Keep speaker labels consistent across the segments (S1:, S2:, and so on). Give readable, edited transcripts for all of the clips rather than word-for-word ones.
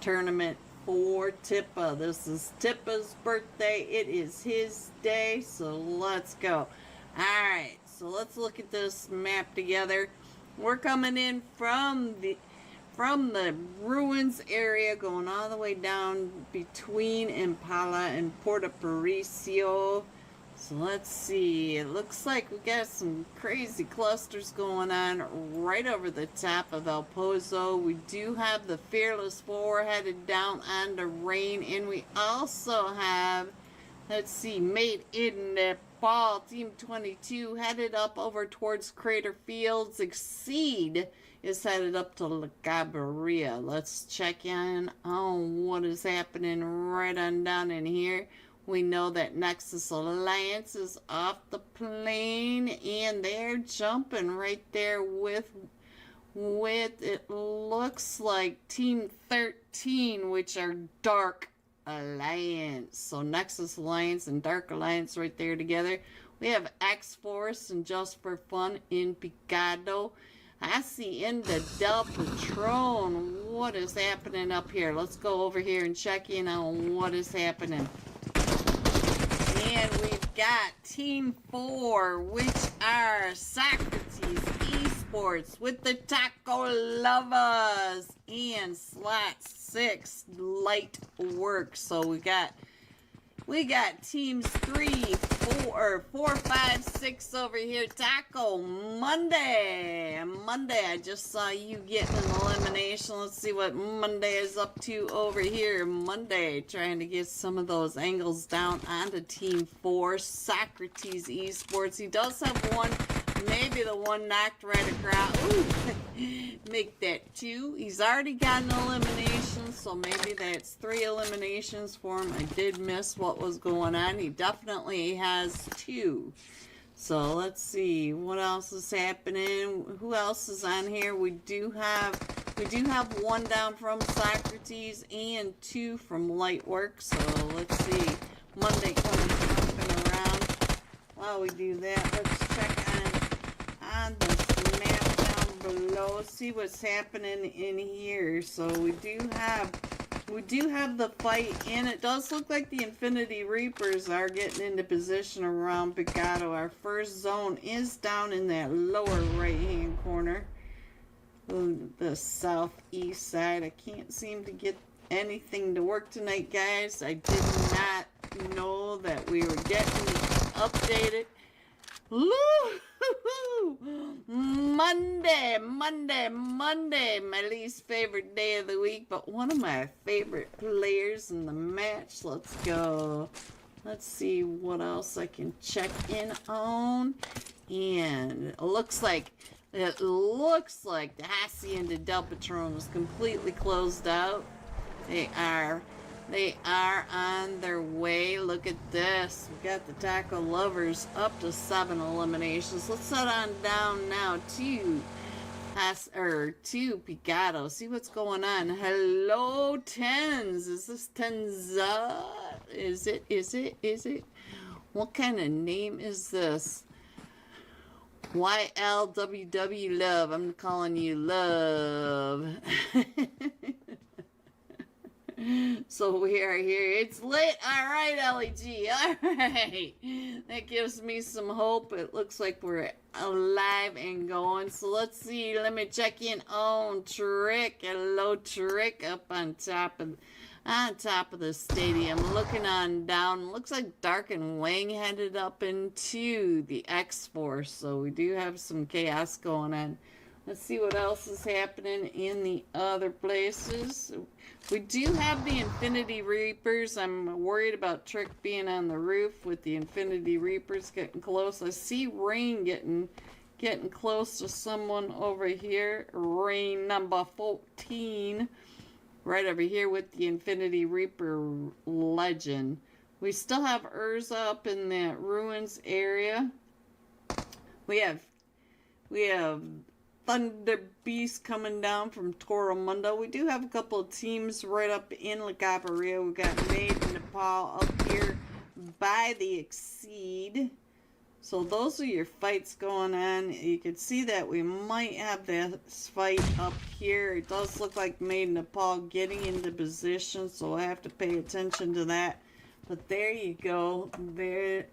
S1: tournament for Tippa. This is Tippa's birthday. It is his day, so let's go. Alright, so let's look at this map together. We're coming in from the ruins area, going all the way down between Impala and Porto Parisio. So let's see. It looks like we got some crazy clusters going on right over the top of El Pozo. We do have the Fearless Four headed down on the Rain, and we also have, let's see, Made in Nepal, Team 22 headed up over towards Crater Fields. Exceed is headed up to La Gabaria. Let's check in on what is happening right on down in here. We know that Nexus Alliance is off the plane, and they're jumping right there with it looks like Team 13, which are Dark Alliance. So Nexus Alliance and Dark Alliance right there together. We have X-Force and Just for Fun in Picado. I see in the Del Patron. What is happening up here? Let's go over here and check in on what is happening. And we've got Team 4, which are Socrates Esports with the Taco Lovers and Slot 6 Light Work. So we got teams 3, 4, 5, 6 over here. Taco Monday. I just saw you getting an elimination. Let's see what Monday is up to over here. Monday trying to get some of those angles down onto Team 4. Socrates Esports. He does have one. Maybe the one knocked right across. Ooh, make that 2. He's already got an elimination, so maybe that's 3 eliminations for him. I did miss what was going on. He definitely has 2. So let's see what else is happening. Who else is on here? We do have 1 down from Socrates and 2 from Lightwork. So let's see. Monday coming around. While we do that, let's check on the map down below, see what's happening in here. So we do have the fight, and it does look like the Infinity Reapers are getting into position around Picado. Our first zone is down in that lower right hand corner, the southeast side. I can't seem to get anything to work tonight, guys. I did not know that we were getting updated. Monday, my least favorite day of the week, but one of my favorite players in the match. Let's go. Let's see what else I can check in on. And it looks like the Hacienda Del Patron is completely closed out. They are on their way. Look at this. We got the Taco Lovers up to 7 eliminations. Let's head on down now to Picado. See what's going on. Hello, Tens. Is this Tenza? Is it? What kind of name is this? YLWW Love. I'm calling you Love. So we are here. It's lit. All right, LEG. All right. That gives me some hope. It looks like we're alive and going. So let's see. Let me check in on Trick. Hello, Trick, up on top of the stadium. Looking on down. Looks like Dark and Wang headed up into the X-Force. So we do have some chaos going on. Let's see what else is happening in the other places. We do have the Infinity Reapers. I'm worried about Trick being on the roof with the Infinity Reapers getting close. I see Rain getting close to someone over here. Rain number 14. Right over here with the Infinity Reaper Legend. We still have Urza up in that ruins area. We have Thunder Beast coming down from Toro Mundo. We do have a couple of teams right up in La Gabaria. We've got Made in Nepal up here by the Exceed. So those are your fights going on. You can see that we might have this fight up here. It does look like Maid Nepal getting into position, so I have to pay attention to that. But there you go. There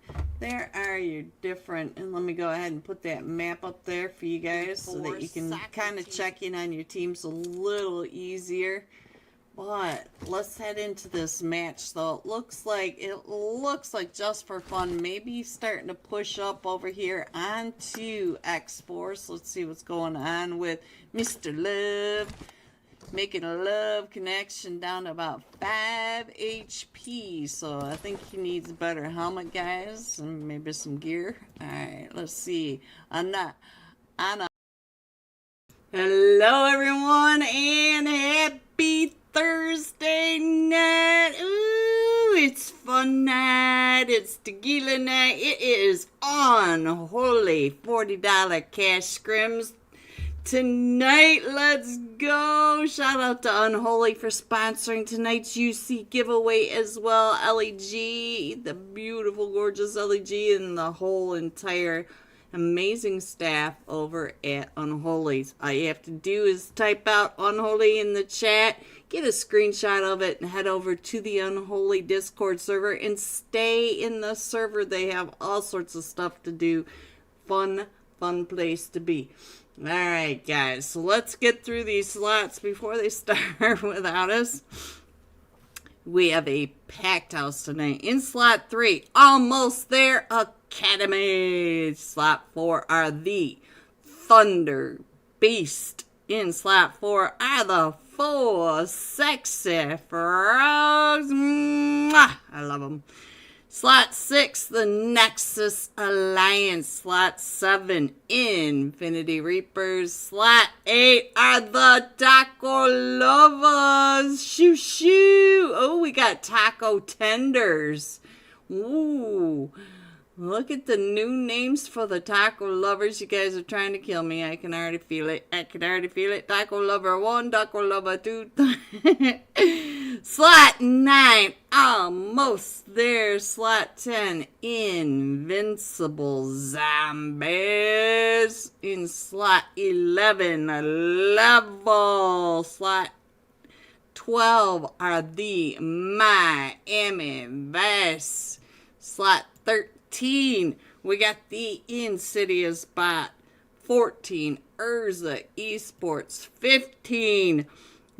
S1: are your different, and let me go ahead and put that map up there for you guys so that you can kind of check in on your teams a little easier. But let's head into this match though. It looks like just for fun, maybe starting to push up over here onto X4. So let's see what's going on with Mr. Love. Making a love connection down to about 5 HP. So I think he needs a better helmet, guys, and maybe some gear. Alright, let's see. Anna. Hello everyone, and happy Thursday night. Ooh, it's fun night. It's tequila night. It is Unholy $40 cash scrims tonight. Let's go. Shout out to Unholy for sponsoring tonight's UC giveaway as well. LEG, the beautiful, gorgeous LEG, and the whole entire amazing staff over at Unholy. All you have to do is type out Unholy in the chat, get a screenshot of it, and head over to the Unholy Discord server and stay in the server. They have all sorts of stuff to do. Fun place to be. Alright guys, so let's get through these slots before they start without us. We have a packed house tonight. In slot 3, Almost There Academy. Slot 4 are the Thunder Beast. In slot 4 are the 4 Sexy Frogs. Mwah! I love them. Slot 6, the Nexus Alliance. Slot 7, Infinity Reapers. Slot 8 are the Taco Lovers. Shoo shoo. Oh, we got Taco Tenders. Ooh. Look at the new names for the Taco Lovers. You guys are trying to kill me. I can already feel it. Taco Lover 1, Taco Lover 2. Slot 9, Almost There. Slot 10, Invincible Zombies. In slot 11, Level. Slot 12 are the Miami Vice. Slot 13, we got the Insidious Bot. 14, Urza Esports. 15,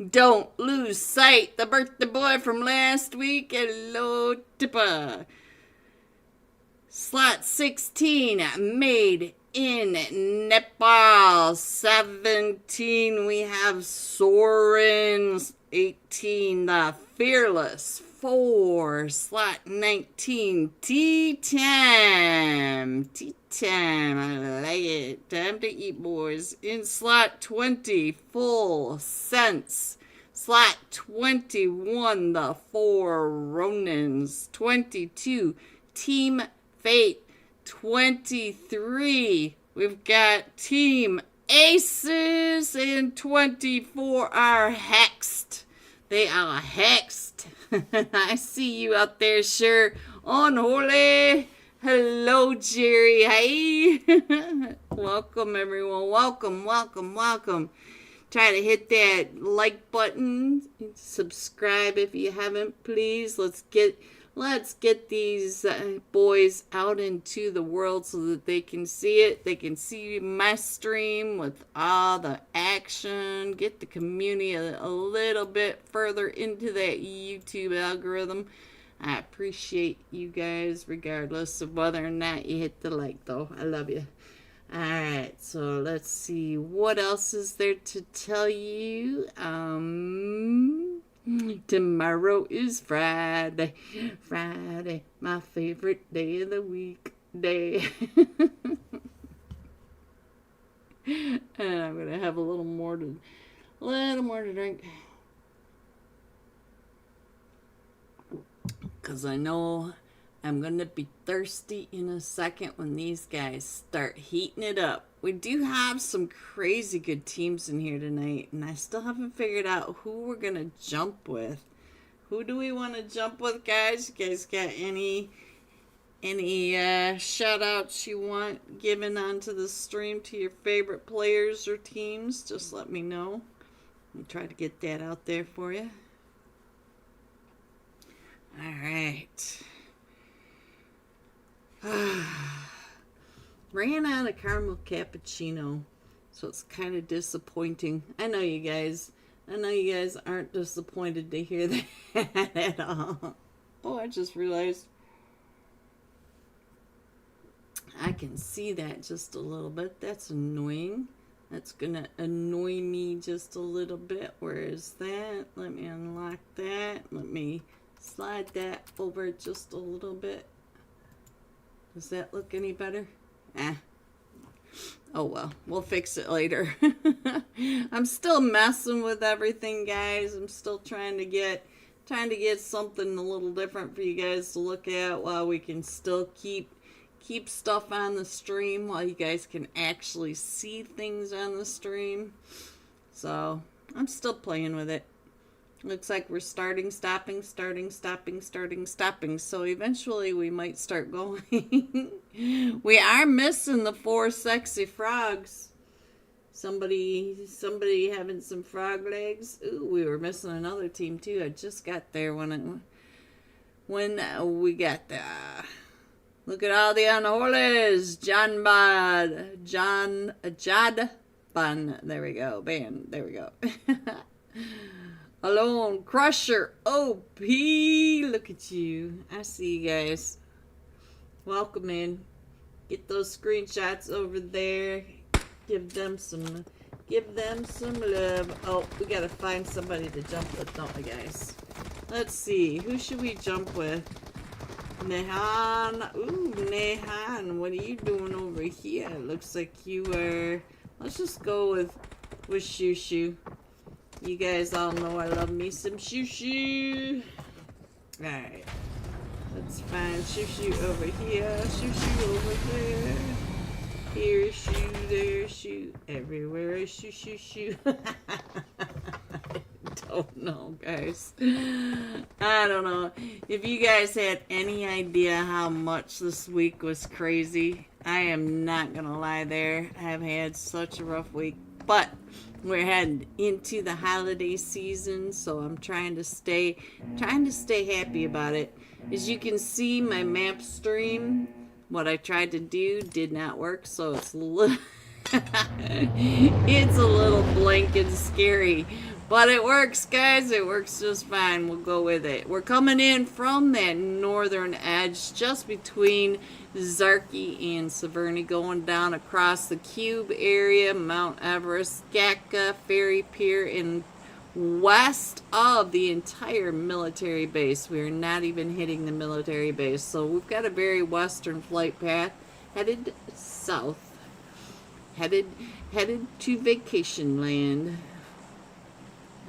S1: Don't Lose Sight, the birthday boy from last week. Hello, Tippa. Slot 16, Made in Nepal. 17, we have Soren. 18, the Fearless. 4, slot 19, Tea Time. Tea Time, I like it. Time to eat, boys. In slot 20, Full Sense. Slot 21, the 4 Ronins. 22, Team Fate. 23, we've got Team Aces. And 24 are Hexed. They are hexed. I see you out there, sure. Unholy. Hello, Jerry. Hey. Welcome, everyone. Welcome. Try to hit that like button. Subscribe if you haven't, please. Let's get these boys out into the world so that they can see it. They can see my stream with all the action. Get the community a little bit further into that YouTube algorithm. I appreciate you guys regardless of whether or not you hit the like, though. I love you. Alright, so let's see. What else is there to tell you? Tomorrow is Friday. Friday, my favorite day of the week. And I'm gonna have a little more to drink, because I know I'm gonna be thirsty in a second when these guys start heating it up. We do have some crazy good teams in here tonight, and I still haven't figured out who we're gonna jump with. Who do we want to jump with, guys? You guys got any Any shout outs you want given onto the stream to your favorite players or teams, just let me know. I'll try to get that out there for you. Alright. Ran out of caramel cappuccino, so it's kind of disappointing. I know you guys aren't disappointed to hear that at all. Oh, I just realized I can see that just a little bit. That's annoying. That's gonna annoy me just a little bit. Where is that? Let me unlock that. Let me slide that over just a little bit. Does that look any better? Oh well, we'll fix it later. I'm still messing with everything, guys. I'm still trying to get something a little different for you guys to look at while we can still keep stuff on the stream, while you guys can actually see things on the stream. So I'm still playing with it. Looks like we're starting, stopping. So eventually we might start going. We are missing the 4 sexy frogs. Somebody having some frog legs. Ooh, we were missing another team too. I just got there when we got there. Look at all the Unholies. Jad Bun. There we go. Bam. There we go. Alone, Crusher, OP, look at you. I see you guys. Welcome in. Get those screenshots over there. Give them some love. Oh, we gotta find somebody to jump with, don't we, guys? Let's see. Who should we jump with? Nehan. Ooh, Nehan. What are you doing over here? Looks like you are. Let's just go with Shushu. You guys all know I love me some Shushu. Alright. Let's find Shushu over here. Shushu over there. Here, shoe, there, shoe. Everywhere, shoe, shoe, shoe. I don't know, guys. I don't know. If you guys had any idea how much this week was crazy, I am not gonna lie there. I've had such a rough week. But we're heading into the holiday season, so I'm trying to stay happy about it. As you can see, my map stream, what I tried to do did not work, so it's it's a little blank and scary. But it works, guys. It works just fine. We'll go with it. We're coming in from that northern edge, just between Zarky and Severny, going down across the Cube area, Mount Everest, Gatka, Ferry Pier, and west of the entire military base. We are not even hitting the military base. So we've got a very western flight path headed south. Headed to vacation land.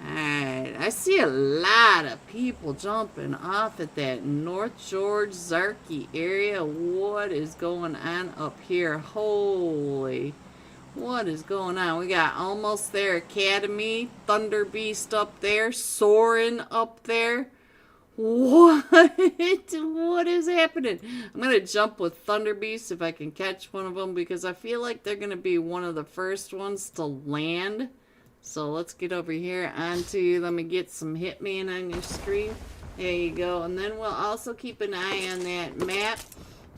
S1: Alright, I see a lot of people jumping off at that North George Zarky area. What is going on up here? Holy, what is going on? We got Almost There Academy, Thunder Beast up there, Soarin' up there. What? What is happening? I'm going to jump with Thunder Beast if I can catch one of them, because I feel like they're going to be one of the first ones to land. So let's get over here onto, let me get some Hitman on your screen. There you go. And then we'll also keep an eye on that map.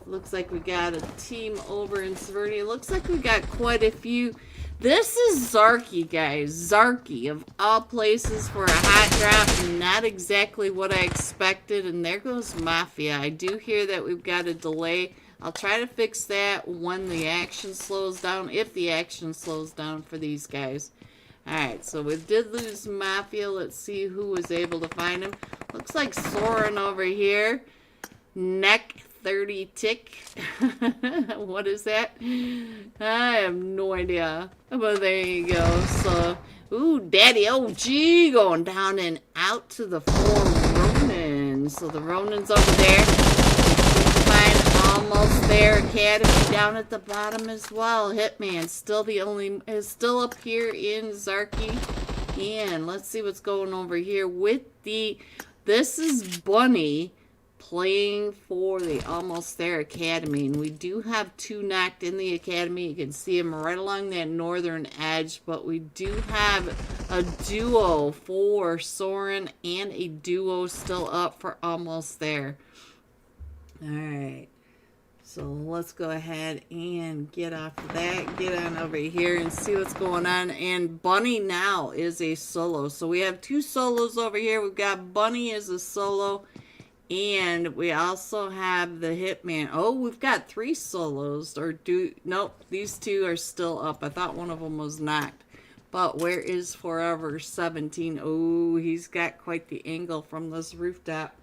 S1: Looks like we got a team over in Severny. It looks like we got quite a few. This is Zarky, guys. Zarky, of all places, for a hot drop. Not exactly what I expected. And there goes Mafia. I do hear that we've got a delay. I'll try to fix that when the action slows down, if the action slows down for these guys. Alright, so we did lose Mafia. Let's see who was able to find him. Looks like Soren over here. Neck 30 tick. What is that? I have no idea. But there you go. So, ooh, Daddy OG going down and out to the 4 Ronins. So the Ronins over there. Find Almost There Academy down at the bottom as well. Hitman still up here in Zarky. And let's see what's going over here with this is Bunny playing for the Almost There Academy. And we do have 2 knocked in the academy. You can see them right along that northern edge. But we do have a duo for Soren and a duo still up for Almost There. Alright. So let's go ahead and get off of that, get on over here and see what's going on. And Bunny now is a solo. So we have 2 solos over here. We've got Bunny as a solo. And we also have the Hitman. Oh, we've got 3 solos. Nope, these 2 are still up. I thought one of them was knocked. But where is Forever 17? Oh, he's got quite the angle from this rooftop.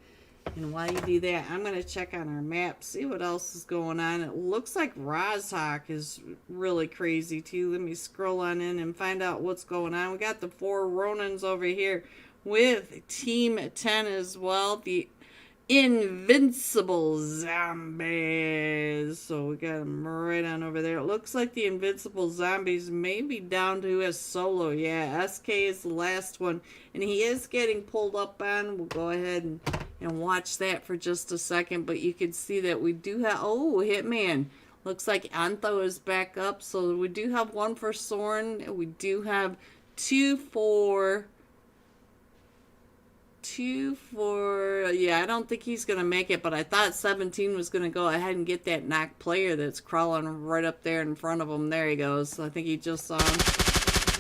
S1: And while you do that, I'm going to check on our map, see what else is going on. It looks like Rozhawk is really crazy too. Let me scroll on in and find out what's going on. We got the 4 Ronins over here with Team 10 as well. The Invincible Zombies. So we got them right on over there. It looks like the Invincible Zombies may be down to a solo. Yeah, SK is the last one. And he is getting pulled up on. We'll go ahead and watch that for just a second. But you can see that we do have... Oh, Hitman. Looks like Antho is back up. So we do have 1 for Soren. We do have 2 for... Yeah, I don't think he's going to make it, but I thought 17 was going to go ahead and get that knocked player that's crawling right up there in front of him. There he goes. So I think he just saw him.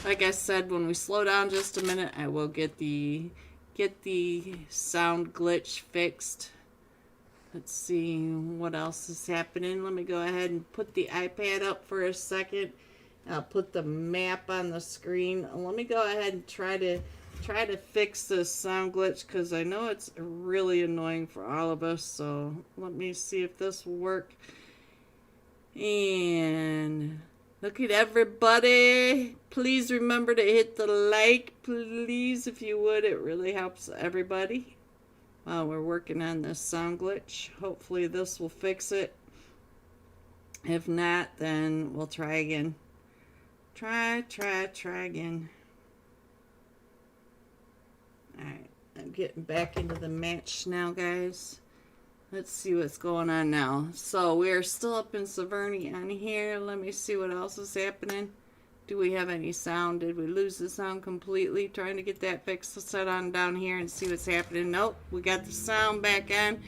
S1: Like I said, when we slow down just a minute, I will get the sound glitch fixed. Let's see what else is happening. Let me go ahead and put the iPad up for a second. I'll put the map on the screen. Let me go ahead and try to fix this sound glitch because I know it's really annoying for all of us. So let me see if this will work. And look at everybody. Please remember to hit the like, please, if you would. It really helps everybody while we're working on this sound glitch. Hopefully this will fix it. If not, then we'll try again. Try again. Alright, I'm getting back into the match now, guys. Let's see what's going on now. So, we are still up in Severny on here. Let me see what else is happening. Do we have any sound? Did we lose the sound completely? Trying to get that fixed. Let's set on down here and see what's happening. Nope, we got the sound back on.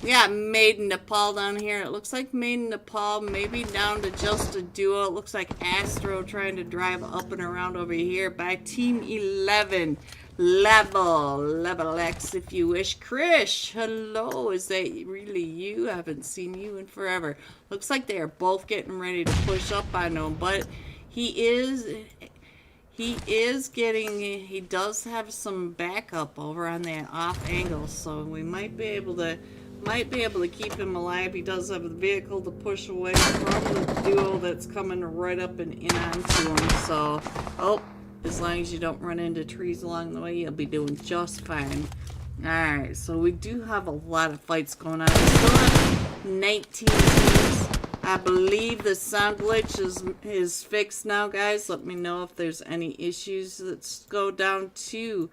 S1: We got Made in Nepal down here. It looks like Made in Nepal maybe down to just a duo. It looks like Astro trying to drive up and around over here by Team 11. Level X if you wish. Krish, hello, is that really you? I haven't seen you in forever. Looks like they are both getting ready to push up on him, but he does have some backup over on that off angle, so we might be able to keep him alive. He does have a vehicle to push away from the duo that's coming right up and in onto him, so as long as you don't run into trees along the way, you'll be doing just fine. Alright, so we do have a lot of fights going on. We still have 19 teams. I believe the sound glitch is fixed now, guys. Let me know if there's any issues. Let's go down to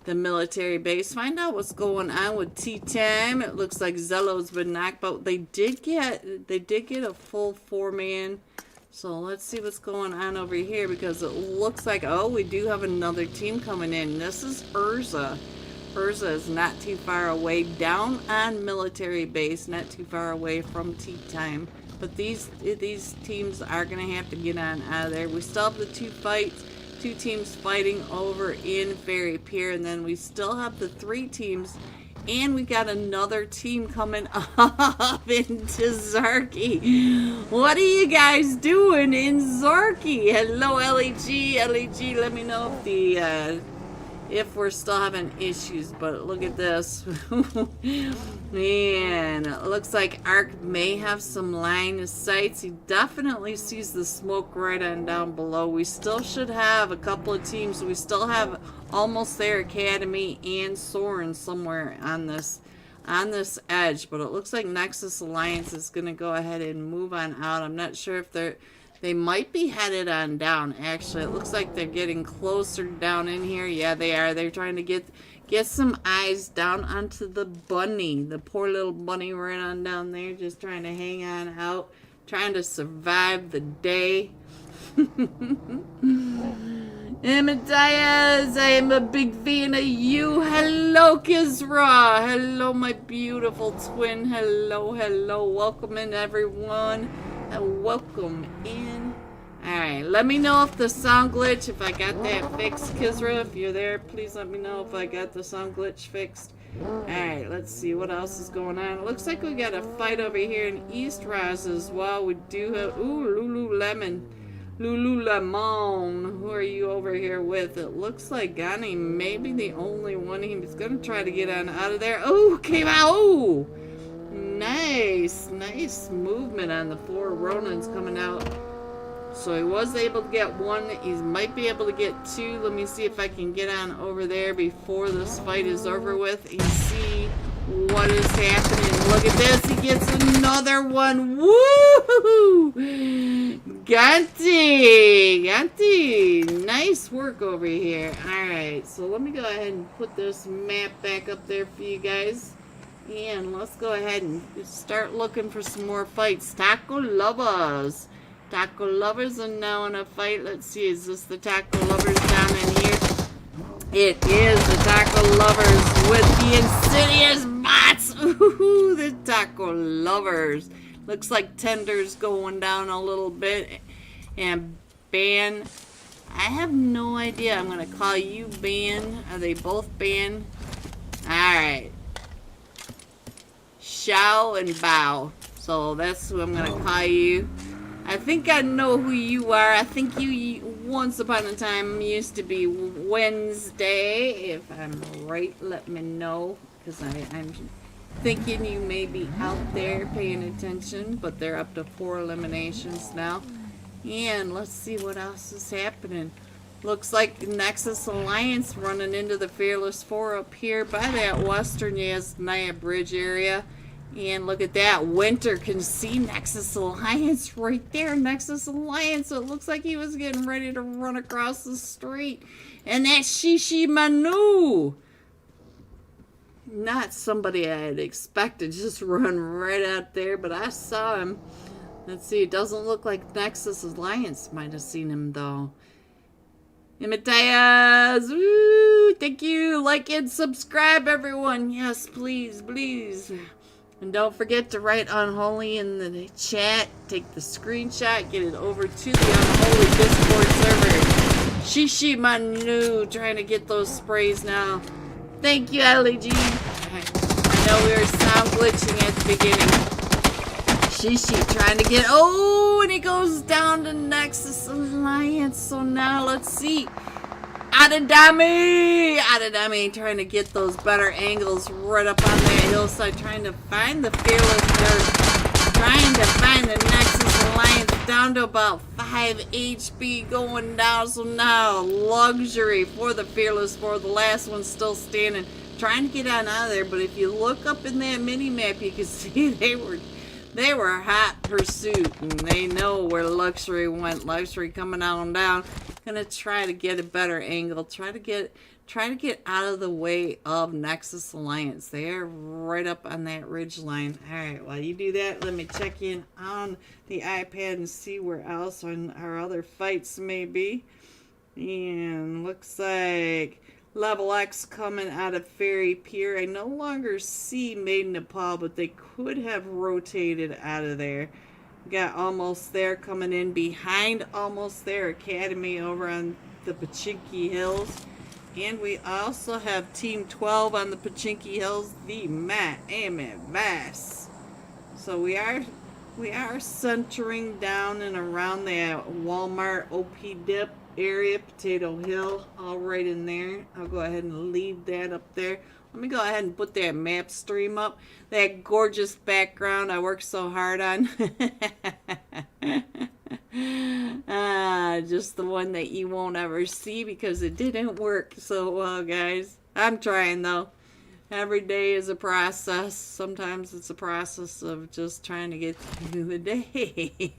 S1: the military base. Find out what's going on with Tea Time. It looks like Zello's been knocked, but they did get a full 4-man. So let's see what's going on over here because it looks like, we do have another team coming in. This is Urza. Urza is not too far away down on military base, not too far away from Tea Time. But these teams are going to have to get on out of there. We still have the 2 teams fighting over in Fairy Pier, and then we still have the 3 teams. And we got another team coming up into Zarky. What are you guys doing in Zarky? Hello, LEG. LEG, let me know if we're still having issues. But look at this. Man, it looks like Ark may have some line of sights. He definitely sees the smoke right on down below. We still should have a couple of teams. We still have Almost There Academy and Soren somewhere on this edge, but it looks like Nexus Alliance is going to go ahead and move on out. I'm not sure if they might be headed on down. Actually, it looks like they're getting closer down in here. Yeah, they are. They're trying to get Get some eyes down onto the bunny. The poor little bunny right on down there, just trying to hang on out, trying to survive the day. Amadeus, I am a big fan of you. Hello, Kizra. Hello, my beautiful twin. Hello, hello. Welcome in, everyone. Welcome in. Alright, let me know if the sound glitch, if I got that fixed. Kizra, if you're there, please let me know if I got the sound glitch fixed. Alright, let's see what else is going on. It looks like we got a fight over here in East Raz as well. We do have, ooh, Lululemon. Lululemon. Who are you over here with? It looks like Gani may be the only one. He's going to try to get on out of there. Oh, came out. Oh, nice. Nice movement on the 4 Ronins coming out. So he was able to get 1. He might be able to get 2. Let me see if I can get on over there before this fight is over with and see what is happening. Look at this. He gets another one. Woo! Ganti! Ganti! Nice work over here. Alright, so let me go ahead and put this map back up there for you guys. And let's go ahead and start looking for some more fights. Taco lovers. Taco lovers are now in a fight. Let's see, is this the taco lovers down in here? It is the taco lovers with the insidious bots. Ooh, the taco lovers. Looks like Tender's going down a little bit. And Ban, I have no idea. I'm going to call you Ban. Are they both Ban? Alright. Xiao and Bao. So that's who I'm going to call you. I think I know who you are. I think you once upon a time used to be Wednesday. If I'm right, let me know. Because I'm thinking you may be out there paying attention. But they're up to 4 eliminations now. And let's see what else is happening. Looks like Nexus Alliance running into the Fearless 4 up here by that Western Yasnaya Bridge area. And look at that. Winter can see Nexus Alliance right there. Nexus Alliance. It looks like he was getting ready to run across the street. And that's Shishi Manu. Not somebody I had expected. Just run right out there. But I saw him. Let's see. It doesn't look like Nexus Alliance might have seen him though. Imitators. Woo! Thank you. Like and subscribe, everyone. Yes, please, please. And don't forget to write Unholy in the chat. Take the screenshot. Get it over to the Unholy Discord server. Shishi Manu. Trying to get those sprays now. Thank you, LEG. I know we were sound glitching at the beginning. Shishi trying to get... Oh, and he goes down to Nexus Alliance. So now let's see. Adadami trying to get those better angles right up on that hillside, trying to find the Fearless Bird, trying to find the Nexus Alliance down to about 5 HP going down. So now luxury for the Fearless 4. The last one's still standing, trying to get on out of there. But if you look up in that mini map, you can see they were hot pursuit, and they know where luxury went. Luxury coming on down. Gonna try to get a better angle. Try to get out of the way of Nexus Alliance. They are right up on that ridge line. All right, while you do that, let me check in on the iPad and see where else on our other fights may be. And looks like Level X coming out of Ferry Pier. I no longer see Made Nepal, but they could have rotated out of there. Got Almost There coming in behind Almost There Academy over on the Pachinki Hills. And we also have Team 12 on the Pachinki Hills, the Matt Emmett Vass. So we are centering down and around that Walmart OP Dip area, Potato Hill, all right in there. I'll go ahead and leave that up there. Let me go ahead and put that map stream up. That gorgeous background I worked so hard on. Just the one that you won't ever see because it didn't work so well, guys. I'm trying though. Every day is a process. Sometimes it's a process of just trying to get through the day.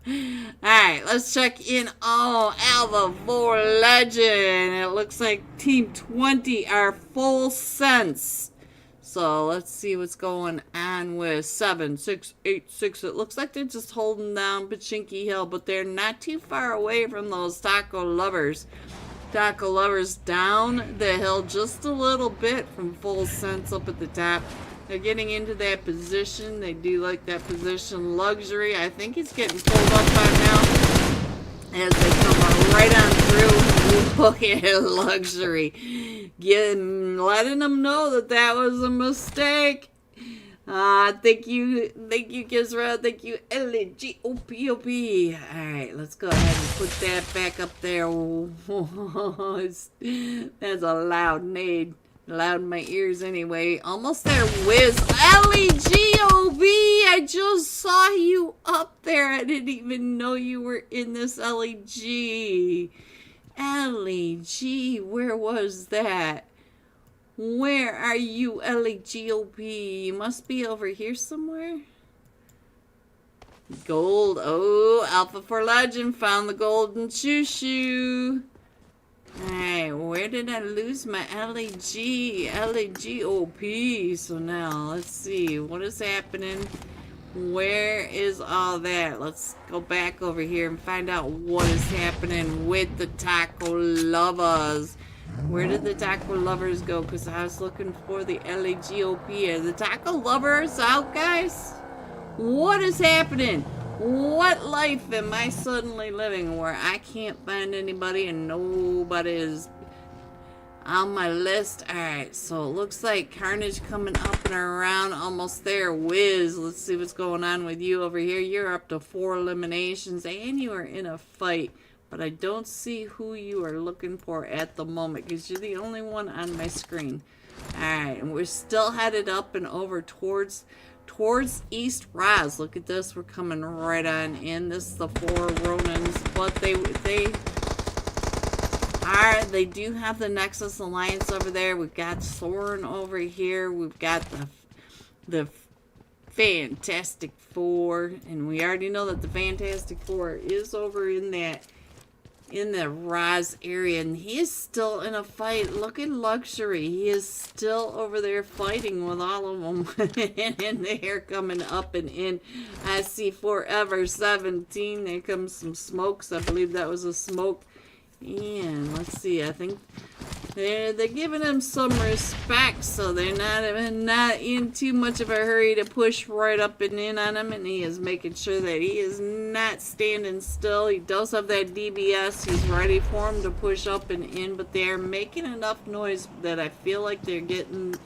S1: Alright, let's check in. Oh, Alpha 4 Legend. It looks like Team 20 are full sense. So let's see what's going on with 7, 6, 8, 6. It looks like they're just holding down Pachinki Hill, but they're not too far away from those taco lovers. Taco lovers down the hill just a little bit from full sense up at the top. They're getting into that position. They do like that position. Luxury, I think he's getting pulled up by now as they come right on through. Look at Luxury. Letting them know that that was a mistake. Thank you, Gizra. Thank you, LGOPOP. Alright, let's go ahead and put that back up there. That's a loud nade. Loud in my ears anyway. Almost there, Wiz. LEGOB! I just saw you up there. I didn't even know you were in this LEG. LEG, where was that? Where are you, LEGOB? You must be over here somewhere. Gold. Oh, Alpha 4 Legend found the golden shoo-shoo. Alright, where did I lose my LEG? LEGOP. So now, let's see. What is happening? Where is all that? Let's go back over here and find out what is happening with the taco lovers. Where did the taco lovers go? Because I was looking for the LEGOP. Are the taco lovers out, guys? What is happening? What life am I suddenly living where I can't find anybody and nobody is on my list? Alright, so it looks like Carnage coming up and around. Almost there. Wiz, let's see what's going on with you over here. You're up to 4 eliminations and you are in a fight. But I don't see who you are looking for at the moment because you're the only one on my screen. Alright, and we're still headed up and over towards East Raz. Look at this. We're coming right on in. This is the 4 Ronins. But they do have the Nexus Alliance over there. We've got Soren over here. We've got the Fantastic Four. And we already know that the Fantastic Four is over in the Raz area, and he is still in a fight. Look at Luxury. He is still over there fighting with all of them. And they're coming up and in. I see Forever 17. There comes some smokes. I believe that was a smoke. And let's see. I think they're giving him some respect, so they're not in too much of a hurry to push right up and in on him, and he is making sure that he is not standing still. He does have that DBS. He's ready for him to push up and in, but they're making enough noise that I feel like they're getting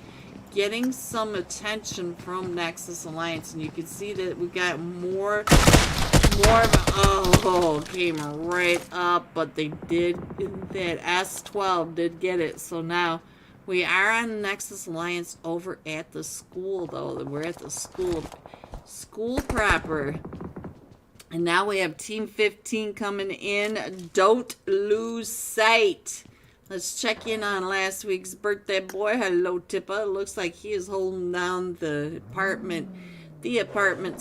S1: some attention from Nexus Alliance, and you can see that we got more of a, came right up, but they did, that S12 did get it. So now we are on Nexus Alliance over at the school, though. We're at the school proper. And now we have Team 15 coming in. Don't lose sight. Let's check in on last week's birthday boy. Hello, Tippa. It looks like he is holding down the apartment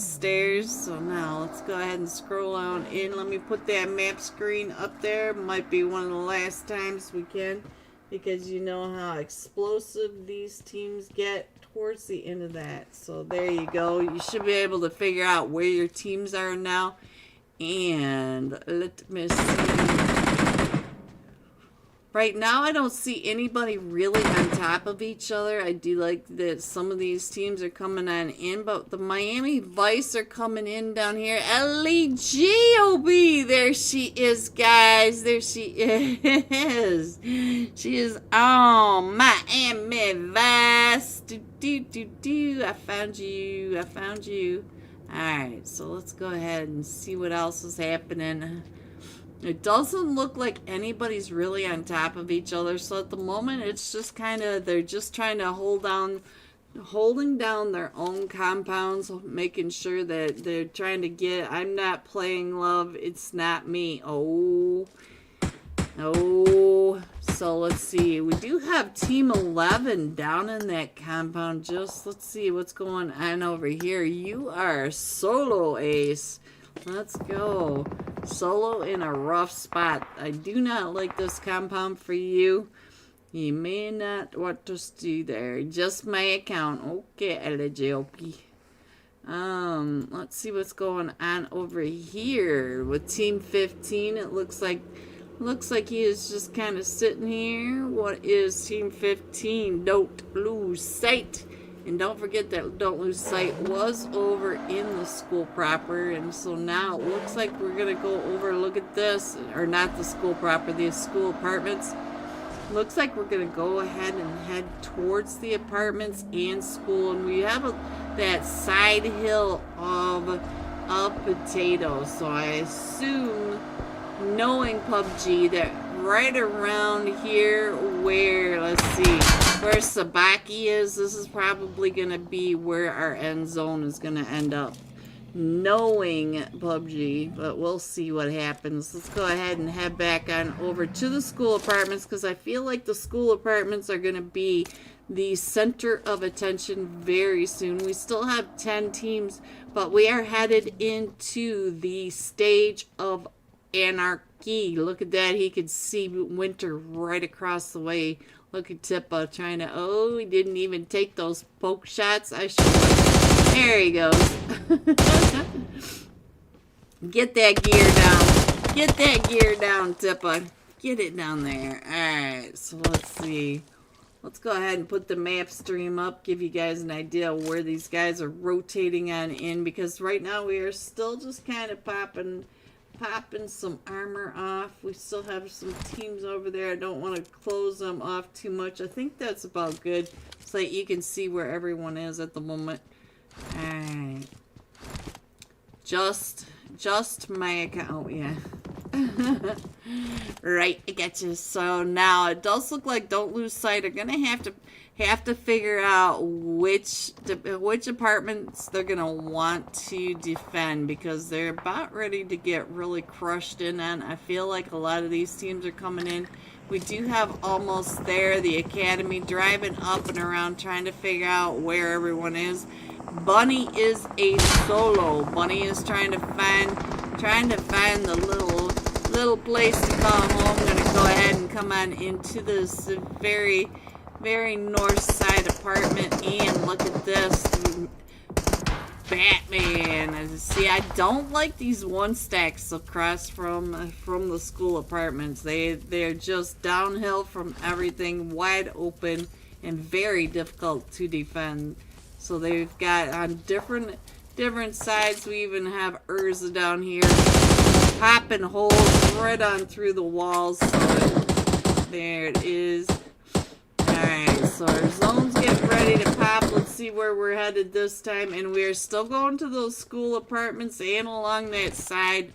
S1: stairs. So now let's go ahead and scroll on in. Let me put that map screen up there. Might be one of the last times we can, because you know how explosive these teams get towards the end of that. So there you go. You should be able to figure out where your teams are now. And let me see. Right now, I don't see anybody really on top of each other. I do like that some of these teams are coming on in, but the Miami Vice are coming in down here. LEGOB! There she is, guys. There she is. She is on Miami Vice. I found you. I found you. Alright, so let's go ahead and see what else is happening. It doesn't look like anybody's really on top of each other. So at the moment, it's just kind of, they're just trying to holding down their own compounds, making sure that they're trying to get, I'm not playing love, it's not me. Oh. So let's see. We do have Team 11 down in that compound. Let's see what's going on over here. You are a solo ace. Let's go. Solo in a rough spot. I do not like this compound for you. You may not want to stay there. Just my account. Okay, LJOP. Let's see what's going on over here with Team 15. It looks like he is just kind of sitting here. What is Team 15? Don't lose sight. And don't forget that Don't Lose Sight was over in the school proper. And so now it looks like we're going to go over, look at this. Or not the school proper, the school apartments. Looks like we're going to go ahead and head towards the apartments and school. And we have that side hill of potatoes. So I assume, knowing PUBG, that right around here where, let's see, where Sabaki is, this is probably going to be where our end zone is going to end up. Knowing PUBG, but we'll see what happens. Let's go ahead and head back on over to the school apartments, because I feel like the school apartments are going to be the center of attention very soon. We still have 10 teams, but we are headed into the stage of anarchy. Look at that. He could see Winter right across the way. Look at Tippa trying to... Oh, he didn't even take those poke shots. I should... There he goes. Get that gear down. Get that gear down, Tippa. Get it down there. Alright, so let's see. Let's go ahead and put the map stream up. Give you guys an idea of where these guys are rotating on in. Because right now we are still just kind of popping some armor off. We still have some teams over there. I don't want to close them off too much. I think that's about good, so that you can see where everyone is at the moment. Alright. Just my account. Oh, yeah. Right, I got you. So now it does look like Don't Lose Sight are gonna have to figure out which apartments they're gonna want to defend, because they're about ready to get really crushed in on. I feel like a lot of these teams are coming in. We do have Almost There, the academy, driving up and around trying to figure out where everyone is. Bunny is a solo. Bunny is trying to find the little place to call home. I'm gonna go ahead and come on into this very, very north side apartment, and look at this. Batman. See, I don't like these one stacks across from the school apartments. They're just downhill from everything, wide open, and very difficult to defend. So they've got on different sides. We even have Urza down here, popping holes right on through the walls. So there it is. Alright, so our zone's getting ready to pop. Let's see where we're headed this time. And we're still going to those school apartments and along that side,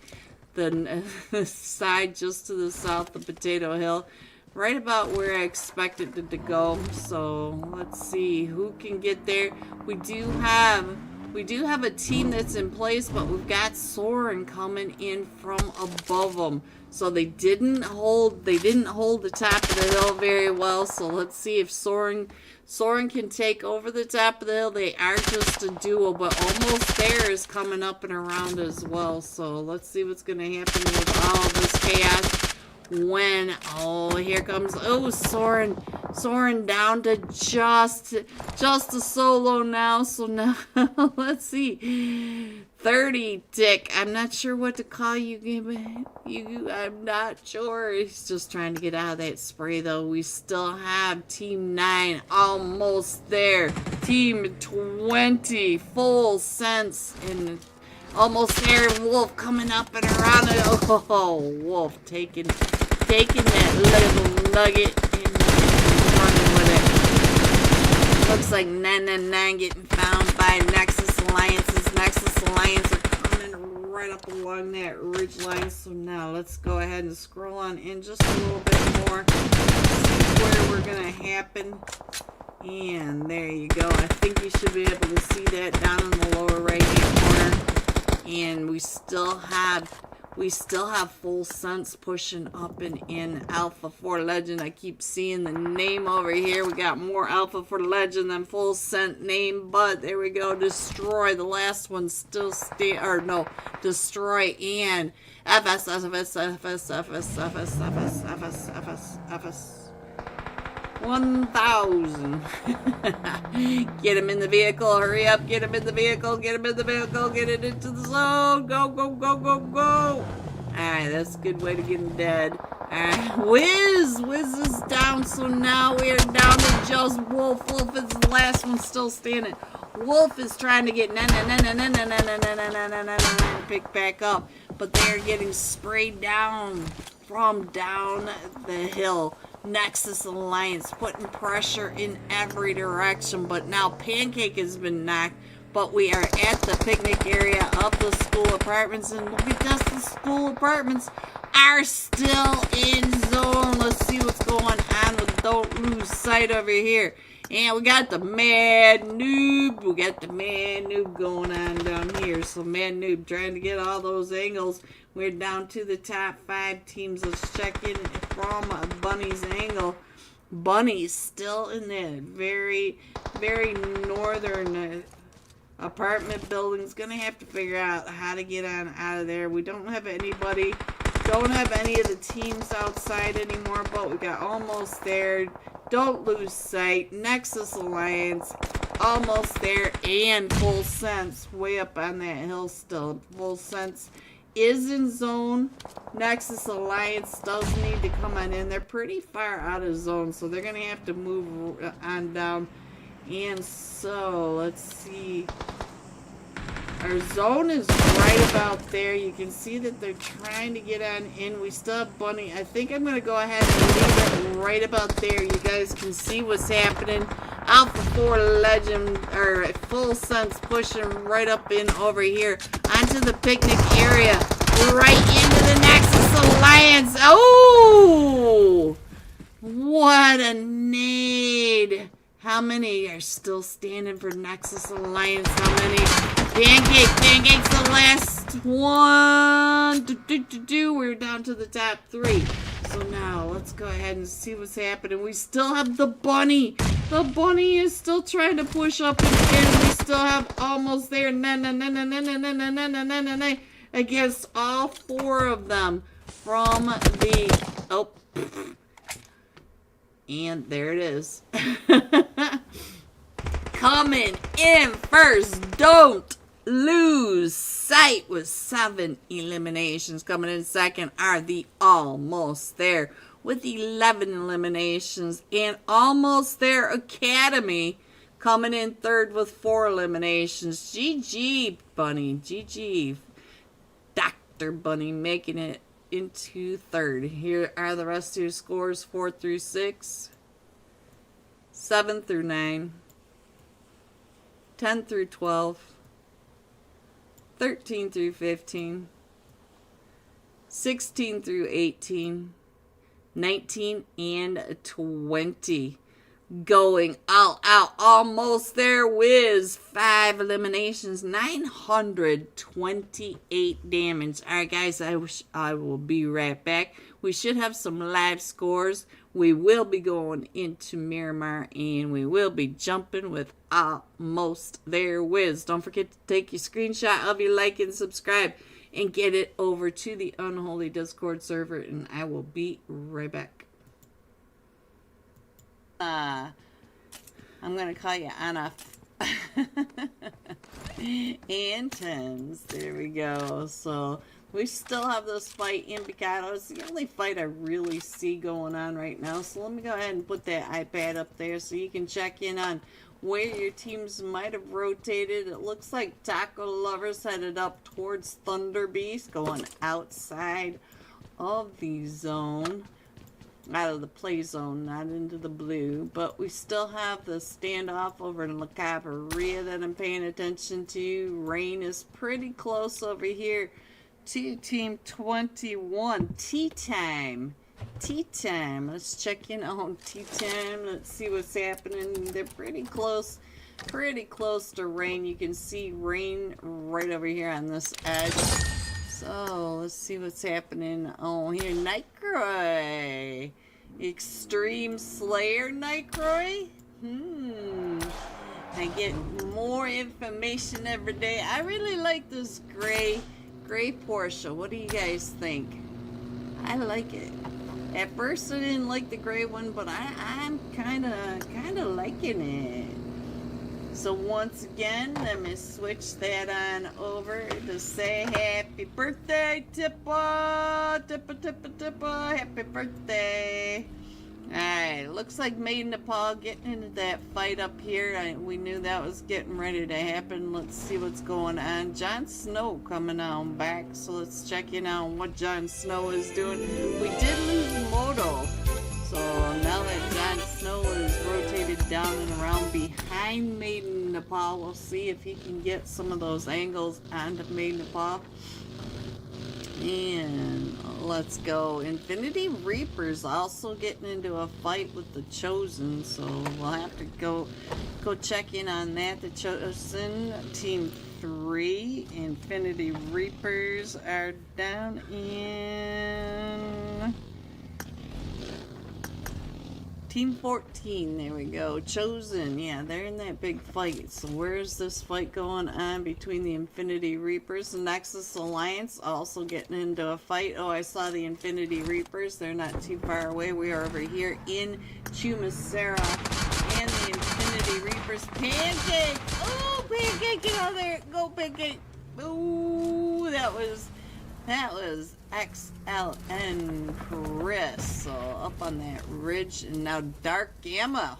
S1: the side just to the south of Potato Hill. Right about where I expected it to go. So let's see who can get there. We do have a team that's in place, but we've got Soren coming in from above them. So they didn't hold the top of the hill very well. So let's see if Soren can take over the top of the hill. They are just a duo, but Almost There is coming up and around as well. So let's see what's going to happen with all this chaos. Here comes, Soren down to just a solo now. So now, let's see, 30 tick. I'm not sure what to call you. I'm not sure. He's just trying to get out of that spray, though. We still have Team 9 Almost There. Team 20 Full Sense and Almost There. Wolf coming up and around it. Oh, Wolf taking that little nugget and running with it. Looks like 999 getting found by Nexus Alliances. Nexus Alliance are coming right up along that ridge line. So now let's go ahead and scroll on in just a little bit more. See where we're gonna happen. And there you go. I think you should be able to see that down in the lower right hand corner. And we still have We still have Full Sense pushing up and in Alpha for Legend. I keep seeing the name over here. We got more Alpha for Legend than Full Sense name, but there we go. Destroy. The last one still stay, or no, Destroy and FS, FS, FS, FS, FS, FS, FS, FS, FS. 1,000. Get him in the vehicle. Hurry up. Get him in the vehicle. Get him in the vehicle. Get it into the zone. Go, go, go, go, go. Alright, that's a good way to get him dead. Alright, Wiz is down. So now we are down to just Wolf. Wolf is the last one still standing. Wolf is trying to get pick back up. But they are getting sprayed down from down the hill. Nexus Alliance putting pressure in every direction, but now Pancake has been knocked, but we are at the picnic area of the school apartments, and look at this, the school apartments are still in zone. Let's see what's going on with Don't Lose Sight over here. And we got the Mad Noob. We got the Mad Noob going on down here. So Mad Noob trying to get all those angles. We're down to the top 5 teams. Let's check in from Bunny's angle. Bunny's still in the very, very northern apartment building's gonna have to figure out how to get on out of there. We don't have anybody, don't have any of the teams outside anymore, but we got Almost There, Don't Lose Sight, Nexus Alliance, Almost There, and Full Sense way up on that hill still. Full Sense is in zone. Nexus Alliance does need to come on in. They're pretty far out of zone, so they're gonna have to move on down. And so let's see, our zone is right about there. You can see that they're trying to get on in. We still have Bunny. I think I'm gonna go ahead and leave it right about there. You guys can see what's happening. Alpha 4 Legend, or Full Sense pushing right up in over here onto the picnic area, right into the Nexus Alliance. Oh, what a nade. How many are still standing for Nexus Alliance? How many? Pancake's the last one. We're down to the top 3. So now let's go ahead and see what's happening. We still have the Bunny. The Bunny is still trying to push up and in. We still have Almost There. Against all 4 of them from the. Oh. And there it is. Coming in first. Don't Lose Sight with 7 eliminations. Coming in second are the Almost There with 11 eliminations. And Almost There Academy coming in third with 4 eliminations. GG, Bunny. GG. Dr. Bunny making it into third. Here are the rest of your scores: 4 through 6, 7 through 9, 10 through 12, 13 through 15, 16 through 18, 19, and 20. Going all out. Almost There. Wiz, 5 eliminations, 928 damage. Alright guys, I will be right back. We should have some live scores. We will be going into Miramar, and we will be jumping with Almost There Wiz. Don't forget to take your screenshot of your like and subscribe and get it over to the Unholy Discord server, and I will be right back. I'm gonna call you Anna. And 10s. There we go. So we still have this fight in Picado. It's the only fight I really see going on right now. So let me go ahead and put that iPad up there so you can check in on where your teams might have rotated. It looks like Taco Lovers headed up towards Thunder Beast, going outside of the zone. Out of the play zone, not into the blue. But we still have the standoff over in La Caveria that I'm paying attention to. Rain is pretty close over here to Team 21. Tea time. Tea time. Let's check in on tea time. Let's see what's happening. They're pretty close. Pretty close to Rain. You can see Rain right over here on this edge. So let's see what's happening. Oh, here, Nightcroy. Extreme Slayer Nightcroy? I get more information every day. I really like this gray Porsche. What do you guys think? I like it. At first I didn't like the gray one, but I'm kinda liking it. So once again, let me switch that on over to say happy birthday, Tippa, happy birthday. Alright, looks like Made in Nepal getting into that fight up here. We knew that was getting ready to happen. Let's see what's going on. Jon Snow coming on back, so let's check in on what Jon Snow is doing. We did lose Moto, so now that Jon Snow is rotated down and around behind Made in Nepal, we'll see if he can get some of those angles onto Made in Nepal. And let's go. Infinity Reapers also getting into a fight with the Chosen, so we'll have to go check in on that. The Chosen Team 3, Infinity Reapers are down in Team 14, there we go. Chosen, yeah, they're in that big fight. So where's this fight going on between the Infinity Reapers and Nexus Alliance? Also getting into a fight. Oh, I saw the Infinity Reapers. They're not too far away. We are over here in Chumasera. And the Infinity Reapers. Pancake! Oh, Pancake, get out of there! Go, Pancake! Ooh, that was XLN Chris, so up on that ridge. And now Dark Gamma,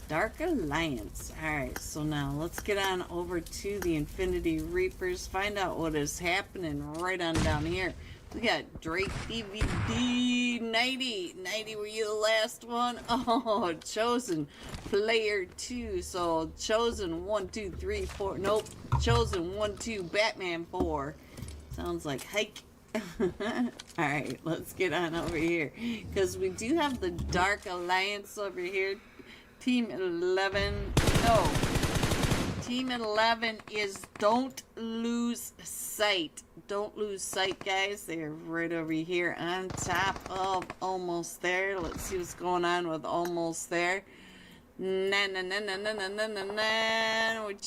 S1: Dark Alliance. Alright, so now let's get on over to the Infinity Reapers, find out what is happening right on down here. We got Drake DVD 90. Were you the last one? Oh, Chosen Player 2. So Chosen 1, 2, 3, 4. Nope. Chosen 1, 2. Batman 4. Sounds like hike. Alright, let's get on over here. Because we do have the Dark Alliance over here. Team 11. No. Team 11 is Don't Lose Sight. Don't lose sight, guys. They're right over here on top of Almost There. Let's see what's going on with Almost There. What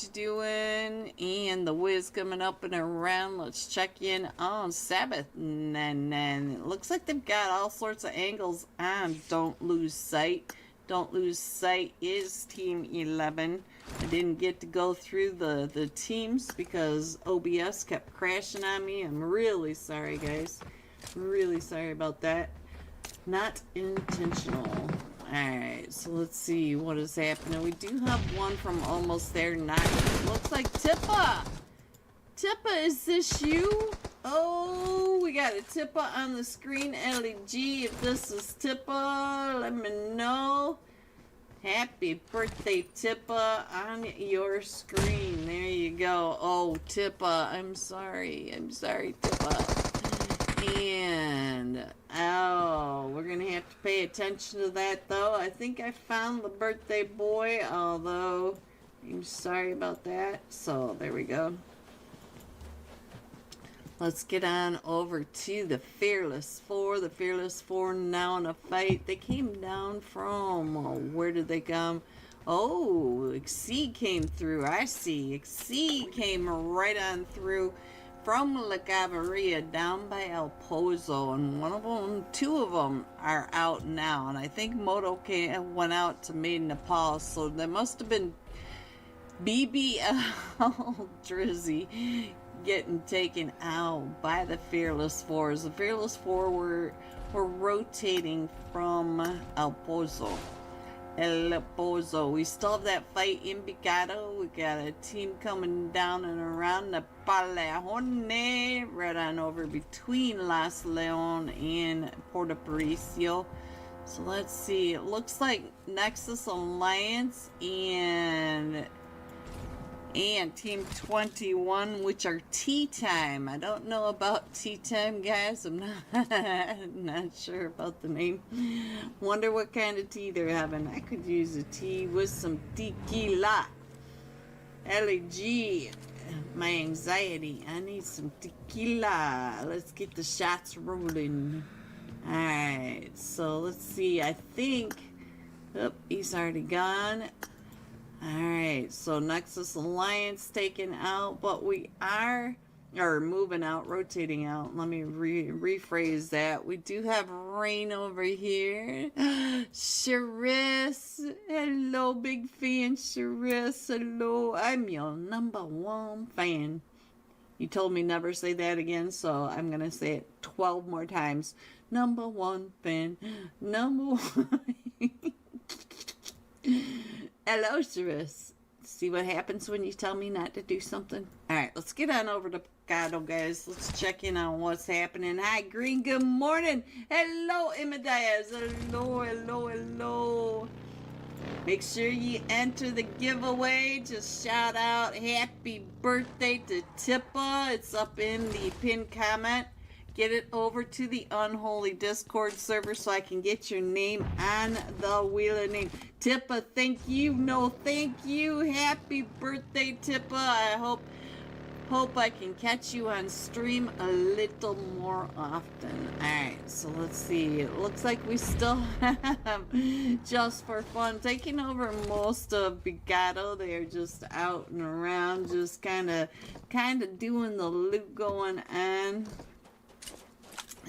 S1: you doing? And the Wiz coming up and around. Let's check in on Sabbath. It looks like they've got all sorts of angles on Don't Lose Sight. Don't Lose Sight is Team 11. I didn't get to go through the teams because OBS kept crashing on me. I'm really sorry, guys. Really sorry about that. Not intentional. Alright, so let's see what is happening. We do have one from Almost There. Not looks like Tippa. Tippa, is this you? Oh, we got a Tippa on the screen. LEG, if this is Tippa, let me know. Happy birthday, Tippa, on your screen. There you go. Oh, Tippa, I'm sorry, Tippa. And, oh, we're going to have to pay attention to that, though. I think I found the birthday boy, although I'm sorry about that. So, there we go. Let's get on over to the Fearless Four. The Fearless Four now in a fight. They came down from, where did they come? Oh, Exceed came through. I see. Exceed came right on through from La Cavalria down by El Pozo. And two of them are out now. And I think Moto went out to Made in Nepal. So there must have been BBL Drizzy getting taken out by the Fearless Fours. The Fearless Four were rotating from El Pozo. We still have that fight in Picado. We got a team coming down and around the Palejone, right on over between Las Leon and Puerto Aparicio. So let's see. It looks like Nexus Alliance and Team 21, which are Tea Time. I don't know about Tea Time, guys. I'm not sure about the name. Wonder what kind of tea they're having. I could use a tea with some tequila. LEG my anxiety. I need some tequila. Let's get the shots rolling. Alright, so let's see. I think... Oh, he's already gone. Alright, so Nexus Alliance taken out, but we are... Or moving out, rotating out. Let me rephrase that. We do have rain over here. Charis. Hello, big fan. Charis. Hello. I'm your #1 fan. You told me never say that again, so I'm going to say it 12 more times. #1 fan. #1. Hello, Charis. See what happens when you tell me not to do something? Alright, let's get on over to Picado, guys. Let's check in on what's happening. Hi, Green. Good morning. Hello, Emma Diaz. Hello, hello, hello. Make sure you enter the giveaway. Just shout out happy birthday to Tippa. It's up in the pinned comment. Get it over to the Unholy Discord server so I can get your name on the wheel of name. Tippa, thank you. No, thank you. Happy birthday, Tippa. I hope I can catch you on stream a little more often. Alright, so let's see. It looks like we still have Just for Fun taking over most of Bigado. They're just out and around, just kind of doing the loot going on.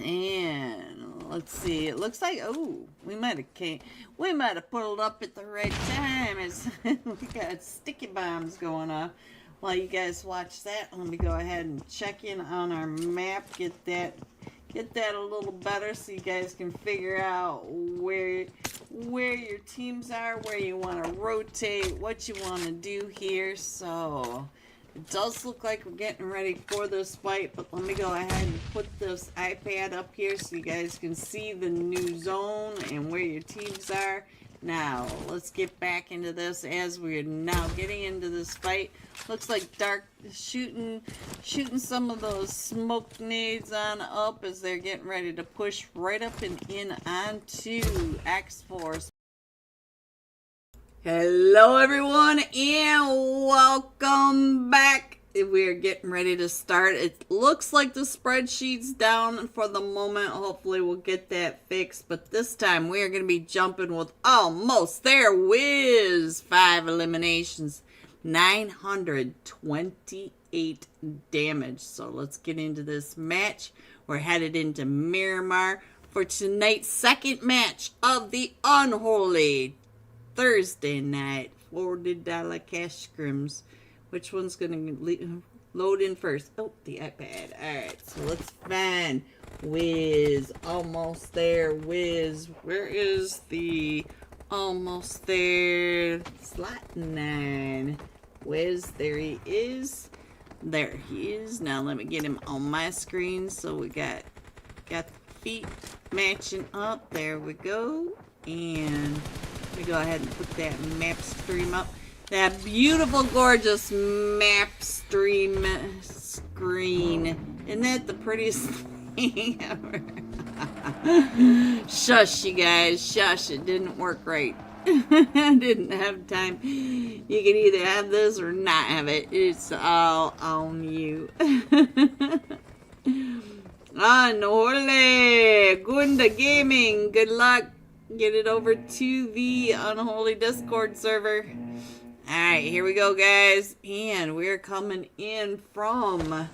S1: And let's see. It looks like we might have pulled up at the right time as we got sticky bombs going off. While you guys watch that, let me go ahead and check in on our map. Get that a little better so you guys can figure out where your teams are, where you want to rotate, what you want to do here. So it does look like we're getting ready for this fight, but let me go ahead and put this iPad up here so you guys can see the new zone and where your teams are. Now, let's get back into this as we're now getting into this fight. Looks like Dark shooting some of those smoke nades on up as they're getting ready to push right up and in onto X-Force. Hello everyone and welcome back. We're getting ready to start. It looks like the spreadsheet's down for the moment. Hopefully we'll get that fixed. But this time we are going to be jumping with almost there. Whiz! 5 eliminations. 928 damage. So let's get into this match. We're headed into Miramar for tonight's second match of the Unholy Thursday night $40 cash scrims. Which one's going to load in first? Oh, the iPad. Alright, so let's find Wiz. Almost there. Wiz. Where is the almost there? Slot 9. Wiz. There he is. There he is. Now let me get him on my screen. So we got the feet matching up. There we go. And let me go ahead and put that map stream up. That beautiful, gorgeous map stream screen. Isn't that the prettiest thing ever? Shush, you guys. Shush. It didn't work right. I didn't have time. You can either have this or not have it. It's all on you. Unholy. Gunda Gaming. Good luck. Get it over to the Unholy Discord server. Alright, here we go, guys. And we're coming in from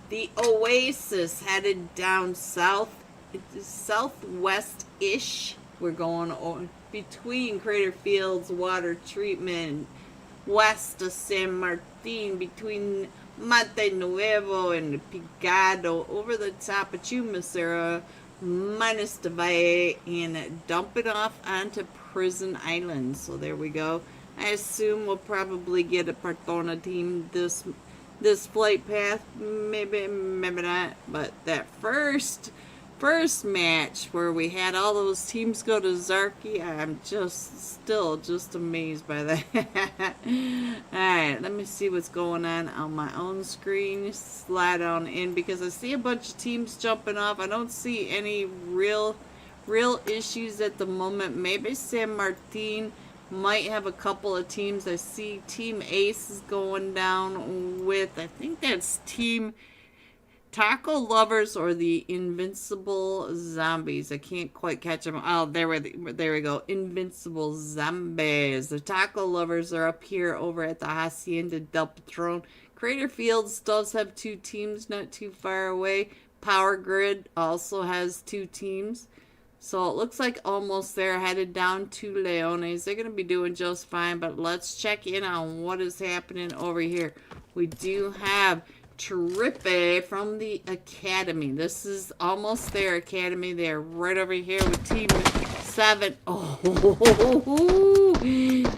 S1: the Oasis, headed down south. It's southwest-ish. We're going between Crater Fields, Water Treatment, west of San Martin, between Monte Nuevo and Picado, over the top of Chumacera, minus the Valle, and dump it off onto Prison Island. So there we go. I assume we'll probably get a Partona team this flight path. Maybe not. But that first match where we had all those teams go to Zarki, I'm still amazed by that. Alright, let me see what's going on my own screen. Slide on in because I see a bunch of teams jumping off. I don't see any real issues at the moment. Maybe San Martin Might have a couple of teams. I see Team Ace is going down with, I think that's Team Taco Lovers or the Invincible Zombies. I can't quite catch them. Oh, there we go. Invincible Zombies. The Taco Lovers are up here over at the Hacienda del Patron. Crater Fields does have 2 teams not too far away. Power Grid also has 2 teams. So it looks like almost they're headed down to Leones. They're going to be doing just fine. But let's check in on what is happening over here. We do have Trippe from the Academy. This is almost their Academy. They're right over here with Team 7. Oh,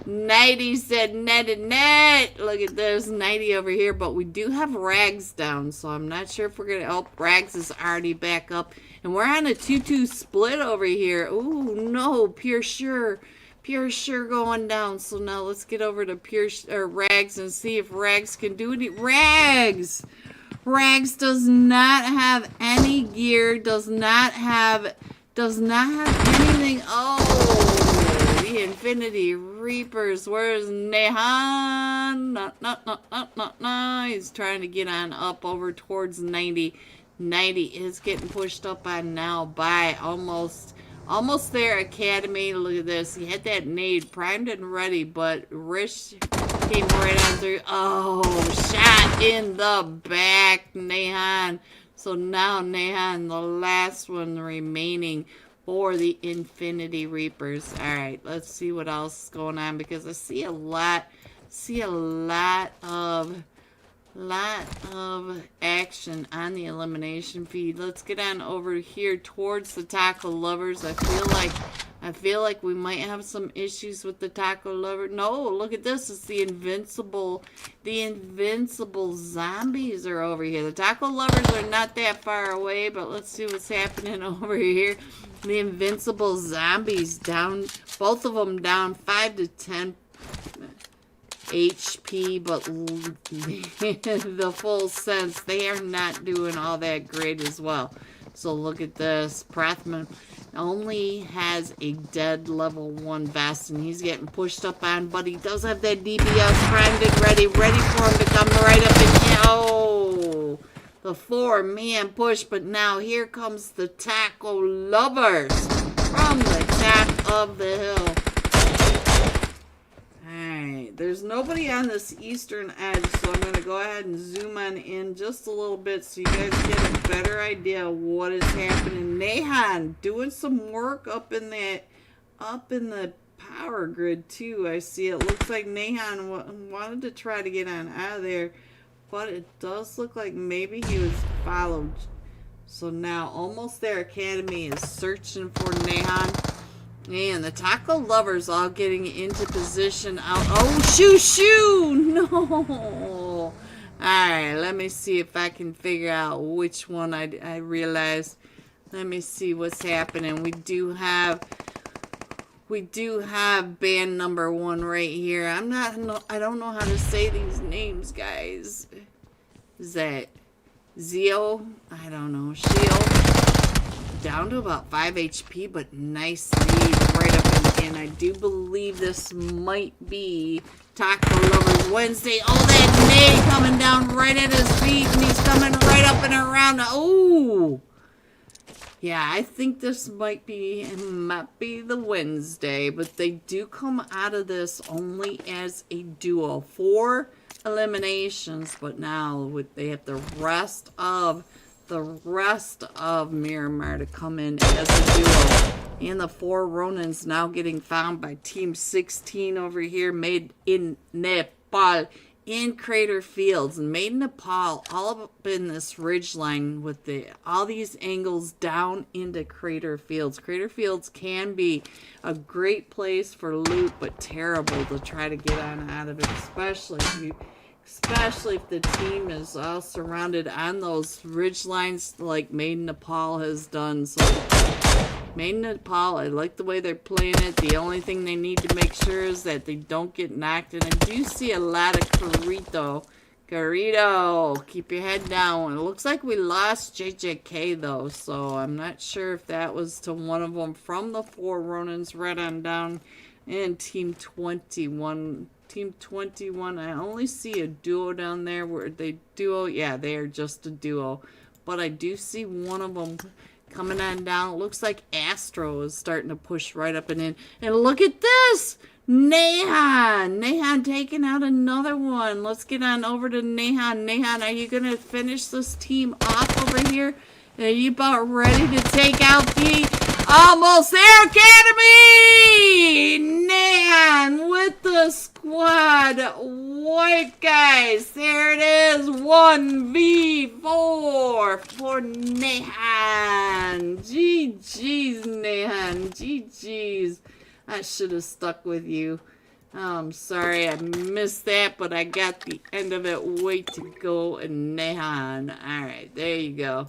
S1: 90 said net. Look at this, 90 over here. But we do have Rags down, so I'm not sure if we're going to help. Rags is already back up. And we're on a 2-2 split over here. Ooh, no, Pure Sure going down. So now let's get over to Rags and see if Rags can do it. Rags does not have any gear. Does not have anything. Oh, the Infinity Reapers. Where's Nehan? No. He's trying to get on up over towards 90. 90 is getting pushed up on now by almost their Academy. Look at this. He had that nade primed and ready, but Rish came right on through. Oh, shot in the back, Nehan. So now Nehan, the last one remaining for the Infinity Reapers. All right, let's see what else is going on, because I see a lot of action on the elimination feed. Let's get on over here towards the Taco Lovers. I feel like we might have some issues with the Taco Lover. No, look at this. It's the Invincible Zombies are over here. The Taco Lovers are not that far away, but let's see what's happening over here. The Invincible Zombies down, both of them down 5 to 10 HP, but the full sense, they are not doing all that great as well. So look at this. Prathman only has a dead level 1 vest, and he's getting pushed up on, but he does have that DPS primed and ready for him to come right up and oh, the 4-man push. But now here comes the Taco Lovers from the top of the hill. There's nobody on this eastern edge, so I'm going to go ahead and zoom on in just a little bit so you guys get a better idea of what is happening. Nehan doing some work up in the power grid too. I see it looks like Nehan wanted to try to get on out of there, but it does look like maybe he was followed. So now almost their Academy is searching for Nehan. And the Taco Lovers all getting into position out. Oh, shoo! No! Alright, let me see if I can figure out which one I realized. Let me see what's happening. We do have band number 1 right here. I don't know how to say these names, guys. Is that Zio? I don't know. Shield. Down to about 5 HP, but nice lead right up in. I do believe this might be Taco Lovers Wednesday. Oh, that nade coming down right at his feet, and he's coming right up and around. Oh! Yeah, I think this might be the Wednesday, but they do come out of this only as a duo. 4 eliminations, but now they have the rest of Miramar to come in as a duo. And the 4 Ronins now getting found by Team 16 over here, made in Nepal, in Crater Fields. And made in Nepal, all up in this ridge line with all these angles down into Crater Fields. Crater Fields can be a great place for loot, but terrible to try to get on out of it, especially if the team is all surrounded on those ridge lines like Made in Nepal has done. So Made in Nepal, I like the way they're playing it. The only thing they need to make sure is that they don't get knocked. And I do see a lot of Carrito, keep your head down. It looks like we lost JJK though, so I'm not sure if that was to one of them from the 4 Ronins right on down. And Team 21. Team 21, I only see a duo down there. Where they duo? Yeah, they are just a duo. But I do see one of them coming on down. It looks like Astro is starting to push right up and in. And look at this! Nehan! Nehan taking out another one. Let's get on over to Nehan. Nehan, are you going to finish this team off over here? Are you about ready to take out the Almost There Academy? Nehan with the squad. White guys. There it is. 1v4 for Nehan. GG's, Nehan. GG's. I should have stuck with you. I'm sorry I missed that, but I got the end of it. Way to go, Nehan. Alright, there you go.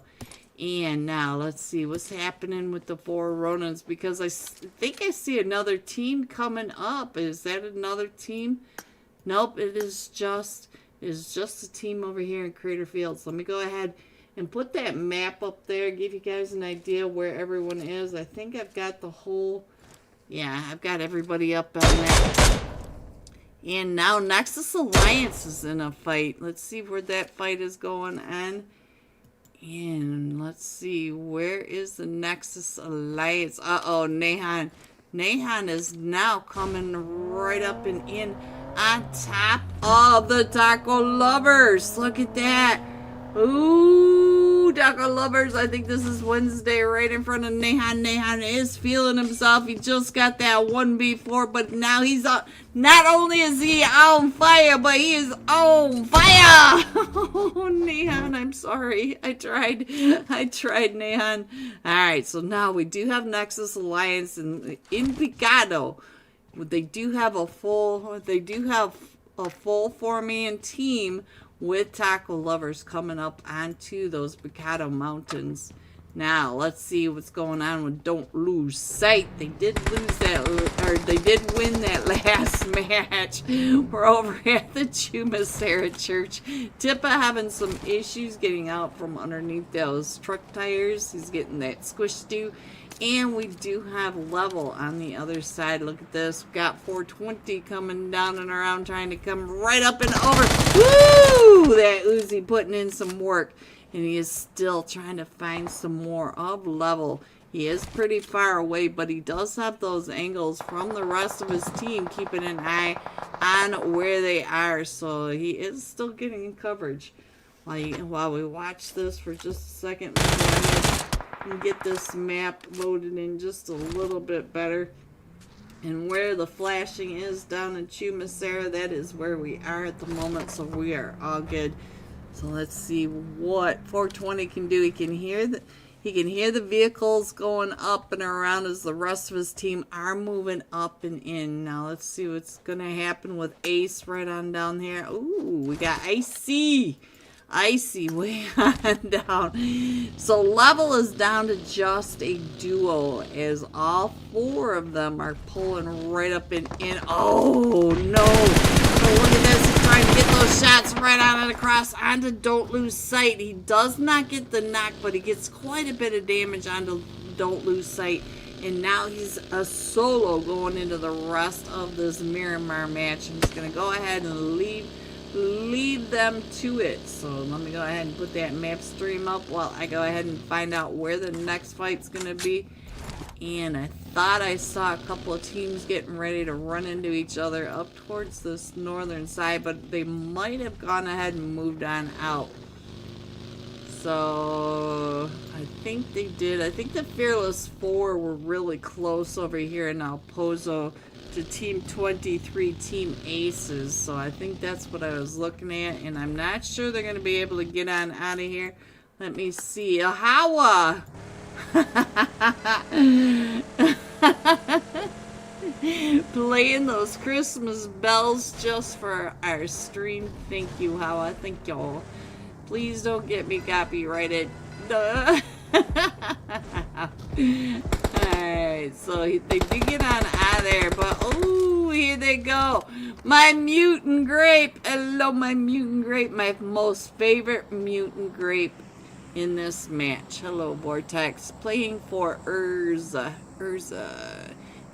S1: And now, let's see what's happening with the 4 Ronins, because I think I see another team coming up. Is that another team? Nope, it is just a team over here in Crater Fields. Let me go ahead and put that map up there, give you guys an idea where everyone is. I think I've got the whole... Yeah, I've got everybody up on that. And now Nexus Alliance is in a fight. Let's see where that fight is going on. And let's see, where is the Nexus Alliance? Uh-oh, Nehan. Nehan is now coming right up and in on top of the Taco Lovers. Look at that. Ooh, Taco Lovers. I think this is Wednesday right in front of Nehan. Nehan is feeling himself. He just got that 1v4, but now he's on. Not only is he on fire, but he is on fire. Oh, Nehan, I'm sorry. I tried, Nehan. All right, so now we do have Nexus Alliance in Picado. They do have a full 4-man team with Taco Lovers coming up onto those Picado Mountains. Now, let's see what's going on with Don't Lose Sight. They did lose that, or they did win that last match. We're over at the Chumasera Church. Tippa having some issues getting out from underneath those truck tires. He's getting that squished to. And we do have Level on the other side. Look at this. We've got 420 coming down and around, trying to come right up and over. Woo! That Uzi putting in some work. And he is still trying to find some more of Level. He is pretty far away, but he does have those angles from the rest of his team, keeping an eye on where they are. So he is still getting coverage. While we watch this for just a second, and get this map loaded in just a little bit better. And where the flashing is down in Chumasera, that is where we are at the moment, so we are all good. So let's see what 420 can do. He can hear the vehicles going up and around as the rest of his team are moving up and in. Now let's see what's gonna happen with Ace right on down here. Ooh, we got Icy way on down. So Level is down to just a duo as all 4 of them are pulling right up and in. Oh no! So look at this. He's trying to get those shots right on and across onto Don't Lose Sight. He does not get the knock, but he gets quite a bit of damage onto Don't Lose Sight. And now he's a solo going into the rest of this Miramar match. I'm just going to go ahead and lead them to it. So let me go ahead and put that map stream up while I go ahead and find out where the next fight's going to be. And I thought I saw a couple of teams getting ready to run into each other up towards this northern side, but they might have gone ahead and moved on out. So I think they did. I think the Fearless 4 were really close over here in El Pozo to Team 23, Team Aces. So I think that's what I was looking at, and I'm not sure they're going to be able to get on out of here. Let me see. Ahawa! Playing those Christmas bells just for our stream. Thank you, Hawa. Thank y'all. Please don't get me copyrighted. Alright, so they do get on out of there, but oh, here they go. My mutant grape. Hello, my mutant grape. My most favorite mutant grape in this match. Hello, Vortex. Playing for Urza.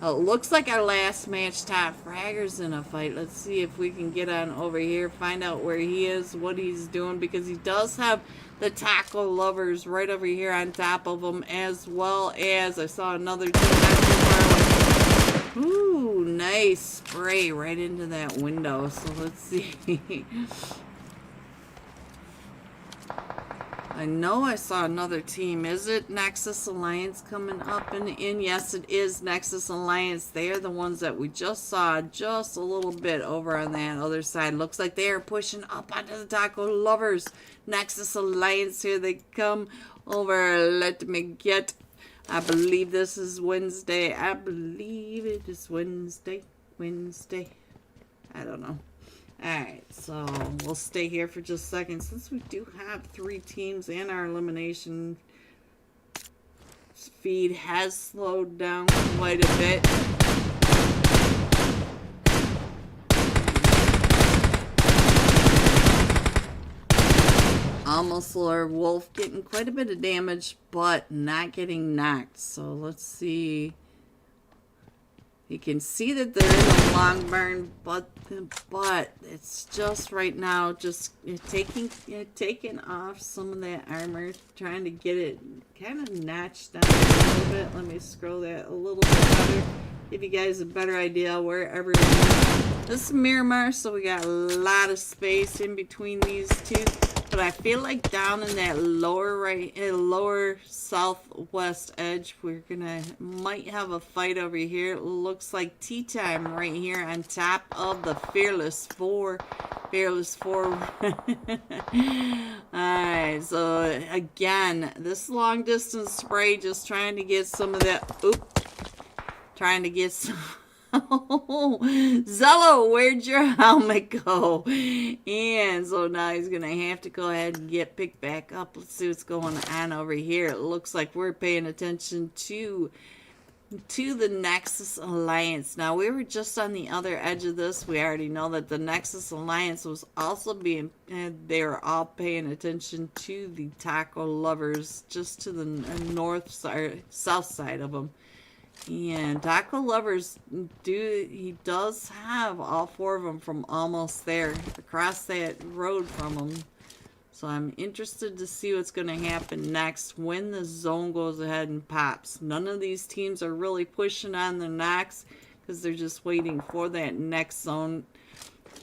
S1: Oh, it looks like our last match top fragger's in a fight. Let's see if we can get on over here, find out where he is, what he's doing, because he does have the taco lovers right over here on top of him, as well as I saw another team not too far away. Ooh, nice spray right into that window. So let's see. I know I saw another team. Is it Nexus Alliance coming up and in? Yes, it is Nexus Alliance. They are the ones that we just saw just a little bit over on that other side. Looks like they are pushing up onto the taco lovers. Nexus Alliance, here they come over. Let me get... I believe this is Wednesday. I believe it is Wednesday. I don't know. Alright, so we'll stay here for just a second. Since we do have 3 teams and our elimination feed has slowed down quite a bit. Almost Lord Wolf getting quite a bit of damage, but not getting knocked. So let's see. You can see that they're in a long burn, but it's just right now just taking off some of that armor, trying to get it kind of notched down a little bit. Let me scroll that a little bit better, give you guys a better idea where everyone is. This is Miramar, so we got a lot of space in between these two. But I feel like down in that lower southwest edge, might have a fight over here. It looks like tea time right here on top of the Fearless 4. Fearless 4. Alright, so again, this long distance spray, just trying to get some of that. Trying to get some. Oh, Zello, where'd your helmet go? And so now he's going to have to go ahead and get picked back up. Let's see what's going on over here. It looks like we're paying attention to the Nexus Alliance. Now, we were just on the other edge of this. We already know that the Nexus Alliance was also being, they were all paying attention to the taco lovers just to the south side of them. And taco lovers he does have all 4 of them from almost there, across that road from them. So I'm interested to see what's going to happen next when the zone goes ahead and pops. None of these teams are really pushing on the knocks because they're just waiting for that next zone.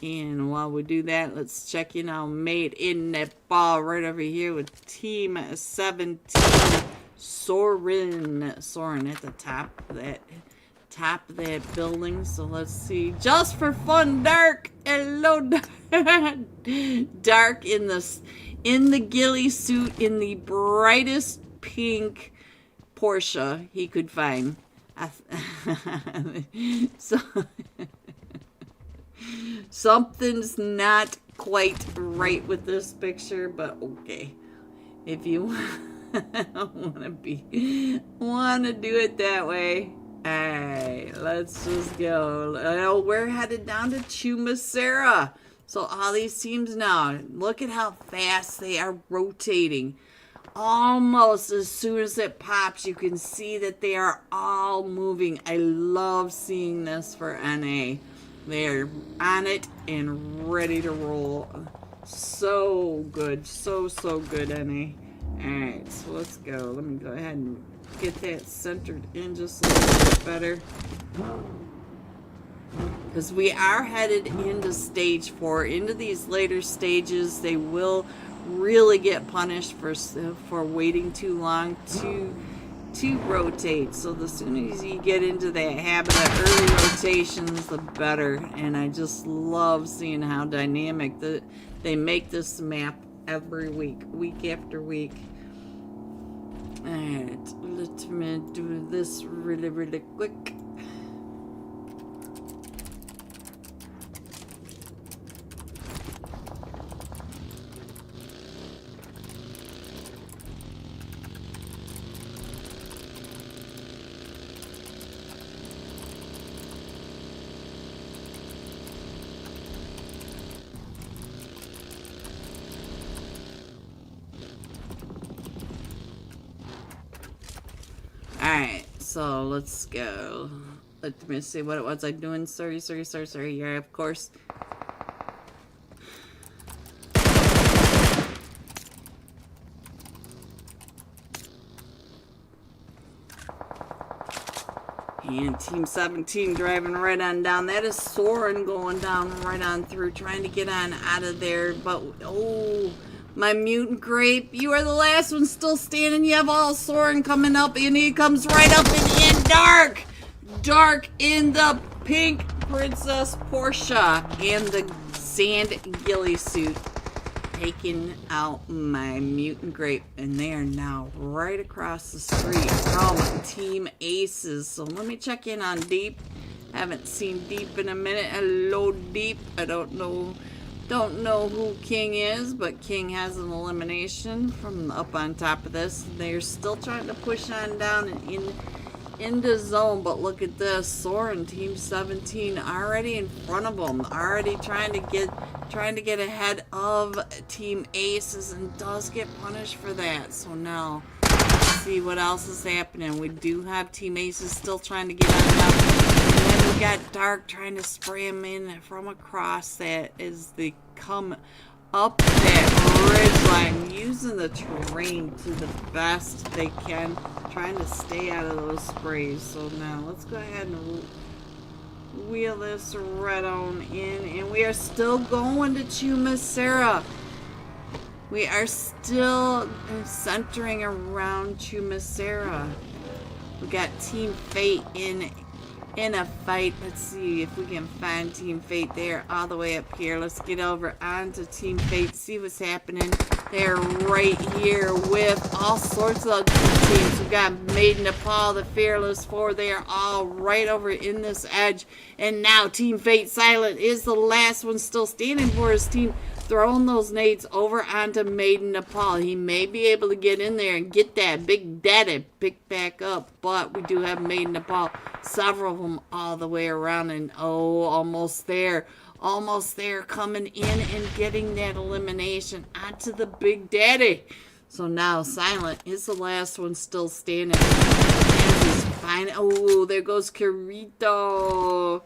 S1: And while we do that, let's check in on Made in Nepal right over here with Team 17. Soren at the top of that building. So let's see. Just for fun, Dark. Hello, Dark in the ghillie suit in the brightest pink Porsche he could find. So something's not quite right with this picture, but okay. If you want to do it that way. Alright, let's just go. We're headed down to Chumasera. So all these teams now, look at how fast they are rotating. Almost as soon as it pops, you can see that they are all moving. I love seeing this for NA. They're on it and ready to roll. So good. So good, NA. Alright, so let's go. Let me go ahead and get that centered in just a little bit better. Because we are headed into stage 4. Into these later stages, they will really get punished for waiting too long to rotate. So the sooner you get into that habit of early rotations, the better. And I just love seeing how dynamic they make this map every week after week. Alright, let me do this really quick. Alright, so let's go. Let me see what it was I'm doing. Sorry. Yeah, of course. And Team 17 driving right on down. That is Soren going down right on through, trying to get on out of there. But, oh, my mutant grape. You are the last one still standing. You have all Soren coming up, and he comes right up and in dark. Dark in the pink Princess Portia and the sand ghillie suit. Taking out my mutant grape, and they are now right across the street from Team Aces. So let me check in on Deep. Haven't seen Deep in a minute. Hello, Deep. I don't know who King is, but King has an elimination from up on top of this. They're still trying to push on down and in the zone, but look at this. Soren, Team 17, already in front of them, already trying to get ahead of Team Aces, and does get punished for that. So now, let's see what else is happening. We do have Team Aces still trying to get on up, and then we got Dark trying to spray him in from across that as they come up that ridge line, using the terrain to the best they can, trying to stay out of those sprays. So now let's go ahead and wheel this right on in, and we are still going to Chumacera. We are still centering around Chumacera. We got Team Fate in a fight. Let's see if we can find Team Fate. They're all the way up here. Let's get over onto Team Fate, see what's happening. They're right here with all sorts of teams. We've got Maiden Nepal, the Fearless Four. They are all right over in this edge. And now Team Fate Silent is the last one still standing for his team, throwing those nades over onto Maiden Nepal. He may be able to get in there and get that Big Daddy picked back up, but we do have Maiden Nepal, several of them all the way around, and oh, almost there, coming in and getting that elimination onto the Big Daddy. So now Silent is the last one still standing. And he's fine. Oh, there goes Kirito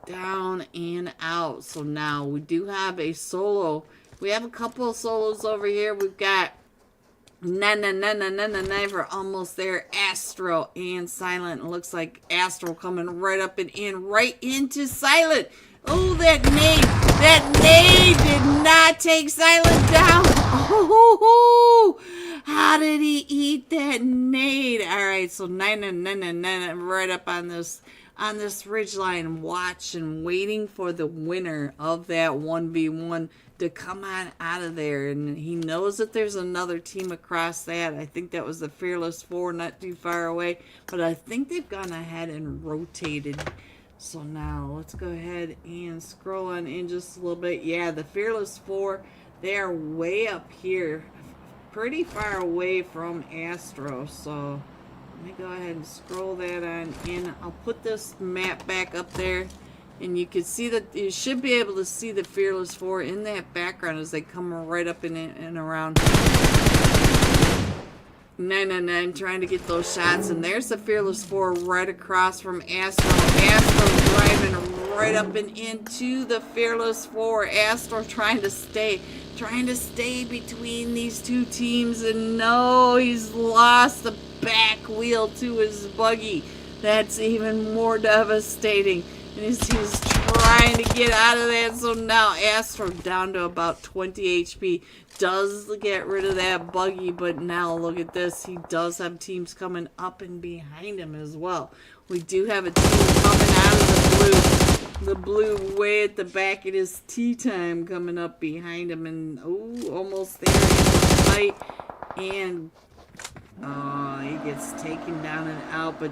S1: down and out. So now we do have a solo. We have a couple of solos over here. We've got Never almost there. Astro and Silent. It looks like Astro coming right up and in, right into Silent. Oh, that nade did not take Silent down. Oh, how did he eat that nade? All right, so right up on this ridge line, watching, waiting for the winner of that 1v1 to come on out of there. And he knows that there's another team across that. I think that was the Fearless Four, not too far away, but I think they've gone ahead and rotated. So now let's go ahead and scroll on in just a little bit. Yeah, the Fearless Four, they are way up here, pretty far away from Astro. So let me go ahead and scroll that on in. I'll put this map back up there, and you can see that you should be able to see the Fearless Four in that background as they come right up and around. 999 trying to get those shots, and there's the Fearless Four right across from Astro. Astro driving right up and into the Fearless Four. Astro trying to stay between these two teams, and no, he's lost the back wheel to his buggy. That's even more devastating. And he's trying to get out of that. So now Astro down to about 20 HP. Does get rid of that buggy, but now look at this. He does have teams coming up and behind him as well. We do have a team coming out of the blue way at the back. It is tea time coming up behind him, and oh, almost there in the fight. And oh, he gets taken down and out, but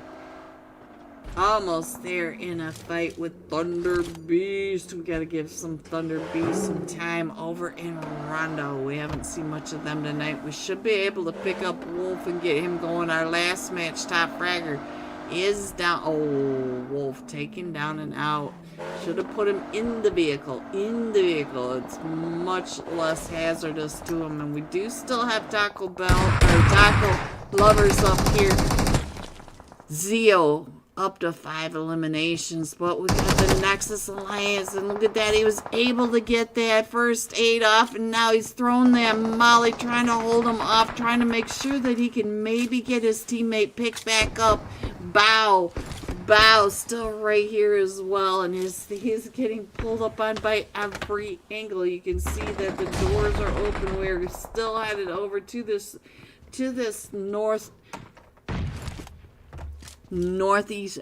S1: almost there in a fight with Thunder Beast. We gotta give some Thunder Beast some time over in Rondo. We haven't seen much of them tonight. We should be able to pick up Wolf and get him going. Our last match, Top Fragger, is down. Oh, Wolf taken down and out. Should have put him in the vehicle. It's much less hazardous to him. And we do still have Taco Bell, or Taco Lovers up here. Zio up to 5 eliminations, but we got the Nexus Alliance, and look at that, he was able to get that first aid off, and now he's throwing that molly, trying to hold him off, trying to make sure that he can maybe get his teammate picked back up. Bow still right here as well, and he's getting pulled up on by every angle. You can see that the doors are open. We're still headed over to this northeast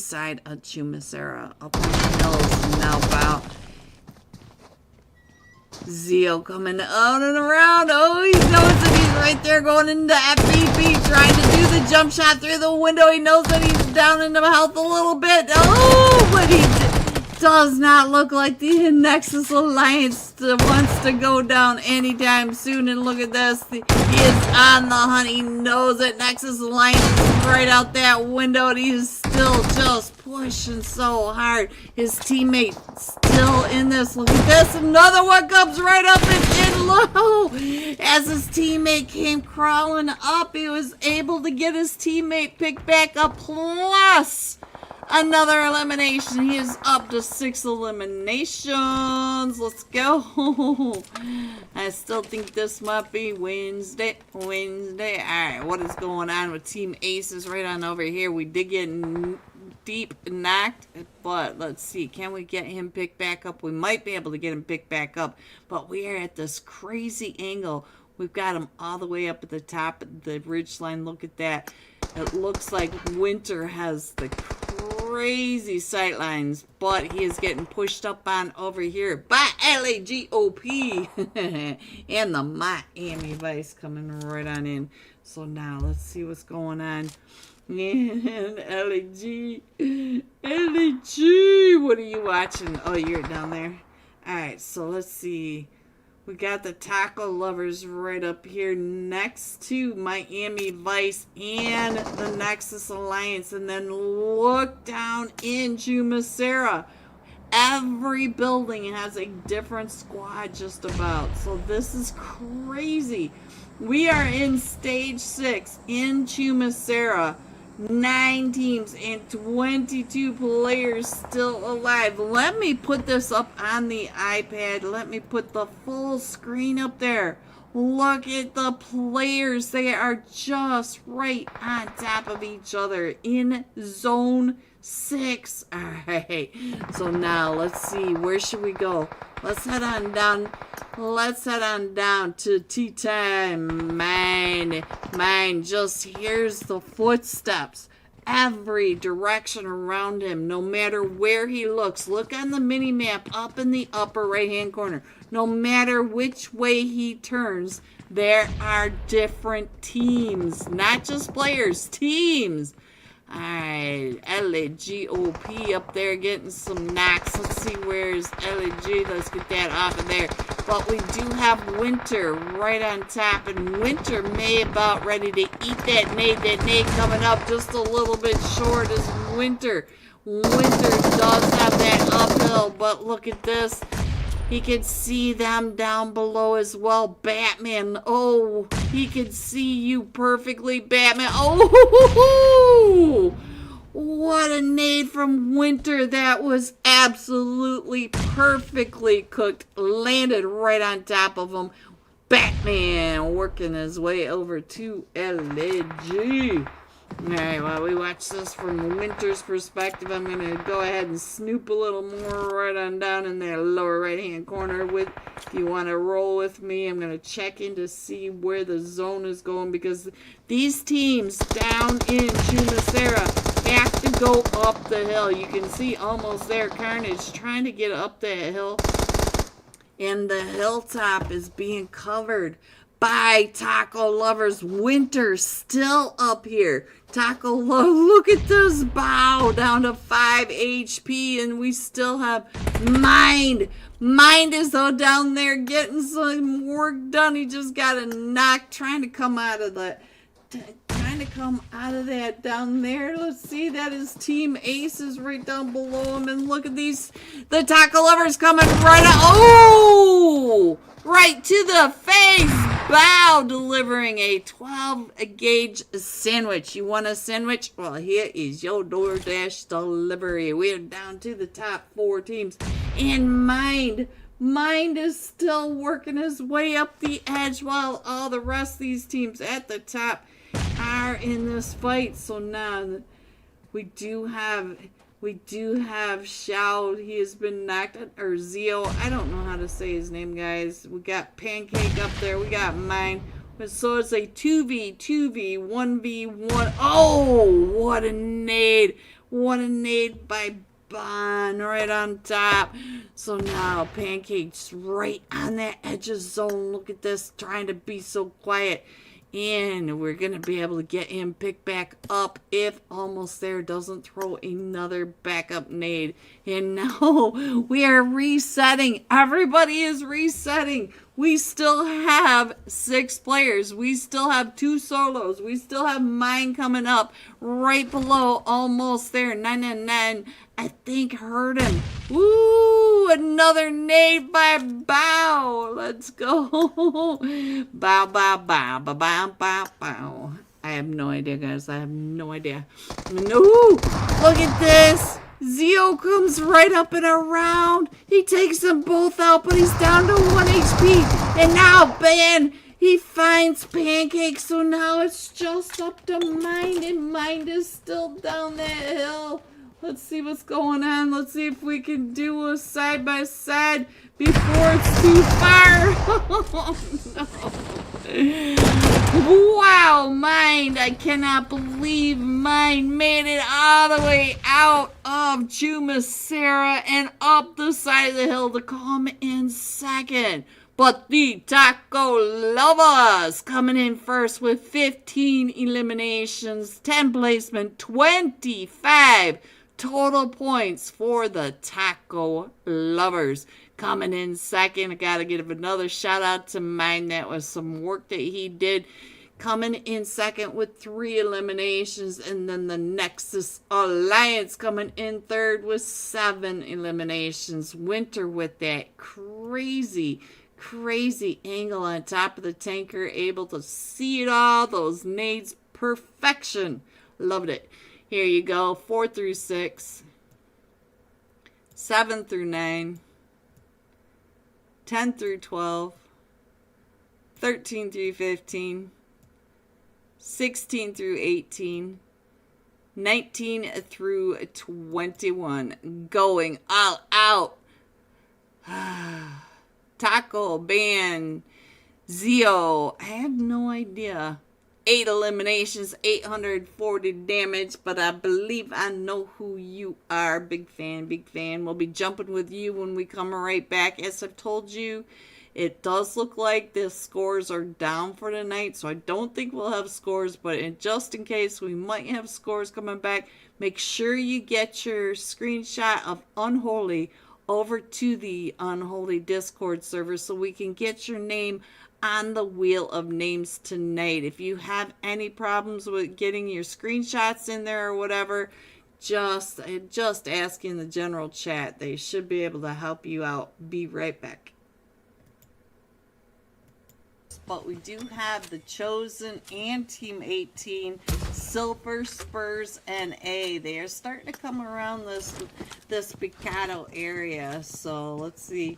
S1: side of Chumacera, up in the hills. Now Bow. Zio coming out and around. Oh, he knows that he's right there going into FPP, trying to do the jump shot through the window. He knows that he's down into health a little bit. Oh, but he does not look like the Nexus Alliance wants to go down anytime soon. And look at this. He is on the hunt. He knows that Nexus Alliance is right out that window, and he's still just pushing so hard. His teammate still in this. Look at this. Another one comes right up and in low. As his teammate came crawling up, he was able to get his teammate picked back up. Plus another elimination. He is up to 6 eliminations. Let's go. I still think this might be Wednesday. Alright, what is going on with Team Aces right on over here? We did get deep knocked, but let's see. Can we get him picked back up? We might be able to get him picked back up, but we are at this crazy angle. We've got him all the way up at the top of the ridge line. Look at that. It looks like Winter has the crazy sight lines, but he is getting pushed up on over here by LAGOP and the Miami Vice coming right on in. So now let's see what's going on. And LAG, what are you watching? Oh, you're down there. Alright, so let's see. We got the Taco Lovers right up here next to Miami Vice and the Nexus Alliance. And then look down in Chumacera. Every building has a different squad just about. So this is crazy. We are in stage 6 in Chumacera. 9 teams and 22 players still alive. Let me put this up on the iPad. Let me put the full screen up there. Look at the players. They are just right on top of each other in zone 6. Alright, so now let's see, where should we go? Let's head on down. Let's head on down to Tea Time. Mine, just here's the footsteps. Every direction around him, no matter where he looks. Look on the mini map up in the upper right hand corner. No matter which way he turns, there are different teams. Not just players, teams. Alright, LAGOP up there getting some knocks. Let's see, where's LAG? Let's get that off of there. But we do have Winter right on top, and Winter may about ready to eat that nade. That nade coming up just a little bit short is Winter. Winter does have that uphill, but look at this. He can see them down below as well. Batman. Oh, he can see you perfectly, Batman. Oh, what a nade from Winter. That was absolutely perfectly cooked. Landed right on top of him. Batman working his way over to LAG. Alright, while we watch this from Winter's perspective, I'm going to go ahead and snoop a little more right on down in that lower right-hand corner. If you want to roll with me, I'm going to check in to see where the zone is going, because these teams down in Chumacera have to go up the hill. You can see almost there, Carnage trying to get up that hill, and the hilltop is being covered by Taco Lovers. Winter still up here. Taco Love, look at this, Bow down to 5 HP, and we still have Mind. Mind is though down there getting some work done. He just got a knock, trying to come out of that. Down there. Let's see, that is Team Aces right down below him, and look at these, the Taco Lovers coming right out. Oh, right to the face. Bow delivering a 12-gauge sandwich. You want a sandwich? Well, here is your DoorDash delivery. We are down to the top 4 teams. And Mind is still working his way up the edge while all the rest of these teams at the top are in this fight. So now we do have Shao. He has been knocked out, or Zio. I don't know how to say his name, guys. We got Pancake up there. We got Mine. So it's a 2v, 1v1. Oh, what a nade. What a nade by Bon right on top. So now Pancake's right on that edge of zone. Look at this, trying to be so quiet. And we're going to be able to get him picked back up if Almost There doesn't throw another backup nade. And now we are resetting. Everybody is resetting. We still have 6 players. We still have 2 solos. We still have Mine coming up right below Almost There. 999, I think, hurt him. Woo! Another nade by Bow. Let's go. Bow, bow, bow, bow, bow, bow, bow. I have no idea, guys. I have no idea. No! Look at this. Zio comes right up and around. He takes them both out, but he's down to 1 HP. And now, Ban, he finds Pancake. So now it's just up to Mind, and Mind is still down that hill. Let's see what's going on. Let's see if we can do a side-by-side before it's too far. Oh, no. Wow, Mind. I cannot believe Mind made it all the way out of Jumasera and up the side of the hill to come in second. But the Taco Lovers coming in first with 15 eliminations, 10 placement, 25 total points for the Taco Lovers. Coming in second, I gotta give another shout out to Mine. That was some work that he did. Coming in second with 3 eliminations, and then the Nexus Alliance coming in third with 7 eliminations. Winter with that crazy angle on top of the tanker, able to see it all. Those nades, perfection. Loved it. Here you go. 4 through 6, 7 through 9, 10 through 12, 13 through 15, 16 through 18, 19 through 21. Going all out. Taco, Ban, Zio. I have no idea. 8 eliminations, 840 damage, but I believe I know who you are. Big fan, big fan. We'll be jumping with you when we come right back. As I've told you, it does look like the scores are down for tonight, so I don't think we'll have scores, but just in case we might have scores coming back, make sure you get your screenshot of Unholy over to the Unholy Discord server so we can get your name on the wheel of names tonight. If you have any problems with getting your screenshots in there or whatever, just ask in the general chat. They should be able to help you out. Be right back. But we do have the Chosen and Team 18, Silver, Spurs, and A. They are starting to come around this Picado area. So let's see.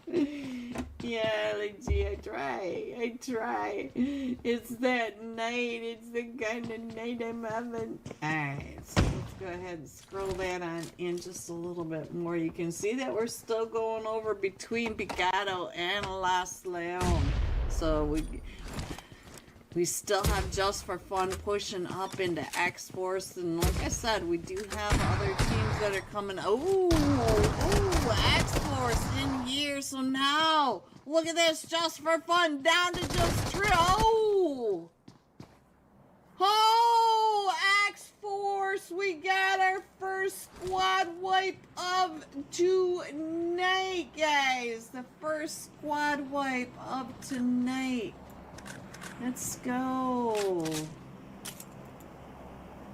S1: Yeah, Lindsay, I try. It's that night. It's the kind of night I'm having. Alright, so let's go ahead and scroll that on in just a little bit more. You can see that we're still going over between Picado and Las Leon. So we still have Just for Fun pushing up into X-Force. And like I said, we do have other teams that are coming. Oh, X-Force in here. So now, look at this. Just for Fun down to just 3. Oh, X-Force. We got our first squad wipe of tonight, guys. The first squad wipe of tonight. Let's go.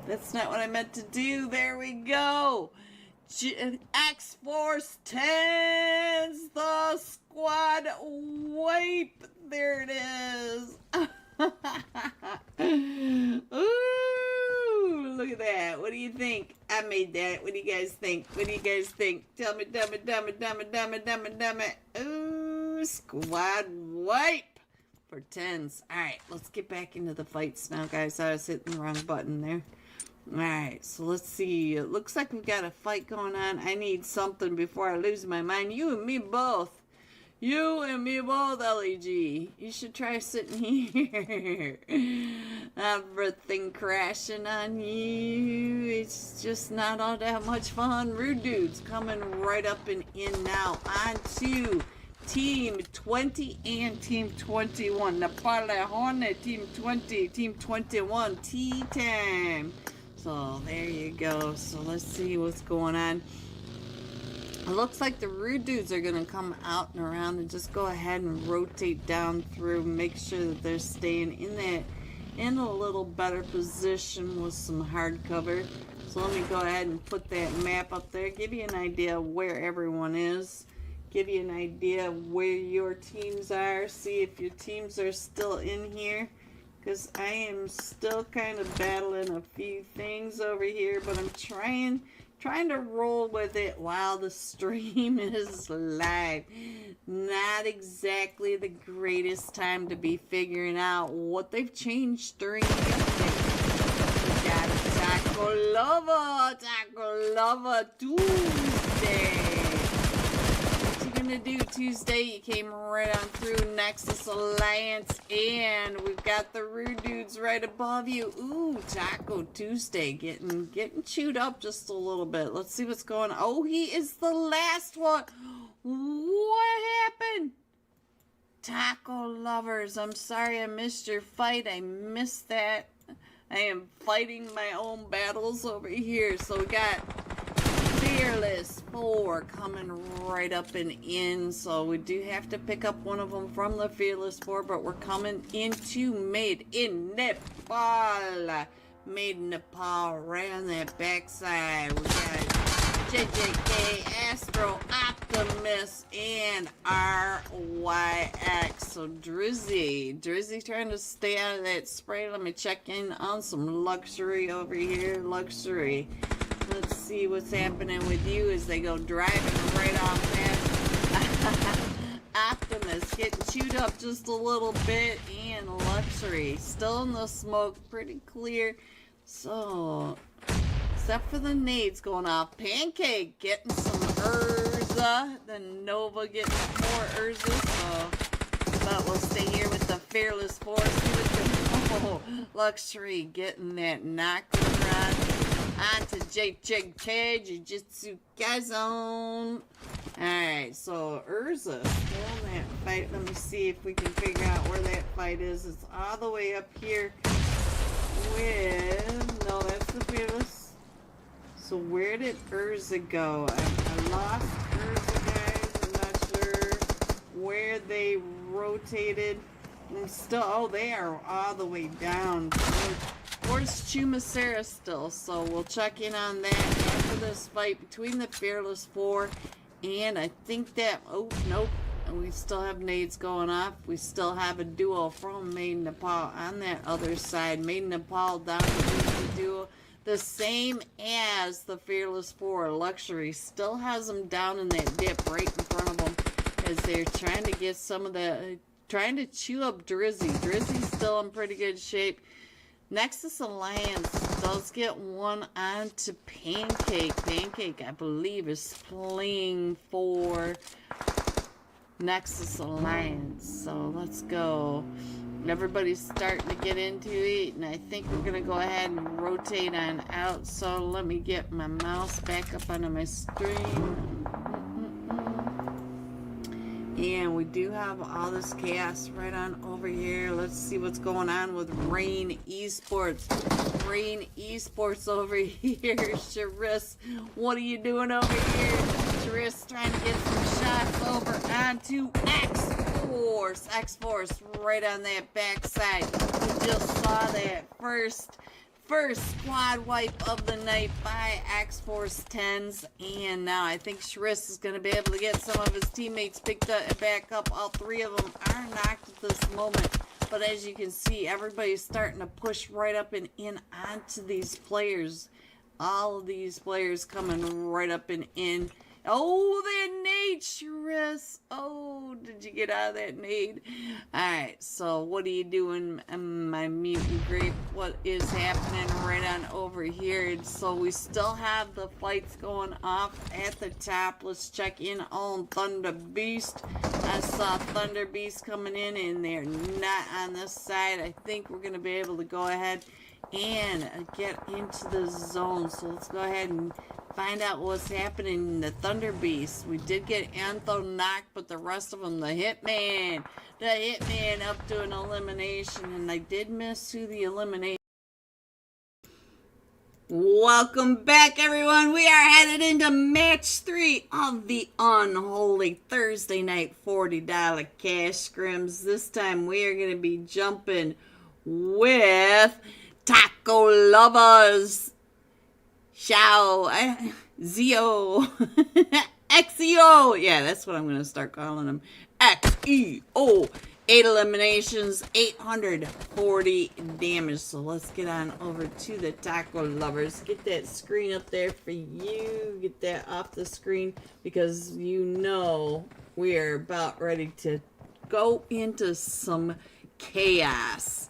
S1: That's not what I meant to do. There we go. X-Force 10's the squad wipe. There it is. Ooh, look at that. What do you think? I made that. What do you guys think? What do you guys think? Tell me, dumb it. Ooh, squad wipe for 10s. Alright, let's get back into the fights now, guys. I was hitting the wrong button there. Alright, so let's see. It looks like we've got a fight going on. I need something before I lose my mind. You and me both. You and me both, LEG. You should try sitting here. Everything crashing on you. It's just not all that much fun. Rude dudes coming right up and in now. On to Team 20 and Team 21. Napalehone, Team 20, Team 21. Tea time. So there you go. So let's see what's going on. It looks like the rude dudes are going to come out and around and just go ahead and rotate down through. Make sure that they're staying in a little better position with some hard cover. So let me go ahead and put that map up there. Give you an idea of where everyone is. Give you an idea of where your teams are. See if your teams are still in here. Because I am still kind of battling a few things over here. But I'm trying to roll with it while the stream is live. Not exactly the greatest time to be figuring out what they've changed during the update. We got Taco Lover Tuesday. What you gonna do Tuesday? You came right on through Nexus Alliance, and we've got the rude dudes right above you. Ooh, Taco Tuesday getting chewed up just a little bit. Let's see what's going on. Oh, he is the last one. What happened? Taco lovers, I'm sorry I missed your fight. I missed that. I am fighting my own battles over here. So we got Fearless 4 coming right up and in, so we do have to pick up one of them from the Fearless 4, but we're coming into Made in Nepal. Made in Nepal, right on that backside. We got JJK, Astro, Optimus, and RYX. So Drizzy trying to stay out of that spray. Let me check in on some luxury over here. Luxury. Let's see what's happening with you as they go driving right off that. Optimus getting chewed up just a little bit, and Luxury still in the smoke, pretty clear. So, except for the nades going off. Pancake getting some Urza. The Nova getting more Urza. So, but we'll stay here with the Fearless Force. Oh, Luxury getting that knock-around. On to JJK, Jiu-Jitsu Gazone. Alright, so Urza still in that fight. Let me see if we can figure out where that fight is. It's all the way up here with... No, that's the Fearless. So where did Urza go? I lost Urza, guys. I'm not sure where they rotated. I'm still... Oh, they are all the way down. Where's Chumacera still? So we'll check in on that after this fight between the Fearless 4 and I think that... Oh, nope. We still have nades going off. We still have a duo from Made in Nepal on that other side. Made in Nepal down to the duo. The same as the Fearless 4. Luxury still has them down in that dip right in front of them as they're trying to get some of the... Trying to chew up Drizzy. Drizzy's still in pretty good shape. Nexus Alliance does get one onto Pancake. Pancake, I believe, is playing for Nexus Alliance. So let's go. Everybody's starting to get into it, and I think we're going to go ahead and rotate on out. So let me get my mouse back up onto my screen. And we do have all this chaos right on over here. Let's see what's going on with Rain Esports. Rain Esports over here. Charis, what are you doing over here? Charis trying to get some shots over onto X-Force. X-Force right on that backside. We just saw that first first squad wipe of the night by X-Force 10s. And now I think Shriss is going to be able to get some of his teammates picked up and back up. All three of them are knocked at this moment. But as you can see, everybody's starting to push right up and in onto these players. All of these players coming right up and in. Oh, that nade, Shriss. Oh, did you get out of that nade? Alright, so what are you doing, my mutant grape? What is happening right on over here? So we still have the fights going off at the top. Let's check in on Thunder Beast. I saw Thunder Beast coming in, and they're not on this side. I think we're going to be able to go ahead and get into the zone. So let's go ahead and find out what's happening in the Thunder Beast. We did get Antho knocked, but the rest of them, the Hitman up to an elimination, and I did miss who the elimination. Welcome back, everyone. We are headed into match 3 of the Unholy Thursday night $40 cash scrims. This time we are going to be jumping with Taco Lovers. Zio. XEO. Yeah, that's what I'm going to start calling them. XEO. 8 eliminations, 840 damage. So let's get on over to the Taco Lovers. Get that screen up there for you. Get that off the screen because you know we are about ready to go into some chaos.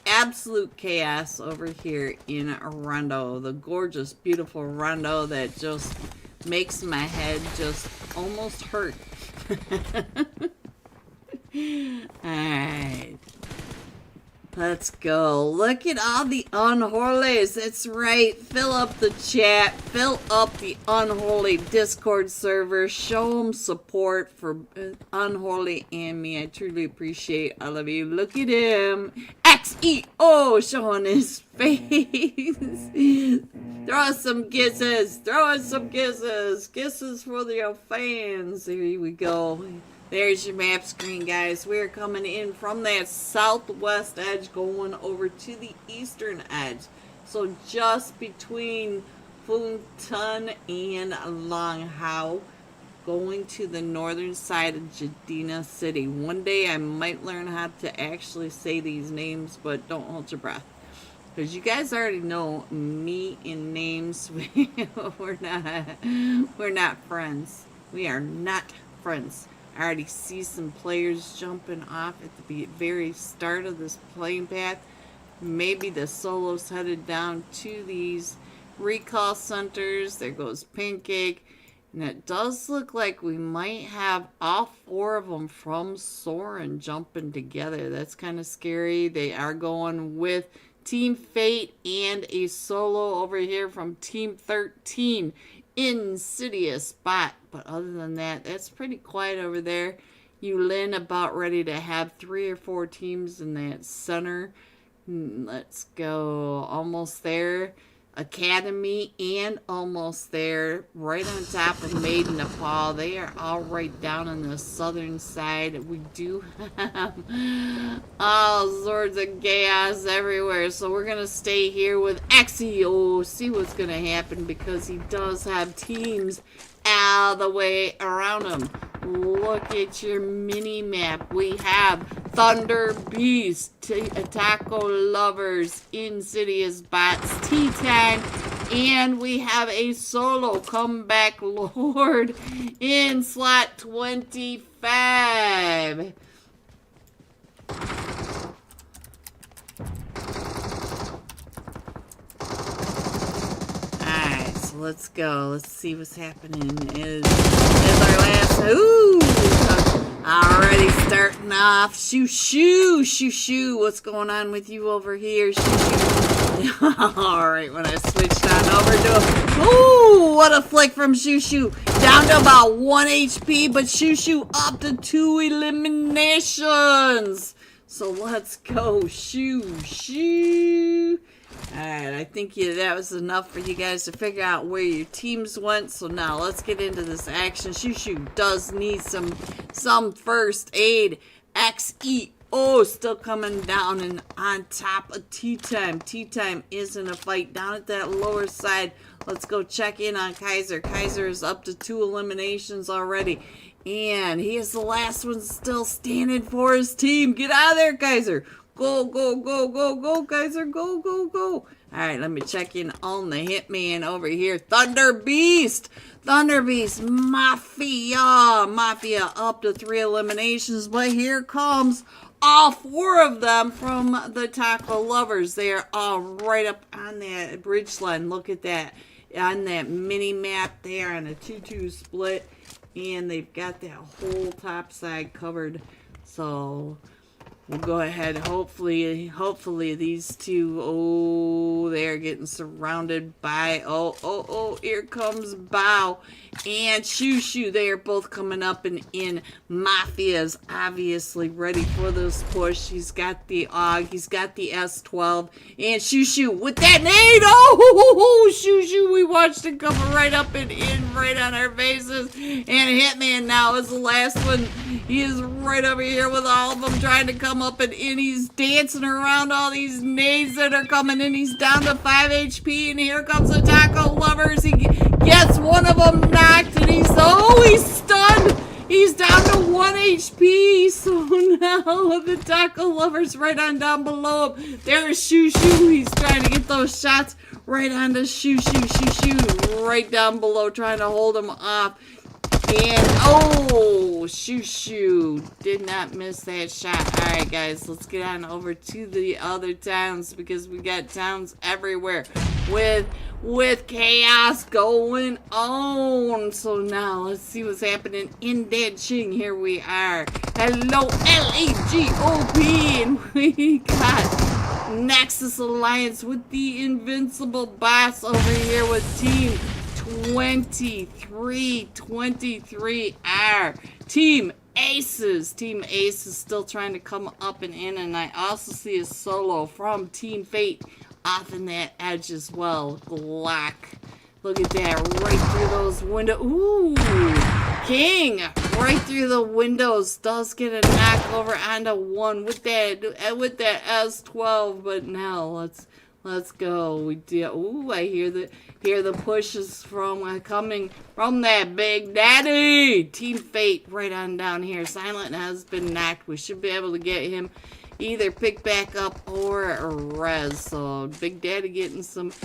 S1: Absolute chaos over here in Rondo. The gorgeous, beautiful Rondo that just makes my head just almost hurt. Alright. Let's go. Look at all the Unholies. That's right. Fill up the chat. Fill up the Unholy Discord server. Show them support for Unholy and me. I truly appreciate all of you. Look at him. XEO showing his face. Throw us some kisses. Throw us some kisses. Kisses for the fans. Here we go. There's your map screen, guys. We're coming in from that southwest edge going over to the eastern edge. So just between Phu Ton and Long Hao, going to the northern side of Jadina City. One day I might learn how to actually say these names, but don't hold your breath. Because you guys already know me and names. We're not friends. We are not friends. I already see some players jumping off at the very start of this playing path. Maybe the solo's headed down to these recall centers. There goes Pancake. And it does look like we might have all 4 of them from Soren jumping together. That's kind of scary. They are going with Team Fate and a solo over here from Team 13. Insidious spot, but other than that, that's pretty quiet over there. Yulin about ready to have 3 or 4 teams in that center. Let's go. Almost there. Academy and almost there. Right on top of Maiden Nepal. They are all right down on the southern side. We do have all sorts of chaos everywhere. So we're going to stay here with XEO. See what's going to happen because he does have teams all the way around him. Look at your mini map. We have Thunder Beast, Taco Lovers, Insidious Bots, T10, and we have a solo Comeback Lord in slot 25. Alright, so let's go. Let's see what's happening. Is our last... Ooh! Already starting off. Shoo. What's going on with you over here? Shoo. Alright, when I switched on over to him. Ooh, what a flick from Shoo. Down to about 1 HP, but Shoo up to 2 eliminations. So let's go. Shoo. Alright, I think that was enough for you guys to figure out where your teams went. So now let's get into this action. Shoo does need some first aid. XEO Oh, still coming down and on top of Tea Time. Tea Time is in a fight down at that lower side. Let's go check in on Kaiser. Kaiser is up to 2 eliminations already. And he is the last one still standing for his team. Get out of there, Kaiser. Go, go, go, go, go, Kaiser. Go, go, go. All right, let me check in on the hitman over here. Thunder Beast. Thunder Beast. Mafia. Mafia up to 3 eliminations. But here comes all 4 of them from the Taco Lovers. They are all right up on that bridge line. Look at that. On that mini map there on a 2-2 split. And they've got that whole top side covered. So we'll go ahead. Hopefully these 2, oh, they're getting surrounded by, oh, here comes Bow and Shoo Shoo. They are both coming up and in. Mafia's obviously ready for this push. He's got the AUG, he's got the S12, and Shoo Shoo with that nade. Oh, Shoo Shoo, we watched it come right up and in right on our faces. And Hitman now is the last one. He is right over here with all of them trying to come up and in. He's dancing around all these nades that are coming in. He's down to 5 HP, and here comes the Taco Lovers. He gets one of them knocked, and he's stunned. He's down to 1 HP. So now the Taco Lovers right on down below him. There's Shoo Shoo. He's trying to get those shots right onto Shoo Shoo. Shoo Shoo right down below, trying to hold him off. And, oh, Shoo Shoo did not miss that shot. All right, guys, let's get on over to the other towns, because we got towns everywhere with chaos going on. So now let's see what's happening in Deadching. Here we are. Hello, LAGOP, and we got Nexus Alliance with the Invincible Boss over here with Team 23R. Team Aces. Team Aces still trying to come up and in, and I also see a solo from Team Fate off in that edge as well. Glock. Look at that, right through those windows. Ooh, King, right through the windows. Does get a knock over onto 1 with that S12. But now let's go. We do. Ooh, I hear the pushes from coming from that Big Daddy. Team Fate right on down here. Silent has been knocked. We should be able to get him either pick back up or res. So Big Daddy getting some of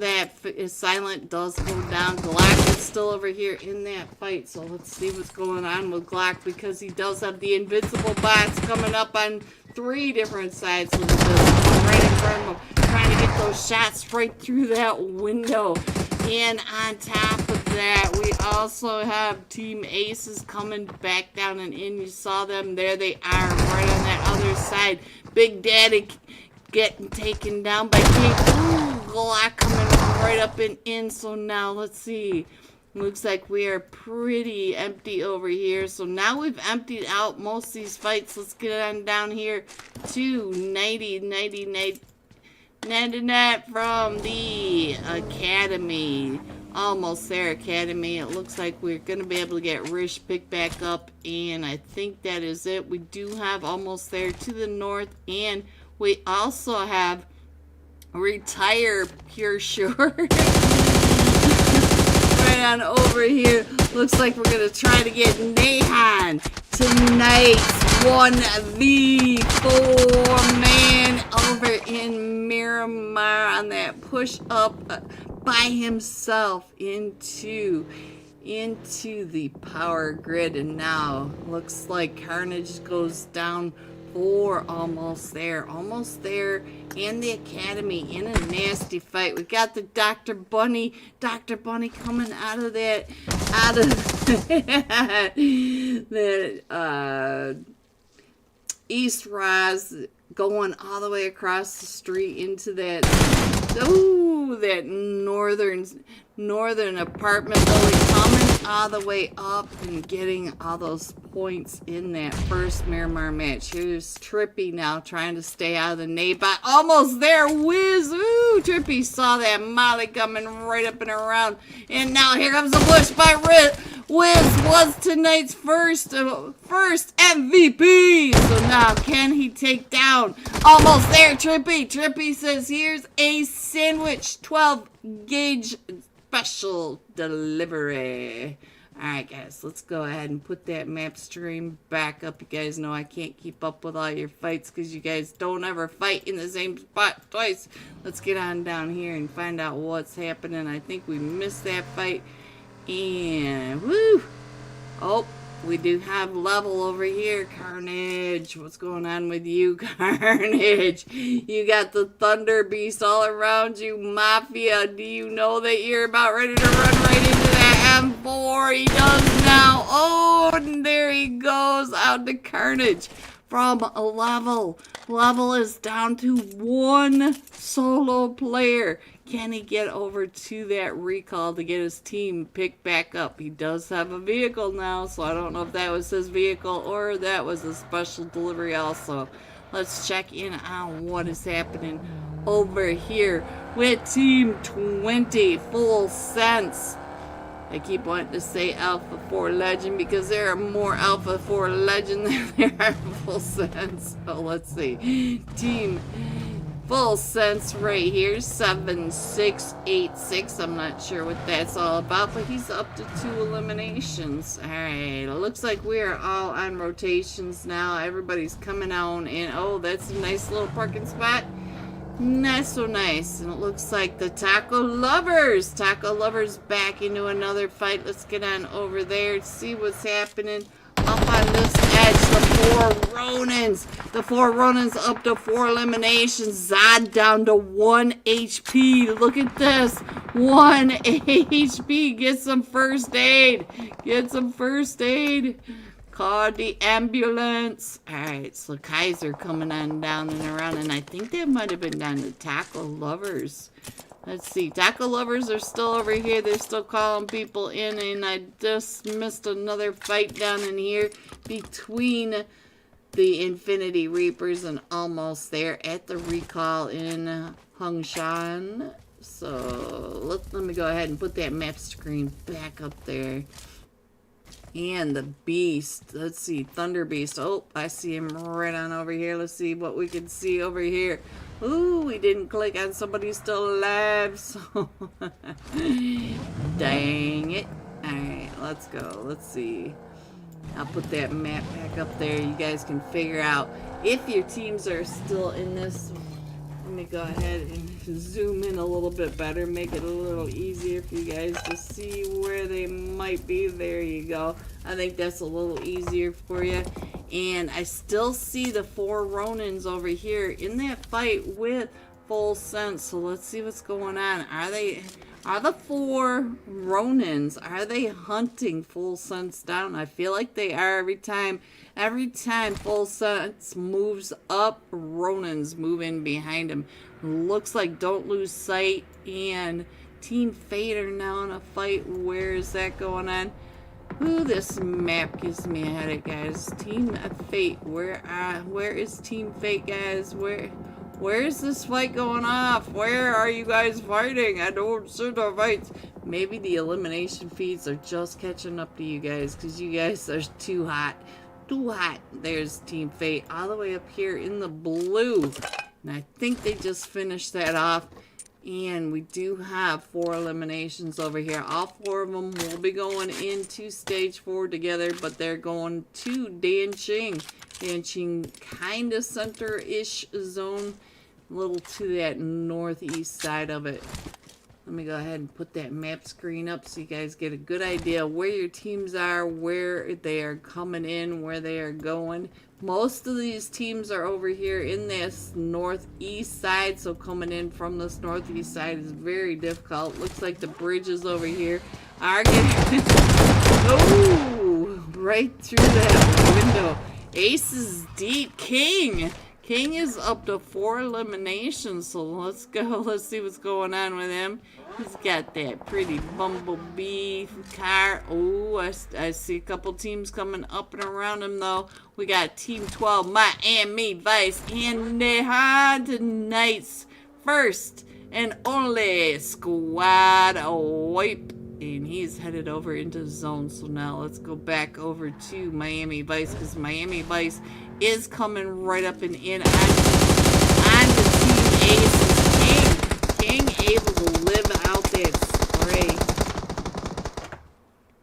S1: that. Silent does go down. Glock is still over here in that fight. So let's see what's going on with Glock, because he does have the Invincible Bots coming up on 3 different sides of the business. Right in front of him, trying to get those shots right through that window. And on top of that, we also have Team Aces coming back down and in. You saw them. There they are, right on that other side. Big Daddy getting taken down by King. Ooh, Glock coming right up and in. So now, let's see. Looks like we are pretty empty over here. So now we've emptied out most of these fights. Let's get on down here to 90 from the Academy. Almost there, Academy. It looks like we're going to be able to get Rish picked back up. And I think that is it. We do have almost there to the north. And we also have Retire Pure Sure. Right on over here. Looks like we're going to try to get Nahan tonight. 1v4 man over in Miramar on that push up by himself into the power grid. And now looks like Carnage goes down for almost there and the Academy in a nasty fight. We got the Dr. Bunny coming out of that East Rise, going all the way across the street into that northern apartment building, coming all the way up and getting all those points in that first Miramar match. Here's Trippy now trying to stay out of the nade, but almost there. Whiz! Ooh, Trippy saw that Molly coming right up and around. And now here comes the push by Wiz was tonight's first MVP. So now can he take down? Almost there, Trippy. Trippy says here's a sandwich 12 gauge special delivery. Alright guys, let's go ahead and put that map stream back up. You guys know I can't keep up with all your fights because you guys don't ever fight in the same spot twice. Let's get on down here and find out what's happening. I think we missed that fight. And woo! Oh, we do have level over here. Carnage, what's going on with you, Carnage? You got the Thunder Beast all around you, Mafia. Do you know that you're about ready to run right into that M4? He does now. Oh, and there he goes out to Carnage from a level. Level is down to one solo player. Can he get over to that recall to get his team picked back up? He does have a vehicle now, so I don't know if that was his vehicle or that was a special delivery also. Let's check in on what is happening over here with Team 20 Full Sense. I keep wanting to say Alpha 4 Legend because there are more Alpha 4 Legend than there are Full Sense. So let's see. Team Full Sense right here, 7686. I'm not sure what that's all about, but he's up to 2 eliminations. Alright, it looks like we are all on rotations now. Everybody's coming on, and oh, that's a nice little parking spot. Not so nice. And it looks like the Taco Lovers back into another fight. Let's get on over there to see what's happening. Up on this edge, the 4 Ronins up to 4 eliminations. Zod down to 1 HP. Look at this, 1 HP. Get some first aid. Call the ambulance. Alright, so Kaiser coming on down and around, and I think that might have been down to Taco Lovers. Let's see, Taco Lovers are still over here. They're still calling people in, and I just missed another fight down in here between the Infinity Reapers and almost there at the recall in Hungshan. So let me go ahead and put that map screen back up there. And the Beast. Let's see, Thunder Beast. Oh, I see him right on over here. Let's see what we can see over here. Ooh, we didn't click on somebody still alive, so dang it. Alright, let's go. Let's see. I'll put that map back up there. You guys can figure out if your teams are still in this. Let me go ahead and zoom in a little bit better, make it a little easier for you guys to see where they might be. There you go. I think that's a little easier for you. And I still see the 4 Ronins over here in that fight with Full Sense. So let's see what's going on. Are the 4 Ronins, are they hunting Full Sense down? I feel like they are every time Full Sense moves up, Ronins move in behind him. Looks like Don't Lose Sight and Team Fate are now in a fight. Where is that going on? Ooh, this map gives me a headache, guys. Team Fate, where is Team Fate, guys? Where is this fight going off? Where are you guys fighting? I don't see the fights. Maybe the elimination feeds are just catching up to you guys because you guys are too hot. Too hot. There's Team Fate all the way up here in the blue. And I think they just finished that off. And we do have 4 eliminations over here. All 4 of them will be going into stage 4 together, but they're going to Danqing. Danqing kind of center-ish zone, a little to that northeast side of it. Let me go ahead and put that map screen up so you guys get a good idea where your teams are, where they are coming in, where they are going. Most of these teams are over here in this northeast side, so coming in from this northeast side is very difficult. Looks like the bridges over here are getting oh, right through that window. Ace is deep. King is up to 4 eliminations, so let's go. Let's see what's going on with him. He's got that pretty bumblebee car. Oh, I see a couple teams coming up and around him, though. We got Team 12, Miami Vice, and they had tonight's first and only squad wipe. And he's headed over into zone. So now let's go back over to Miami Vice, because Miami Vice is coming right up and in on the Team Ace's King able to live out that spray.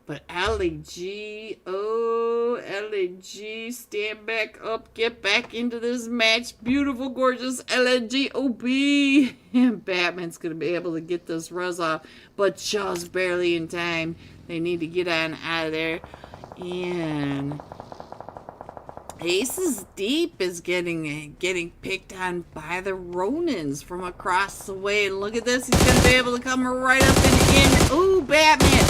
S1: But LAG, oh, LAG, stand back up, get back into this match. Beautiful, gorgeous LAG OB. And Batman's going to be able to get this res off, but just barely in time. They need to get on out of there. And Ace's Deep is getting picked on by the Ronins from across the way. And look at this. He's going to be able to come right up and in. Ooh, Batman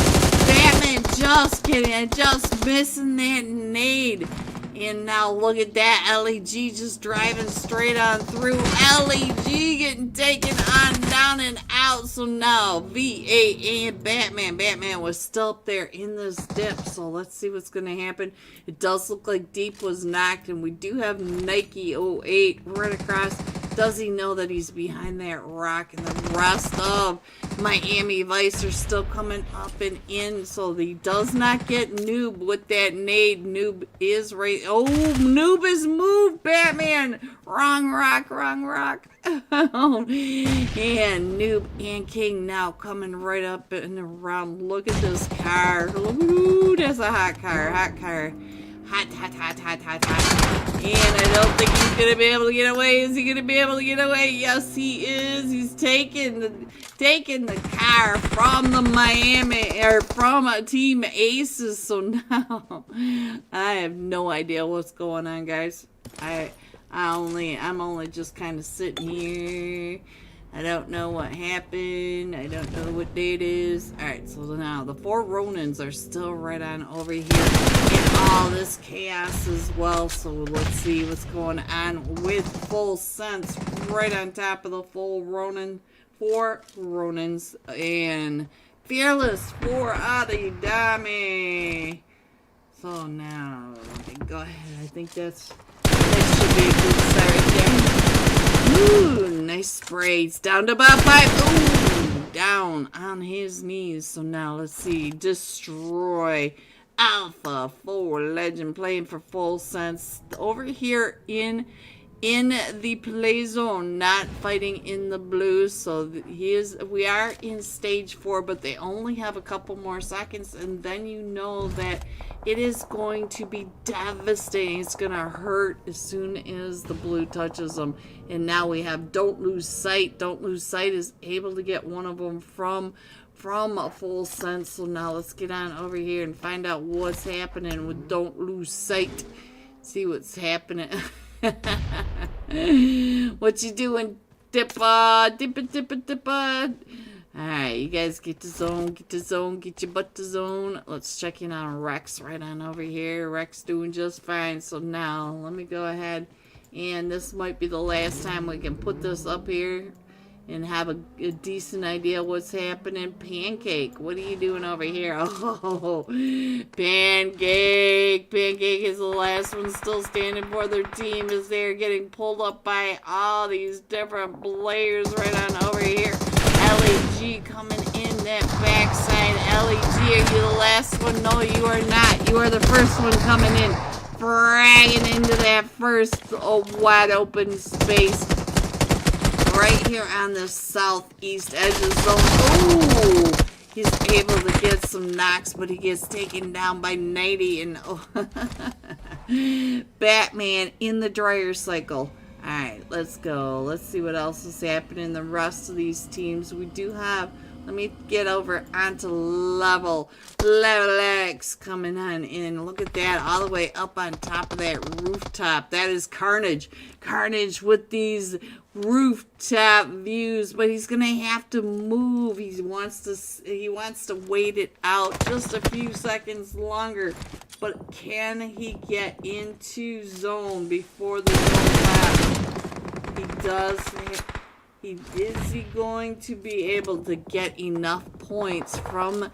S1: just missing that nade. And now look at that. LEG just driving straight on through. LEG getting taken on down and out. So now VA and Batman. Batman was still up there in this dip. So let's see what's going to happen. It does look like Deep was knocked. And we do have Nike 08 right across. Does he know that he's behind that rock? And the rest of Miami Vice are still coming up and in. So he does not get Noob with that nade. Noob is right. Oh, Noob is moved, Batman. Wrong rock, wrong rock. And Noob and King now coming right up and around. Look at this car. Ooh, that's a hot car, hot car. Hot. And I don't think he's going to be able to get away. Is he going to be able to get away? Yes, he is. He's taking the car from the Miami, or from a Team Aces. So now I have no idea what's going on, guys. I'm only just kind of sitting here. I don't know what happened. I don't know what date it is. Alright, so now the 4 Ronins are still right on over here in all this chaos as well. So let's see what's going on with Full Sense right on top of the full Ronin. 4 Ronins and Fearless for Adidami. So now, go ahead. I think that should be a good start right there. Ooh, nice sprays. Down to about 5. Ooh, down on his knees. So now let's see. Destroy Alpha 4 Legend playing for Full Sense. Over here in the play zone, not fighting in the blue. So we are in stage 4, but they only have a couple more seconds, and then you know that it is going to be devastating. It's going to hurt as soon as the blue touches them. And now we have Don't Lose Sight. Don't Lose Sight is able to get one of them from a Full Sense. So now let's get on over here and find out what's happening with Don't Lose Sight. See what's happening. What you doing, Dippa? Alright, you guys get to zone, get your butt to zone. Let's check in on Rex right on over here. Rex doing just fine. So now, let me go ahead, and this might be the last time we can put this up here and have a decent idea what's happening. Pancake, what are you doing over here? Oh, Pancake is the last one still standing for their team as they're getting pulled up by all these different players right on over here. LAG coming in that backside. LAG, are you the last one? No, you are not. You are the first one coming in, fragging into that first wide open space right here on the southeast edge of zone. Ooh, he's able to get some knocks, but he gets taken down by 90. And Batman in the dryer cycle. Alright, let's go. Let's see what else is happening in the rest of these teams. We do have, let me get over onto level X coming on in. Look at that, all the way up on top of that rooftop. That is Carnage. Carnage with these rooftop views, but he's gonna have to move. He wants to wait it out just a few seconds longer. But can he get into zone before the zone lap? Is he going to be able to get enough points from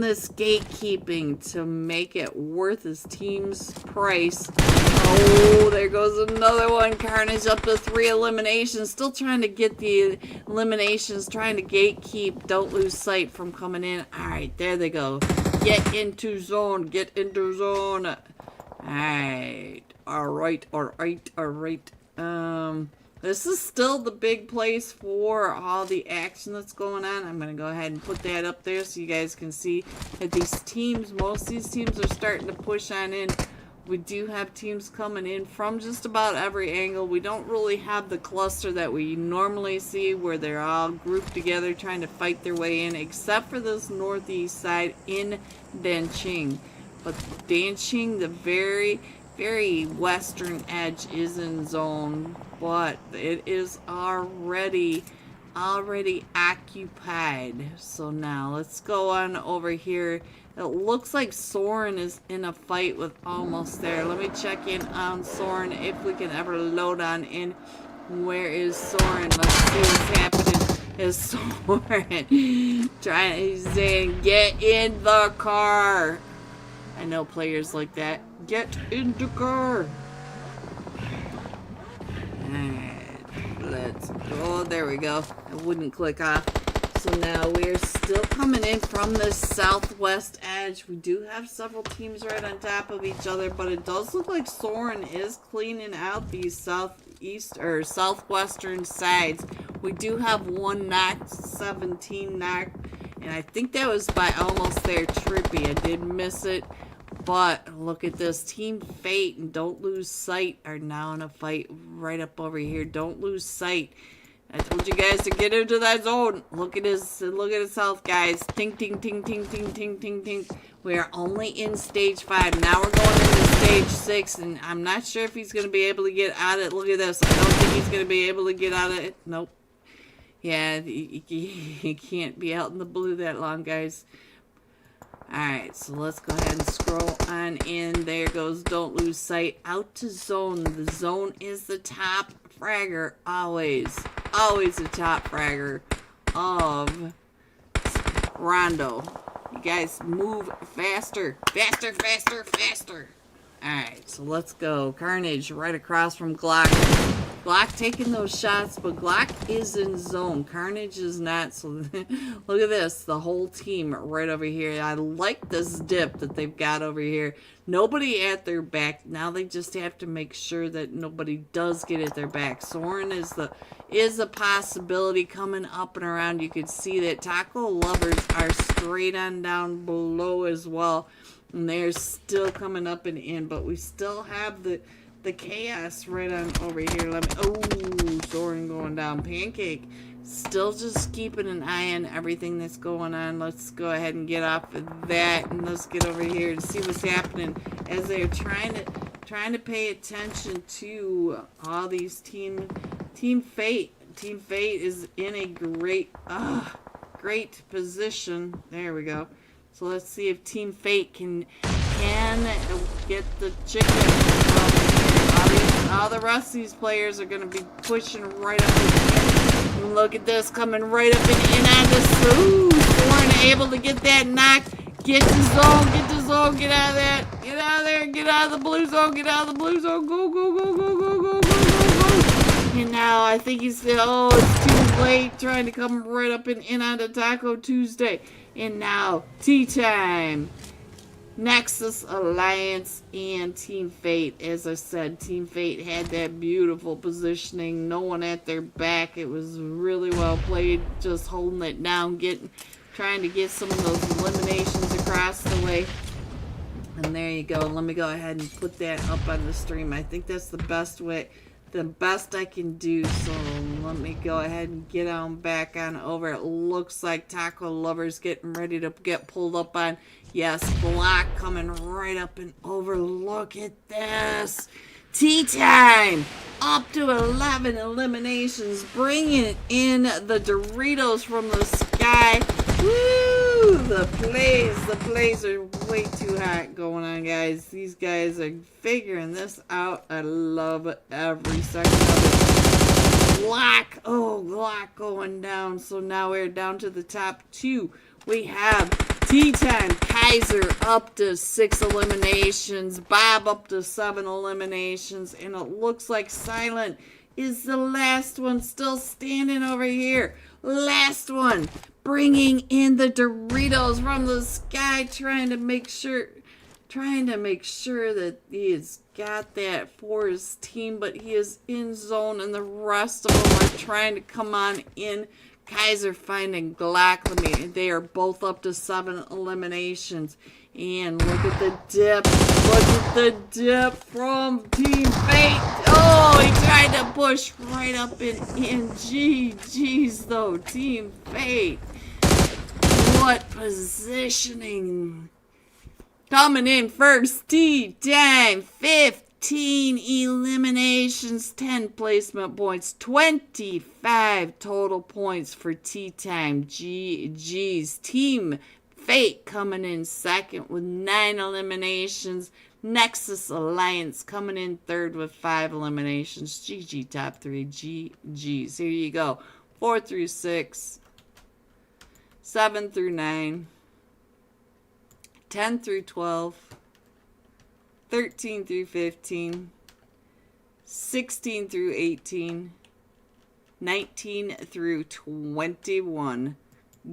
S1: this gatekeeping to make it worth his team's price? Oh, there goes another one. Carnage up to 3 eliminations. Still trying to get the eliminations, trying to gatekeep. Don't lose sight from coming in. Alright, there they go. Get into zone. Get into zone. Alright. Alright. This is still the big place for all the action that's going on. I'm going to go ahead and put that up there so you guys can see that these teams, most of these teams are starting to push on in. We do have teams coming in from just about every angle. We don't really have the cluster that we normally see where they're all grouped together trying to fight their way in, except for this northeast side in Danqing. But Danqing, the very western edge, is in zone, but it is already occupied. So now let's go on over here. It looks like Soren is in a fight with almost there. Let me check in on Soren if we can ever load on in. Where is Soren? Let's see what's happening. Is Soren he's saying, get in the car. I know players like that. Get in the car. Alright, let's go. There we go. It wouldn't click off. So now we're still coming in from the southwest edge. We do have several teams right on top of each other, but it does look like Soren is cleaning out these southeast or southwestern sides. We do have one knocked, 17 knocked, and I think that was by almost there Trippy. I did miss it. But look at this. Team Fate and Don't Lose Sight are now in a fight right up over here. Don't lose sight. I told you guys to get into that zone. Look at his health, guys. Ting, ting, ting, ting, ting, ting, ting, ting. We are only in stage 5. Now we're going into stage 6, and I'm not sure if he's going to be able to get out of it. Look at this. I don't think he's going to be able to get out of it. Nope. Yeah, he can't be out in the blue that long, guys. Alright, so let's go ahead and scroll on in. There goes Don't Lose Sight. Out to zone. The zone is the top fragger. Always the top fragger of Rondo. You guys move faster. Faster. Alright, so let's go. Carnage right across from Glock. Glock taking those shots, but Glock is in zone. Carnage is not. So look at this. The whole team right over here. I like this dip that they've got over here. Nobody at their back. Now they just have to make sure that nobody does get at their back. Soren is a possibility coming up and around. You can see that Taco Lovers are straight on down below as well. And they're still coming up and in. But we still have the chaos right on over here. Soren going down. Pancake still just keeping an eye on everything that's going on. Let's go ahead and get off of that and let's get over here and see what's happening as they're trying to pay attention to all these Team Fate. Team Fate is in a great position. There we go. So let's see if Team Fate can get the chicken. All the rest of these players are going to be pushing right up in here. Look at this, coming right up and in on this. Ooh, Soren able to get that knock. Get to zone, get out of that. Get out of there, get out of the blue zone, Go. And now I think he's, it's too late, trying to come right up and in onto Taco Tuesday. And now, tea time. Nexus Alliance and Team Fate. As I said, Team Fate had that beautiful positioning. No one at their back. It was really well played. Just holding it down. Trying to get some of those eliminations across the way. And there you go. Let me go ahead and put that up on the stream. I think that's the best way. The best I can do. So let me go ahead and get on back on over. It looks like Taco Lover's getting ready to get pulled up on. Yes, Block coming right up and over. Look at this. Tea time. Up to 11 eliminations. Bringing in the Doritos from the sky. Woo! The plays are way too hot going on, guys. These guys are figuring this out. I love every second of it. Glock. Oh, Glock going down. So now we're down to the top 2. We have T-Time Kaiser up to 6 eliminations. Bob up to 7 eliminations. And it looks like Silent is the last one still standing over here. Last one. Bringing in the Doritos from the sky. Trying to make sure that he has got that for his team, but he is in zone, and the rest of them are trying to come on in. Kaiser finding Glock. They are both up to 7 eliminations. And look at the dip. Look at the dip from Team Fate. Oh, he tried to push right up and in. GG's though, Team Fate. What positioning. Coming in first, T-Time, 15 eliminations, 10 placement points, 25 total points for T-Time. GG's. Team Fate coming in second with 9 eliminations. Nexus Alliance coming in third with 5 eliminations. GG top 3. GG's. Here you go. 4 through 6. 7 through 9. 10 through 12. 13 through 15. 16 through 18. 19 through 21.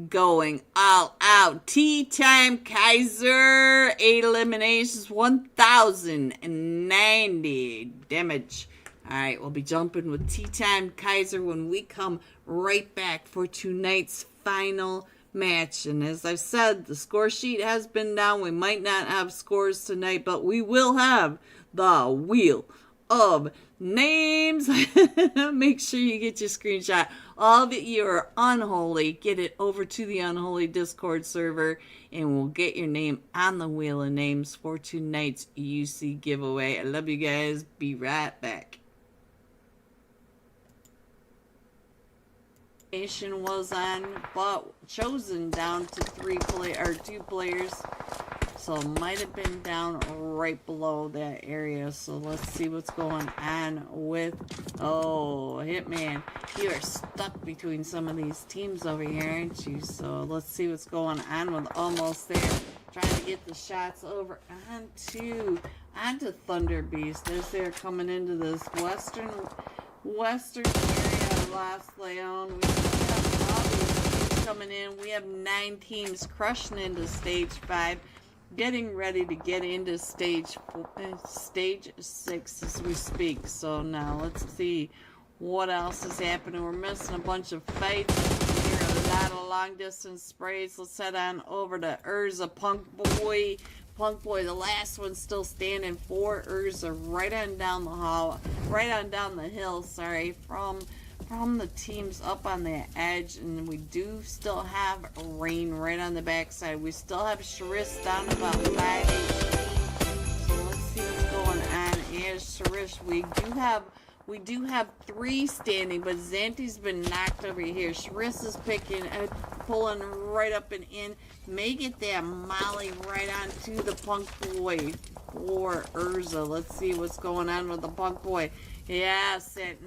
S1: Going all out. T-Time Kaiser, 8 eliminations, 1,090 damage. Alright, we'll be jumping with T-Time Kaiser when we come right back for tonight's final match. And as I said, the score sheet has been down. We might not have scores tonight, but we will have the Wheel of Names. Make sure you get your screenshot of your Unholy. Get it over to the Unholy Discord server, and we'll get your name on the Wheel of Names for tonight's UC giveaway. I love you guys. Be right back. Nation was on, but chosen down to 2 players. So it might have been down right below that area. So let's see what's going on with... Oh, Hitman. You are stuck between some of these teams over here, aren't you? So let's see what's going on with Almost There. Trying to get the shots over onto Thunder Beast as they're coming into this western area of Las Leon. We have all these teams coming in. We have 9 teams crushing into Stage 5. Getting ready to get into stage 6 as we speak. So now let's see what else is happening. We're missing a bunch of fights here, a lot of long distance sprays. Let's head on over to Urza. Punk Boy, the last one still standing for Urza, right on down the hill. Sorry, from the teams up on the edge, and we do still have Rain right on the backside. We still have Sharice down about 5 HP. So let's see what's going on. As Sharice, we do have 3 standing, but Zanti's been knocked over here. Sharice is pulling right up and in. May get that Molly right onto the Punk Boy for Urza. Let's see what's going on with the Punk Boy. Yes, that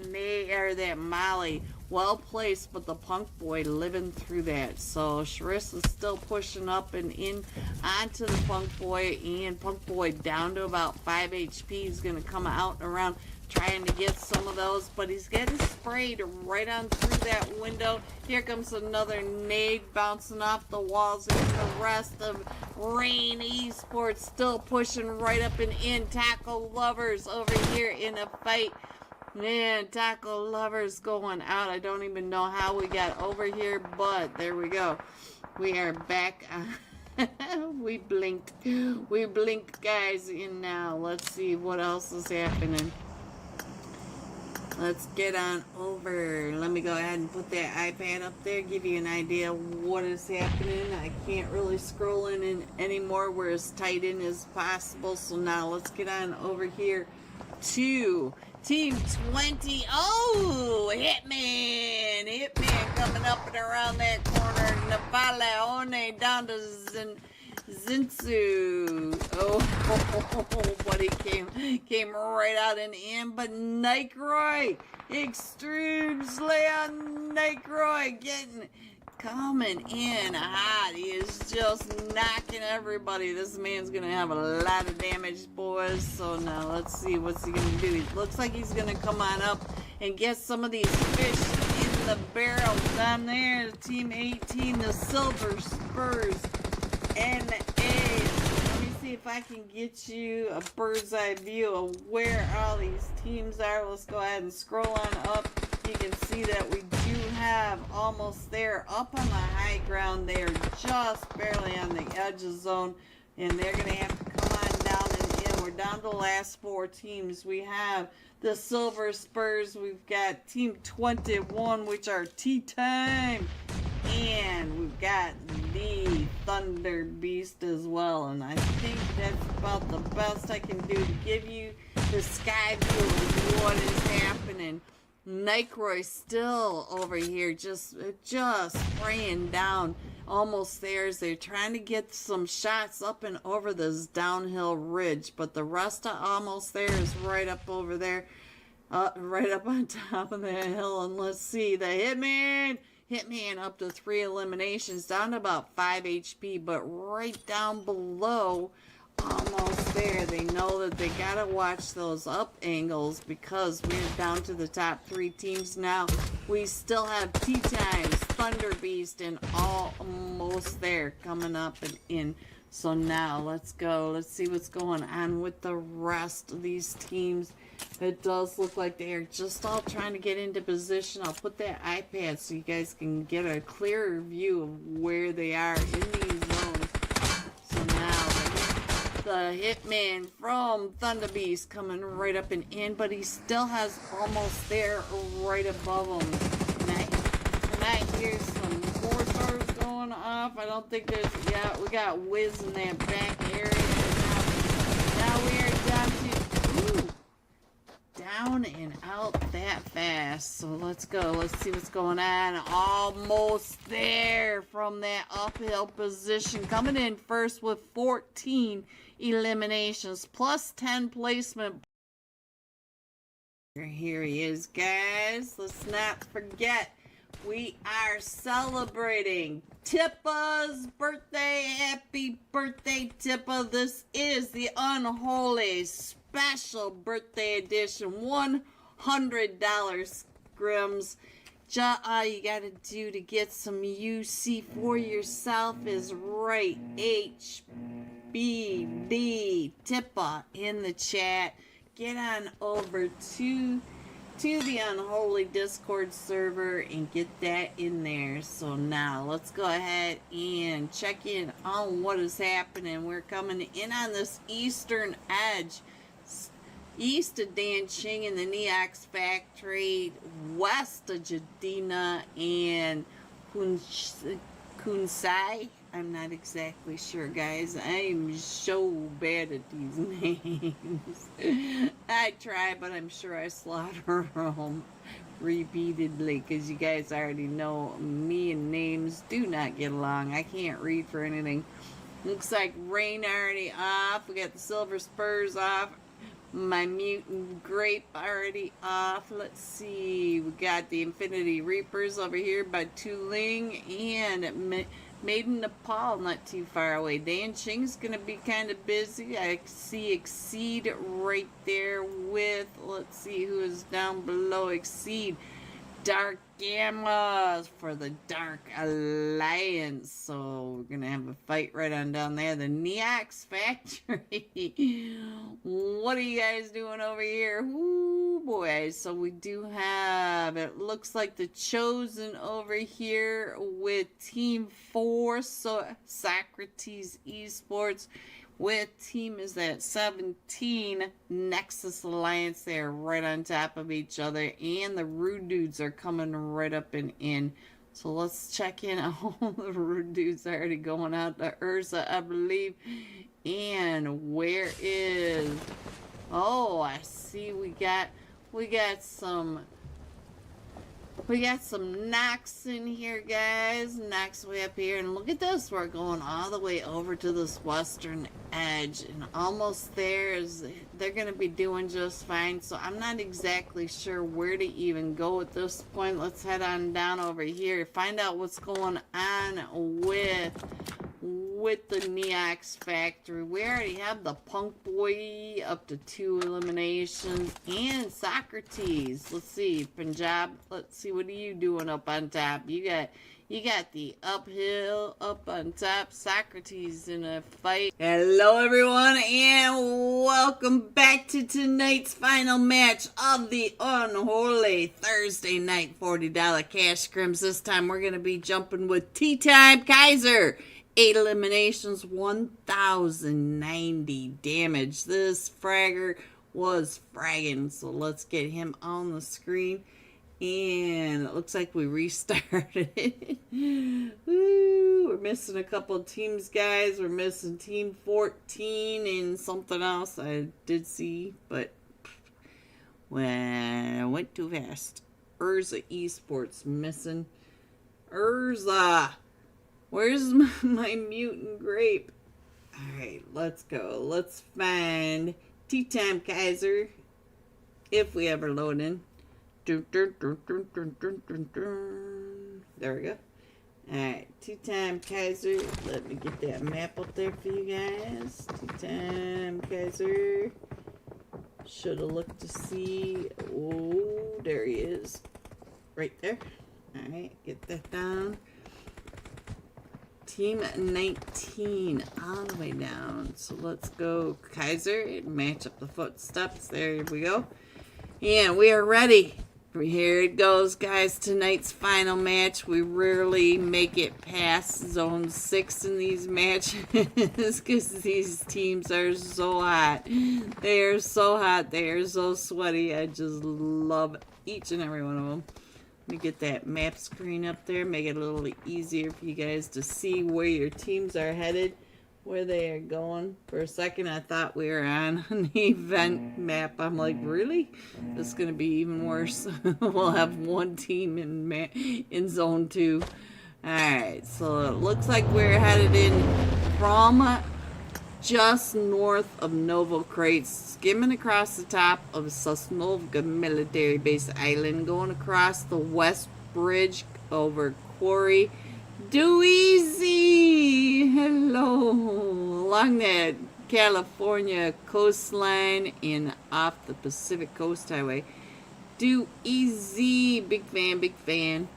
S1: Molly, well placed, but the Punk Boy living through that. So Sharice is still pushing up and in onto the Punk Boy, and Punk Boy down to about 5 HP. He's going to come out and around trying to get some of those, but he's getting sprayed right on through that window. Here comes another nade bouncing off the walls, and the rest of Rain Esports still pushing right up and in. Taco Lovers over here in a fight. Man, Taco Lovers going out. I don't even know how we got over here, but there we go. We are back. We blinked, guys, and now let's see what else is happening. Let's get on over. Let me go ahead and put that iPad up there, give you an idea what is happening. I can't really scroll in anymore. We're as tight in as possible. So now let's get on over here to Team 20. Oh, Hitman coming up and around that corner. Navalleone down to Zinsu. Oh, buddy came right out and in, but Nycroy, Extremes Leon Nycroy coming in hot. He is just knocking everybody. This man's gonna have a lot of damage, boys. So now let's see what's he gonna do. It looks like he's gonna come on up and get some of these fish in the barrel down there. Team 18, the Silver Spurs. NA. Let me see if I can get you a bird's eye view of where all these teams are. Let's go ahead and scroll on up. You can see that we do have almost there up on the high ground. They are just barely on the edge of zone, and they're going to have to come on down and in. We're down to the last 4 teams. We have the Silver Spurs. We've got Team 21, which are tea time. And we've got the Thunder Beast as well. And I think that's about the best I can do to give you the sky view of what is happening. Nycroy still over here just spraying down almost there as they're trying to get some shots up and over this downhill ridge. But the rest of almost there is right up over there. Right up on top of that hill. And let's see, the Hitman up to 3 eliminations, down to about 5 HP, but right down below, almost there. They know that they gotta watch those up angles because we're down to the top 3 teams now. We still have Tea Times, Thunder Beast, and almost there coming up and in. So now let's go. Let's see what's going on with the rest of these teams. It does look like they are just all trying to get into position. I'll put that iPad so you guys can get a clearer view of where they are in these zones. So now the Hitman from Thunder Beast coming right up and in, but he still has almost there right above him. Tonight here's some mortars going off. I don't think there's, yeah, we got Wiz in that back area. Now we are down to down and out that fast. So let's go. Let's see what's going on. Almost there from that uphill position. Coming in first with 14 eliminations plus 10 placement. Here he is, guys. Let's not forget, we are celebrating Tippa's birthday. Happy birthday, Tippa. This is the Unholy special birthday edition, $100 Scrims. All you gotta do to get some UC for yourself is write HBB Tippa in the chat. Get on over to the Unholy Discord server and get that in there. So now let's go ahead and check in on what is happening. We're coming in on this eastern edge, east of Danqing in the Neox factory, west of Jadina and Kunsai. I'm not exactly sure, guys. I'm so bad at these names. I try, but I'm sure I slaughter them repeatedly because you guys already know me and names do not get along. I can't read for anything. Looks like rain already off. We got the Silver Spurs off. My Mutant Grape already off. Let's see. We got the Infinity Reapers over here by Tuling and Made in Nepal, not too far away. Danqing's gonna be kind of busy. I see Exceed right there with, let's see who is down below Exceed. Dark Gamma for the Dark Alliance. So we're gonna have a fight right on down there. The Neox factory. What are you guys doing over here? Ooh boy. So we do have, it looks like the Chosen over here with Team 4. So Socrates Esports with team is at 17 Nexus Alliance. They're right on top of each other, and the Rude Dudes are coming right up and in. So let's check in. All the Rude Dudes are already going out to Urza, I believe. And where is, oh, I see we got some We got some knocks in here, guys. Knocks way up here. And look at this. We're going all the way over to this western edge. And almost there is, they're going to be doing just fine. So I'm not exactly sure where to even go at this point. Let's head on down over here. Find out what's going on with the Neox factory. We already have the Punk Boy up to 2 eliminations and Socrates. Let's see, Punjab. Let's see, what are you doing up on top? You got the uphill up on top. Socrates in a fight. Hello everyone and welcome back to tonight's final match of the Unholy Thursday night $40 cash scrims. This time we're gonna be jumping with Tea Time Kaiser. 8 eliminations, 1,090 damage. This fragger was fragging, so let's get him on the screen. And it looks like we restarted. Woo, we're missing a couple of teams, guys. We're missing Team 14 and something else I did see, but well, I went too fast. Urza Esports missing. Urza! Where's my mutant grape? Alright, let's go. Let's find Tea Time Kaiser. If we ever load in. There we go. Alright, Tea Time Kaiser. Let me get that map up there for you guys. Tea Time Kaiser. Should have looked to see. Oh, there he is. Right there. Alright, get that down. Team 19 all the way down. So let's go Kaiser. Match up the footsteps. There we go. And we are ready. Here it goes, guys. Tonight's final match. We rarely make it past zone 6 in these matches because these teams are so hot. They are so hot. They are so sweaty. I just love each and every one of them. Let me get that map screen up there, make it a little easier for you guys to see where your teams are headed, where they are going. For a second, I thought we were on an event map. I'm like, really? This is going to be even worse. We'll have one team in zone 2. Alright, so it looks like we're headed in from just north of Novo Crates, skimming across the top of Sosnovka military base island, going across the west bridge over Quarry. Do easy! Hello! Along that California coastline and off the Pacific Coast Highway. Do easy! Big fan, big fan.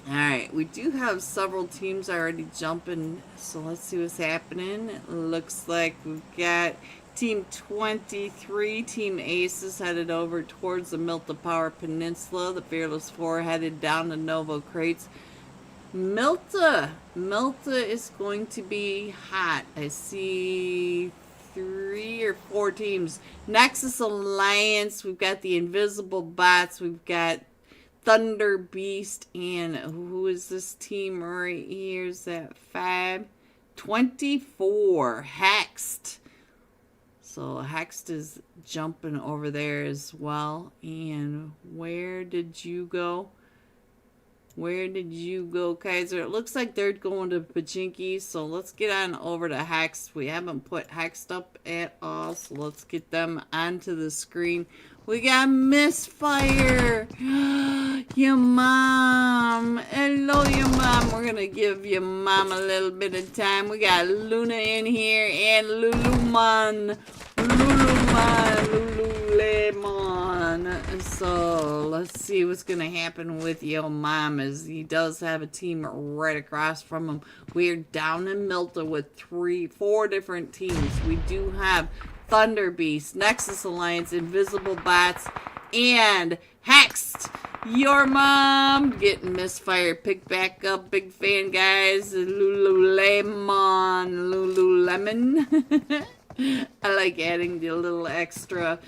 S1: Alright, we do have several teams already jumping, so let's see what's happening. It looks like we've got Team 23, Team Aces headed over towards the Milta Power Peninsula. The Fearless 4 headed down to Novo Crates. Milta is going to be hot. I see 3 or 4 teams. Nexus Alliance, we've got the Invisible Bots, we've got Thunder Beast, and who is this team right here? Is that 5? 24. Hexed. So Hexed is jumping over there as well. And where did you go? Where did you go, Kaiser? It looks like they're going to Pachinki, so let's get on over to Hexed. We haven't put Hexed up at all, so let's get them onto the screen. We got Misfire. Your mom. Hello, your mom. We're going to give your mom a little bit of time. We got Luna in here and Lululemon. Lululemon. So, let's see what's going to happen with your mom, as he does have a team right across from him. We're down in Milta with 4 different teams. We do have Thunder Beast, Nexus Alliance, Invisible Bots, and Hexed. Your mom getting Misfire picked back up. Big fan, guys. Lululemon. I like adding the little extra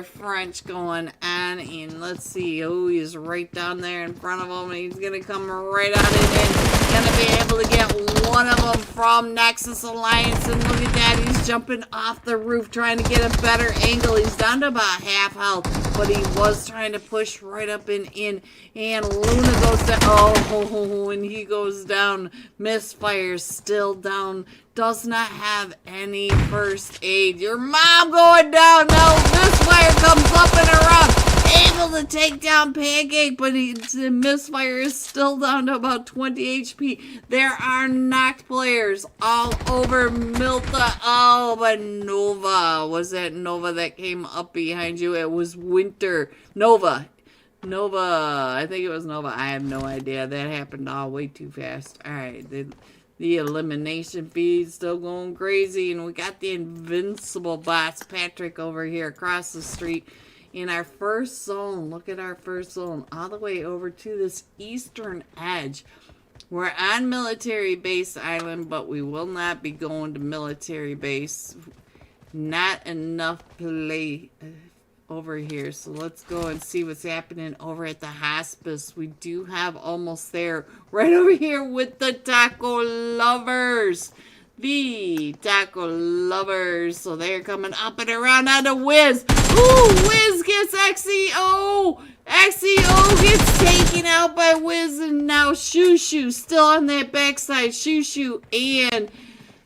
S1: French going on. And let's see. Oh, he's right down there in front of him. He's gonna come right on in and gonna be able to get one of them from Nexus Alliance. And look at that, he's He's jumping off the roof, trying to get a better angle. He's down to about half health, but he was trying to push right up and in. And Luna goes down. Oh, and he goes down. Misfires still down. Does not have any first aid. Your mom going down. Now Misfire comes up and around. Able to take down Pancake, but the Misfire is still down to about 20 HP. There are knocked players all over Milta. Oh, but Nova. Was that Nova that came up behind you? It was Winter. Nova. I think it was Nova. I have no idea. That happened all way too fast. Alright, the elimination feed still going crazy. And we got the invincible boss, Patrick, over here across the street. In our first zone, look at our first zone, all the way over to this eastern edge. We're on Military Base Island, but we will not be going to Military Base. Not enough play over here. So let's go and see what's happening over at the hospice. We do have almost there. Right over here with the Taco Lovers. The Taco Lovers. So they're coming up and around on the Wiz. Ooh, Wiz gets XEO. XEO gets taken out by Wiz. And now Shoo Shoo still on that backside. Shoo Shoo and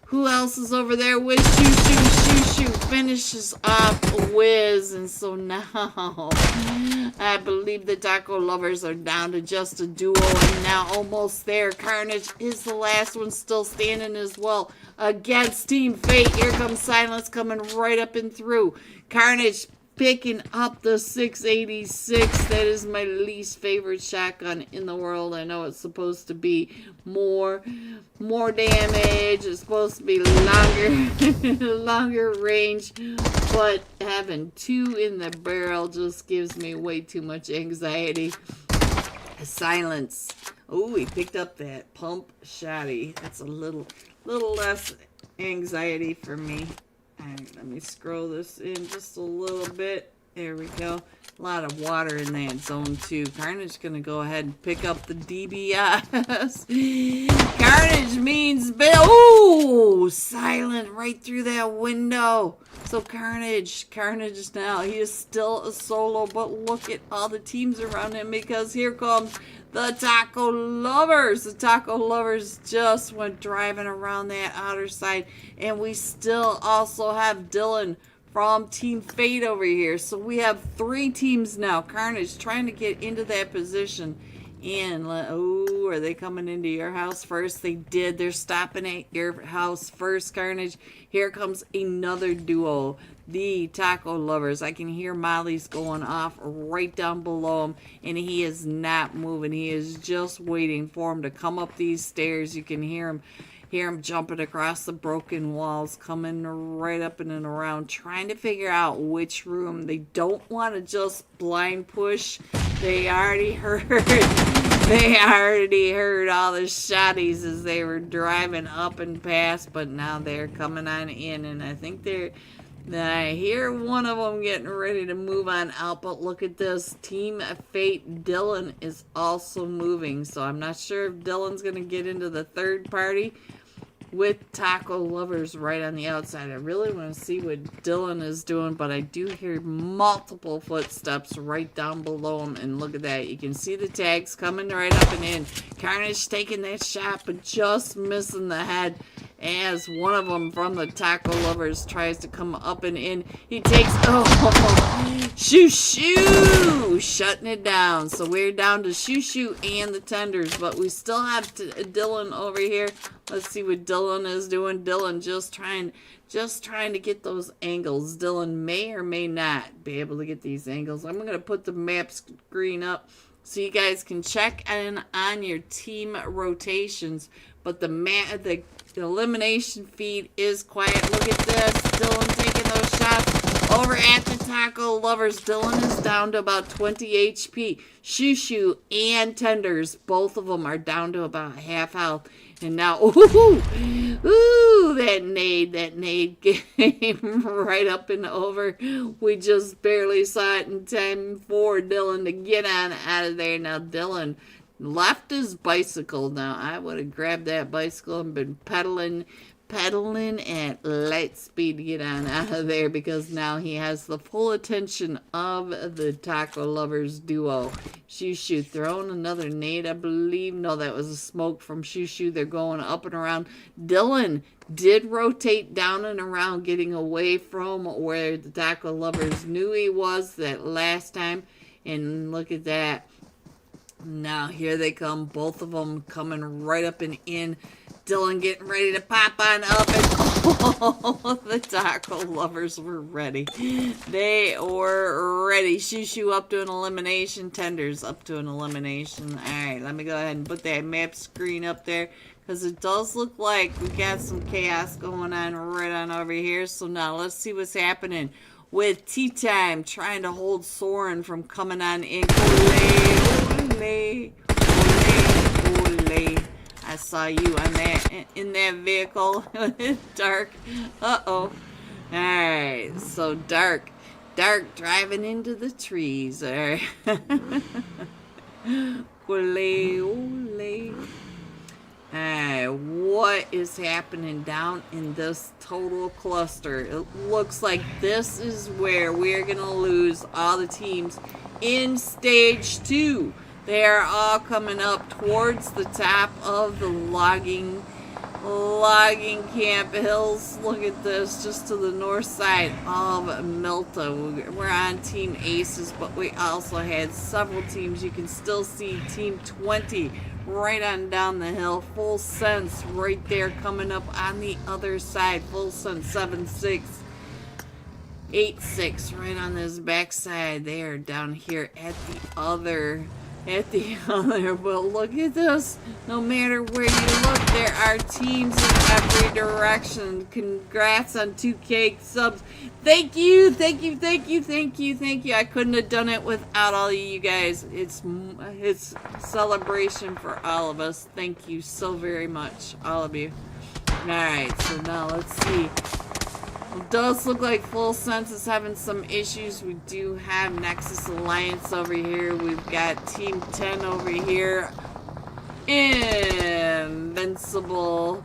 S1: who else is over there? Wiz, Shoo Shoo. Shoo Shoo finishes off Wiz. And so now I believe the Taco Lovers are down to just a duo. And now almost there. Carnage is the last one still standing as well against Team Fate. Here comes Silence coming right up and through. Carnage picking up the 686. That is my least favorite shotgun in the world. I know it's supposed to be more damage. It's supposed to be longer range. But having two in the barrel just gives me way too much anxiety. Silence. Oh, he picked up that pump shotty. That's a little less anxiety for me. Alright, let me scroll this in just a little bit. There we go. A lot of water in that zone too. Carnage gonna go ahead and pick up the DBS. Carnage means Bill. Ooh, silent right through that window. So Carnage now, he is still a solo, but look at all the teams around him because here comes the Taco Lovers. The Taco Lovers just went driving around that outer side. And we still also have Dylan from Team Fate over here. So we have three teams now. Carnage trying to get into that position. And, oh, are they coming into your house first? They did. They're stopping at your house first, Carnage. Here comes another duo. The Taco Lovers. I can hear Molly's going off right down below him. And he is not moving. He is just waiting for him to come up these stairs. You can hear him jumping across the broken walls, coming right up and around, trying to figure out which room. They don't want to just blind push. They already heard all the shotties as they were driving up and past, but now they're coming on in, and I think I hear one of them getting ready to move on out, but look at this. Team Fate Dylan is also moving, so I'm not sure if Dylan's going to get into the third party with Taco Lovers right on the outside. I really want to see what Dylan is doing, but I do hear multiple footsteps right down below him, and look at that. You can see the tags coming right up and in. Carnage taking that shot, but just missing the head as one of them from the Taco Lovers tries to come up and in. He takes, Shoo Shoo, shutting it down. So we're down to Shoo Shoo and the Tenders, but we still have Dylan over here. Let's see what Dylan is doing. Dylan just trying to get those angles. Dylan may or may not be able to get these angles. I'm going to put the map screen up so you guys can check in on your team rotations. But the elimination feed is quiet. Look at this. Dylan taking those shots over at the Taco Lovers. Dylan is down to about 20 HP. Shoo Shoo and Tenders, both of them are down to about half health. And now, that nade came right up and over. We just barely saw it in time for Dylan to get on out of there. Now, Dylan left his bicycle. Now, I would have grabbed that bicycle and been pedaling pedaling at light speed to get on out of there because now he has the full attention of the taco lovers duo. Shoo throwing another nade, I believe. No, that was a smoke from Shoo. They're going up and around. Dylan did rotate down and around, getting away from where the taco lovers knew he was that last time. And look at that. Now here they come, both of them coming right up and in. Dylan getting ready to pop on up, and oh, the taco lovers were ready. They were ready. Shoo up to an elimination. Tenders up to an elimination. Alright, let me go ahead and put that map screen up there, because it does look like we got some chaos going on right on over here. So now let's see what's happening with Tea Time trying to hold Soren from coming on in. Ole. I saw you on that in that vehicle. Dark. Uh-oh. Alright, so Dark driving into the trees. Alright. Ole. Alright, what is happening down in this total cluster? It looks like this is where we're gonna lose all the teams in stage 2. They are all coming up towards the top of the logging camp hills. Look at this, just to the north side of Milta. We're on Team Aces, but we also had several teams. You can still see Team 20 right on down the hill. Full Sense right there coming up on the other side. Full Sense 7-6. 8-6 right on this backside. They are down here at the other. But look at this. No matter where you look, there are teams in every direction. Congrats on 2K subs. Thank you. I couldn't have done it without all of you guys. It's celebration for all of us. Thank you so very much, all of you. Alright, so now let's see. It does look like Full Sense is having some issues. We do have Nexus Alliance over here. We've got Team 10 over here. Invincible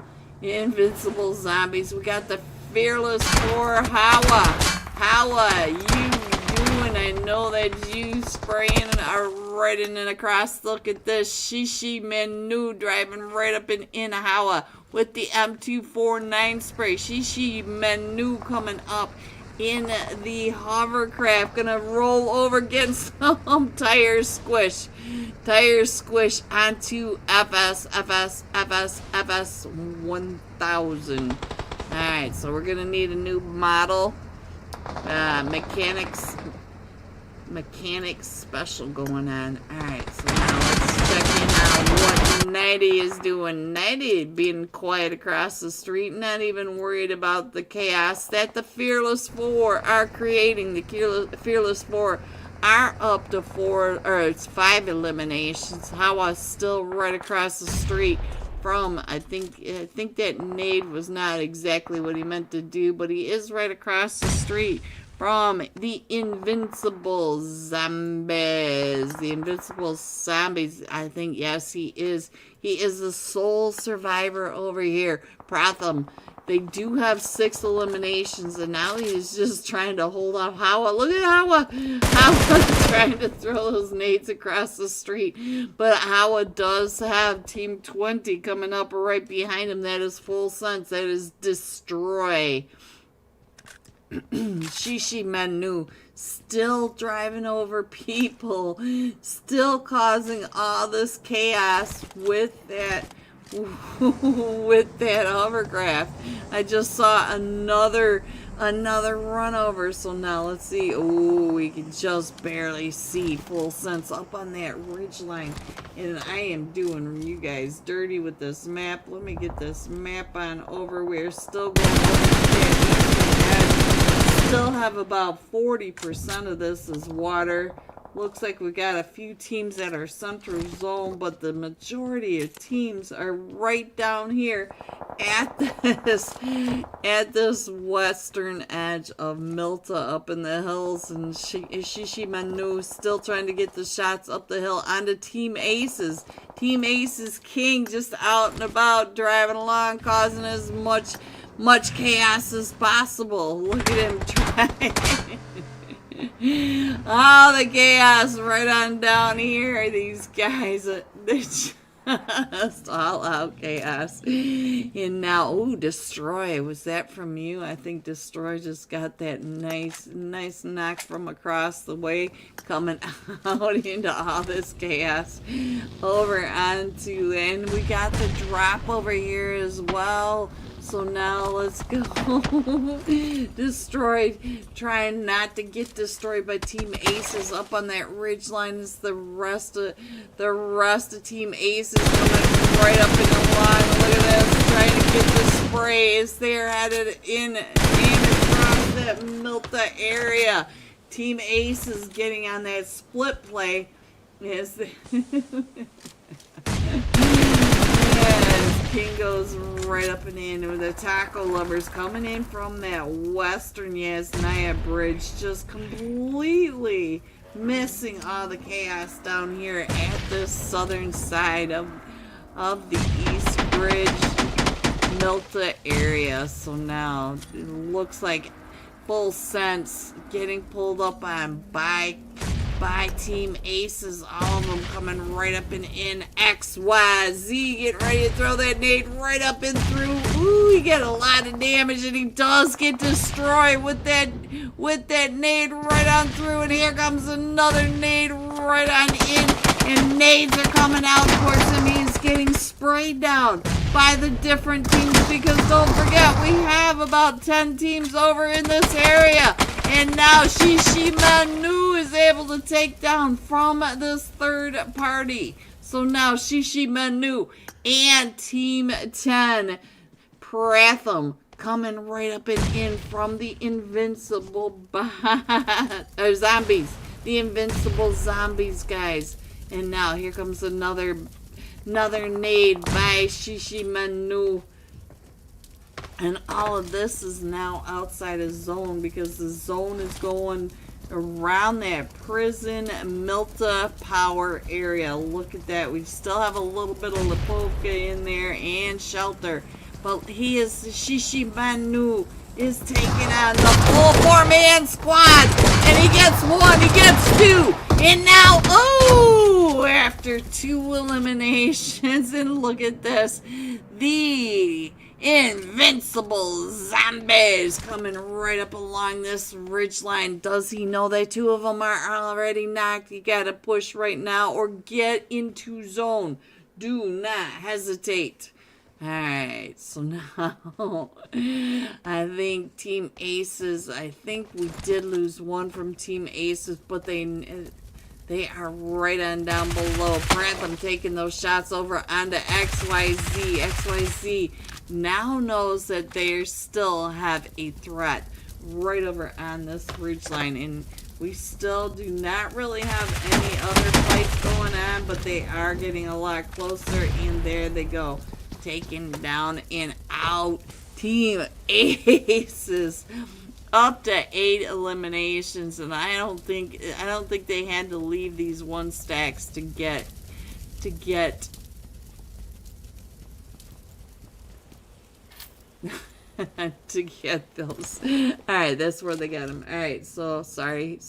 S1: Zombies. We got the Fearless 4 Hawa, you doing? I know that you spraying and are riding it across. Look at this. Shishi Menu driving right up and in Hawa with the M249 spray. Shishi Menu coming up in the hovercraft. Gonna roll over, getting some tire squish onto FS 1000. Alright, so we're gonna need a new model. Mechanics special going on. Alright, so now let's check in on what Nighty is doing. Nighty being quiet across the street, not even worried about the chaos that the Fearless 4 are creating. The Fearless 4 are up to 5 eliminations. Hawa's still right across the street from, I think that nade was not exactly what he meant to do, but he is right across the street from the Invincible Zombies. The Invincible Zombies, I think, yes, he is. He is the sole survivor over here. Pratham. They do have 6 eliminations, and now he's just trying to hold off Hawa. Look at Hawa! Hawa trying to throw those nades across the street. But Hawa does have Team 20 coming up right behind him. That is Full Sense. That is Destroy. Shishi Manu still driving over people. Still causing all this chaos with that hovercraft. I just saw another run over. So now let's see. Oh, we can just barely see Full Sense up on that ridge line, and I am doing you guys dirty with this map. Let me get this map on over. We're still going over that. Still have about 40% of this is water. Looks like we got a few teams at our central zone, but the majority of teams are right down here at this western edge of Milta up in the hills, and Shishi Manu still trying to get the shots up the hill onto Team Aces. Team Aces King just out and about, driving along, causing as much chaos as possible. Look at him trying. Oh, the chaos right on down here. These guys, they're just all out chaos. And now, ooh, Destroy. Was that from you? I think Destroy just got that nice knock from across the way, coming out into all this chaos over onto, and we got the drop over here as well. So now let's go. Destroyed, trying not to get destroyed by Team Aces up on that ridge line. Is the rest of Team Aces coming right up in the line. Look at this, trying to get the spray as they're headed in and across that Milta area. Team Aces getting on that split play. Yes. King goes right up and in with the taco lovers coming in from that western Yasnaya bridge, just completely missing all the chaos down here at the southern side of the East Bridge Milta area. So now it looks like full sense getting pulled up on by Team Aces, all of them coming right up and in. XYZ getting ready to throw that nade right up and through. Ooh, he got a lot of damage, and he does get destroyed with that nade right on through. And here comes another nade right on in, and nades are coming out towards him. He's getting sprayed down by the different teams, because don't forget, we have about 10 teams over in this area. And now Shishi Manu is able to take down from this third party. So now Shishi Manu and Team 10 Pratham coming right up and in from the invincible zombies. The invincible zombies, guys. And now here comes another nade by Shishi Manu. And all of this is now outside of zone, because the zone is going around that prison Milta power area. Look at that. We still have a little bit of Lipovka in there and Shelter. But Shishi Manu is taking on the full 4-man squad. And he gets one, he gets two. And now, oh, after 2 eliminations, and look at this. The invincible zombies coming right up along this ridgeline. Does he know that 2 of them are already knocked? You gotta push right now or get into zone. Do not hesitate. Alright, so now I think Team Aces, I think we did lose one from Team Aces, but they are right on down below. Pratham taking those shots over onto XYZ. XYZ now knows that they still have a threat right over on this ridgeline, and we still do not really have any other fights going on, but they are getting a lot closer, and there they go, taking down and out Team Aces. Up to 8 eliminations, and I don't think they had to leave these 1 stacks to get to get those. Alright, that's where they got them. Alright, so sorry.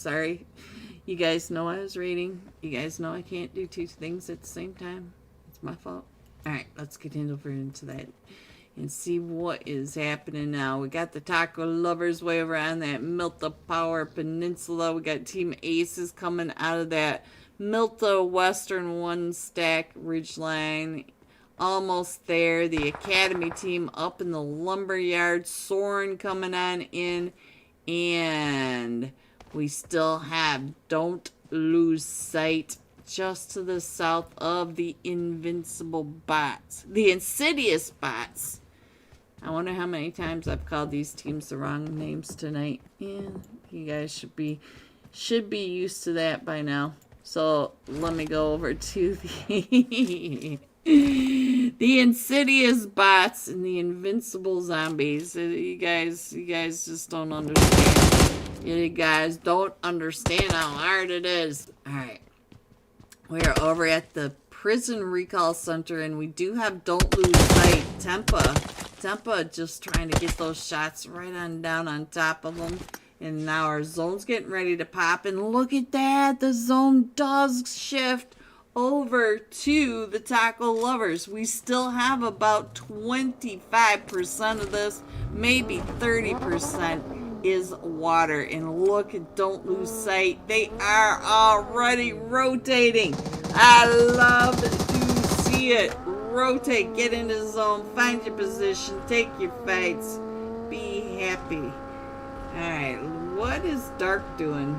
S1: You guys know I was reading. You guys know I can't do 2 things at the same time. It's my fault. Alright, let's get over into that and see what is happening now. We got the taco lovers way over on that Milta Power Peninsula. We got Team Aces coming out of that Milta Western 1 stack ridgeline. Almost there. The Academy team up in the lumberyard. Soren coming on in. And we still have Don't Lose Sight just to the south of the invincible bots. The insidious bots. I wonder how many times I've called these teams the wrong names tonight. Yeah, you guys should be used to that by now. So let me go over to the the insidious bots and the invincible zombies. You guys just don't understand. You guys don't understand how hard it is. All right, we are over at the prison recall center, and we do have Don't Lose Sight. Tempa just trying to get those shots right on down on top of them. And now our zone's getting ready to pop. And look at that. The zone does shift over to the taco lovers. We still have about 25% of this. Maybe 30% is water. And look at Don't Lose Sight. They are already rotating. I love to see it. Rotate. Get into the zone. Find your position. Take your fights. Be happy. Alright, what is Dark doing?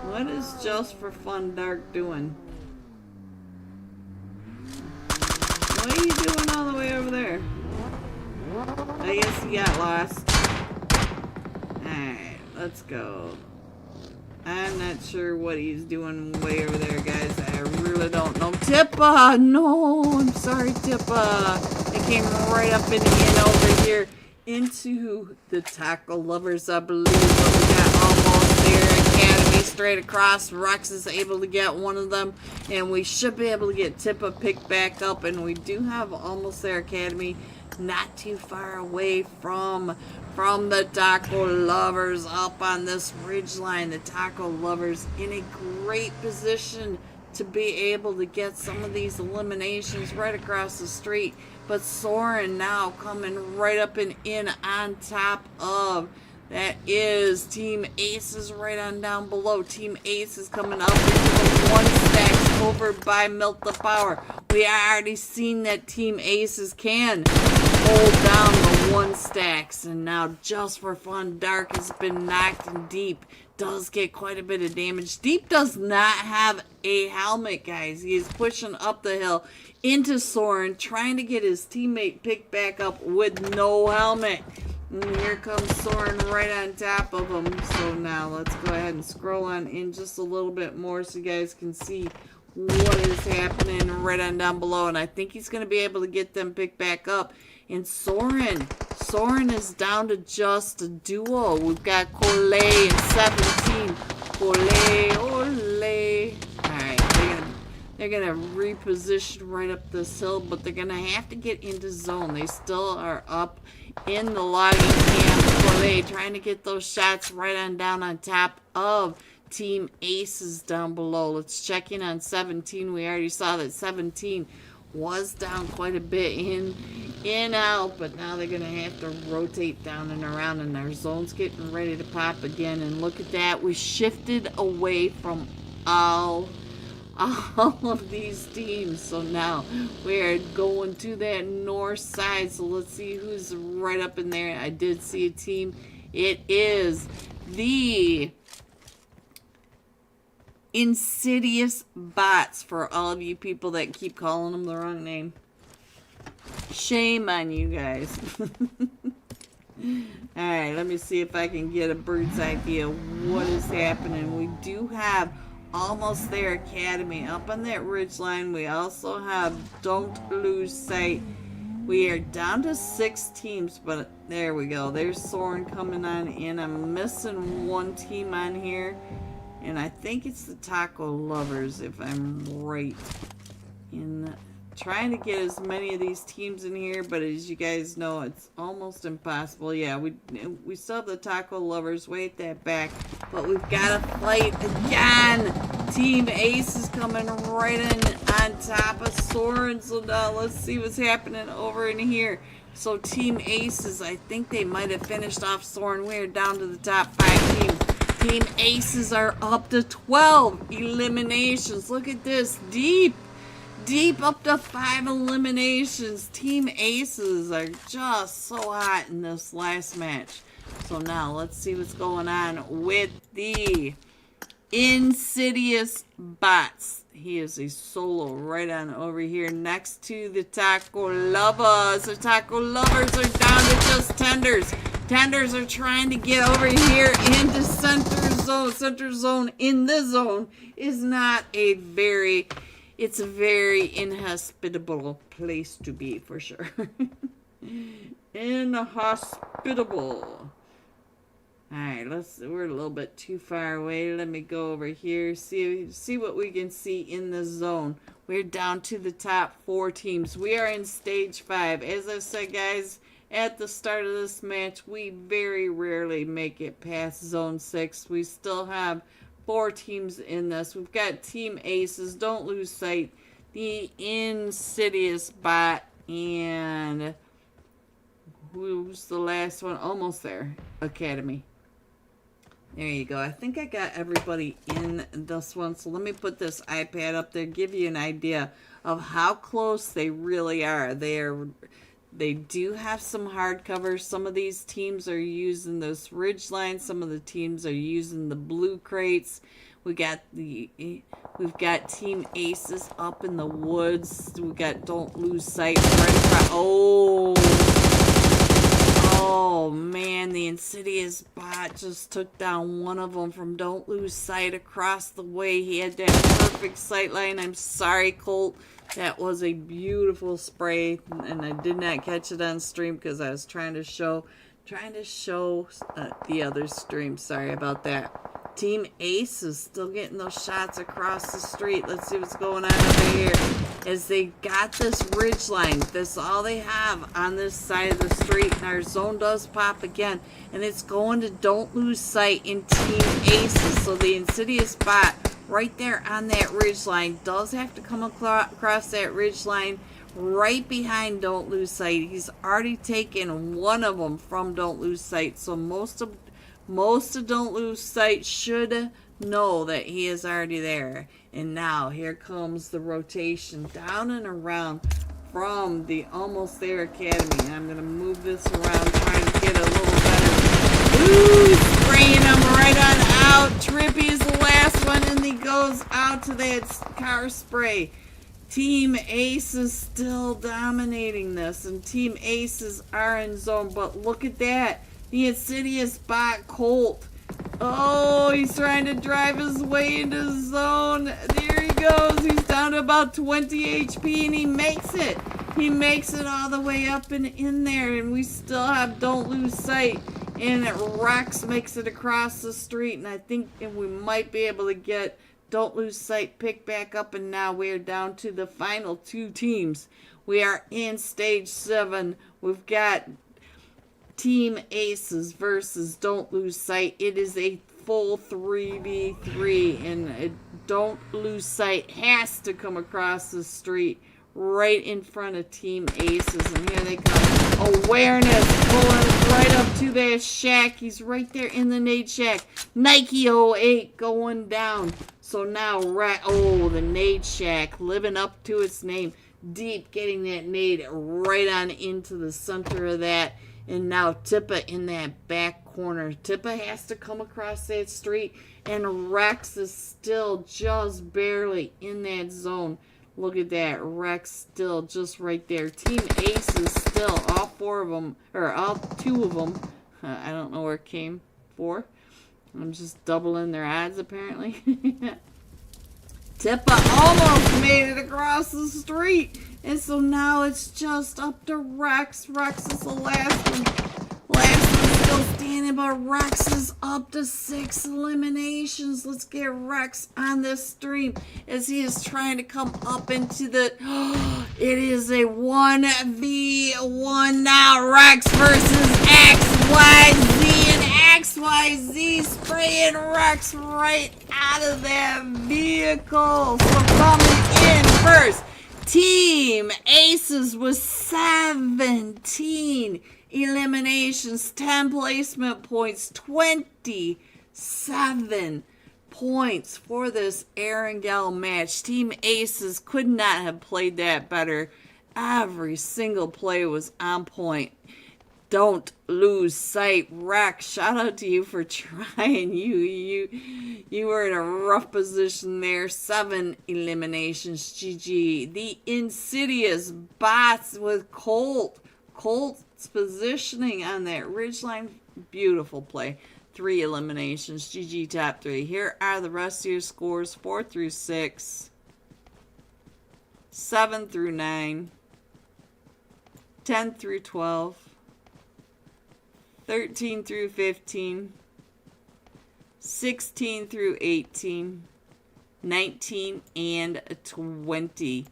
S1: What is Just for Fun Dark doing? What are you doing all the way over there? I guess he got lost. Alright, let's go. I'm not sure what he's doing way over there, guys. I really don't know. Tippa! No, I'm sorry, Tippa. It came right up and in over here. Into the taco lovers, I believe, but we got almost their academy straight across. Rex is able to get one of them, and we should be able to get Tippa picked back up, and we do have almost their academy not too far away from the taco lovers up on this ridge line. The taco lovers in a great position to be able to get some of these eliminations right across the street. But Soren now coming right up and in on top of. That is Team Aces right on down below. Team Aces coming up into the one stacks over by Melt the Power. We already seen that Team Aces can hold down the one stacks. And now Just for Fun Dark has been knocked in Deep. Does get quite a bit of damage. Deep does not have a helmet, guys. He is pushing up the hill into Soren, trying to get his teammate picked back up with no helmet. And here comes Soren right on top of him. So now let's go ahead and scroll on in just a little bit more so you guys can see what is happening right on down below. And I think he's going to be able to get them picked back up. And Soren is down to just a duo. We've got Collet and 17. Collet, ole. Alright, they're gonna reposition right up this hill, but they're gonna have to get into zone. They still are up in the logging camp. Collet trying to get those shots right on down on top of Team Aces down below. Let's check in on 17. We already saw that 17 was down quite a bit in out, but now they're gonna have to rotate down and around, and our zone's getting ready to pop again. And look at that, we shifted away from all of these teams, so now we're going to that north side. So let's see who's right up in there. I did see a team. It is the Insidious Bots, for all of you people that keep calling them the wrong name. Shame on you guys. Alright, let me see if I can get a bird's idea of what is happening. We do have almost their academy up on that ridge line. We also have Don't Lose Sight. We are down to 6 teams, but there we go. There's Soren coming on in. I'm missing one team on here. And I think it's the Taco Lovers, if I'm right in trying to get as many of these teams in here, but as you guys know, it's almost impossible. Yeah, we still have the Taco Lovers way at that back, but we've got to fight again. Team Ace is coming right in on top of Soren, so now let's see what's happening over in here. So Team Aces, I think they might have finished off Soren. We're down to the top 5 teams. Team Aces are up to 12 eliminations. Look at this. Deep up to 5 eliminations. Team Aces are just so hot in this last match. So now let's see what's going on with the Insidious Bots. He is a solo right on over here next to the Taco Lovers. The Taco Lovers are down to just Tenders. Tenders are trying to get over here into center center zone in this zone is not a very, it's a very inhospitable place to be for sure. Inhospitable. Alright, we're a little bit too far away. Let me go over here, see what we can see in the zone. We're down to the top 4 teams. We are in stage 5. As I said, guys, at the start of this match, we very rarely make it past zone 6. We still have 4 teams in this. We've got Team Aces, Don't Lose Sight, the Insidious Bot, and who's the last one? Almost there. Academy. There you go. I think I got everybody in this one. So let me put this iPad up there, give you an idea of how close they really are. They do have some hardcovers. Some of these teams are using this ridge line. Some of the teams are using the blue crates. We've got Team Aces up in the woods. We got Don't Lose Sight right across. Oh man, the Insidious Bot just took down one of them from Don't Lose Sight across the way. He had that perfect sight line. I'm sorry, Colt. That was a beautiful spray, and I did not catch it on stream because I was trying to show the other stream. Sorry about that. Team Ace is still getting those shots across the street. Let's see what's going on over here. As they got this ridge line, that's all they have on this side of the street. And our zone does pop again. And it's going to Don't Lose Sight in Team Aces. So the Insidious Bot right there on that ridge line does have to come across that ridge line right behind Don't Lose Sight. He's already taken one of them from Don't Lose Sight. So most of Don't Lose Sight should know that he is already there. And now here comes the rotation down and around from the Almost There Academy. And I'm going to move this around, trying to get a little better. Ooh, spraying him right on out. Trippy is the last one, and he goes out to that car spray. Team Ace is still dominating this, and Team Aces are in zone. But look at that. The Insidious Bot Colt. Oh, he's trying to drive his way into zone. There he goes. He's down to about 20 HP, and he makes it. He makes it all the way up and in there, and we still have Don't Lose Sight. And Rex makes it across the street, and I think we might be able to get Don't Lose Sight picked back up, and now we're down to the final 2 teams. We are in stage 7. We've got Team Aces versus Don't Lose Sight. It is a full 3v3, and Don't Lose Sight has to come across the street right in front of Team Aces. And here they come. Awareness pulling right up to that shack. He's right there in the nade shack. Nike 08 going down. So now, the nade shack living up to its name. Deep, getting that nade right on into the center of that. And now Tippa in that back corner. Tippa has to come across that street. And Rex is still just barely in that zone. Look at that. Rex still just right there. Team Ace is still, all 4 of them, or all 2 of them. I don't know where it came for. I'm just doubling their odds apparently. Tippa almost made it across the street. And so now it's just up to Rex. Rex is the last one. Last one still standing, but Rex is up to 6 eliminations. Let's get Rex on this stream as he is trying to come up into the... It is a 1v1 now. Rex versus XYZ, and XYZ spraying Rex right out of that vehicle. So coming in first, Team Aces with 17 eliminations, 10 placement points, 27 points for this Erangel match. Team Aces could not have played that better. Every single play was on point. Don't Lose Sight. Rex, shout out to you for trying. You were in a rough position there. 7 eliminations. GG. The Insidious Bots with Colt. Colt's positioning on that ridgeline. Beautiful play. 3 eliminations. GG top 3. Here are the rest of your scores: 4 through 6, 7 through 9, 10 through 12, 13 through 15, 16 through 18, 19, and 20.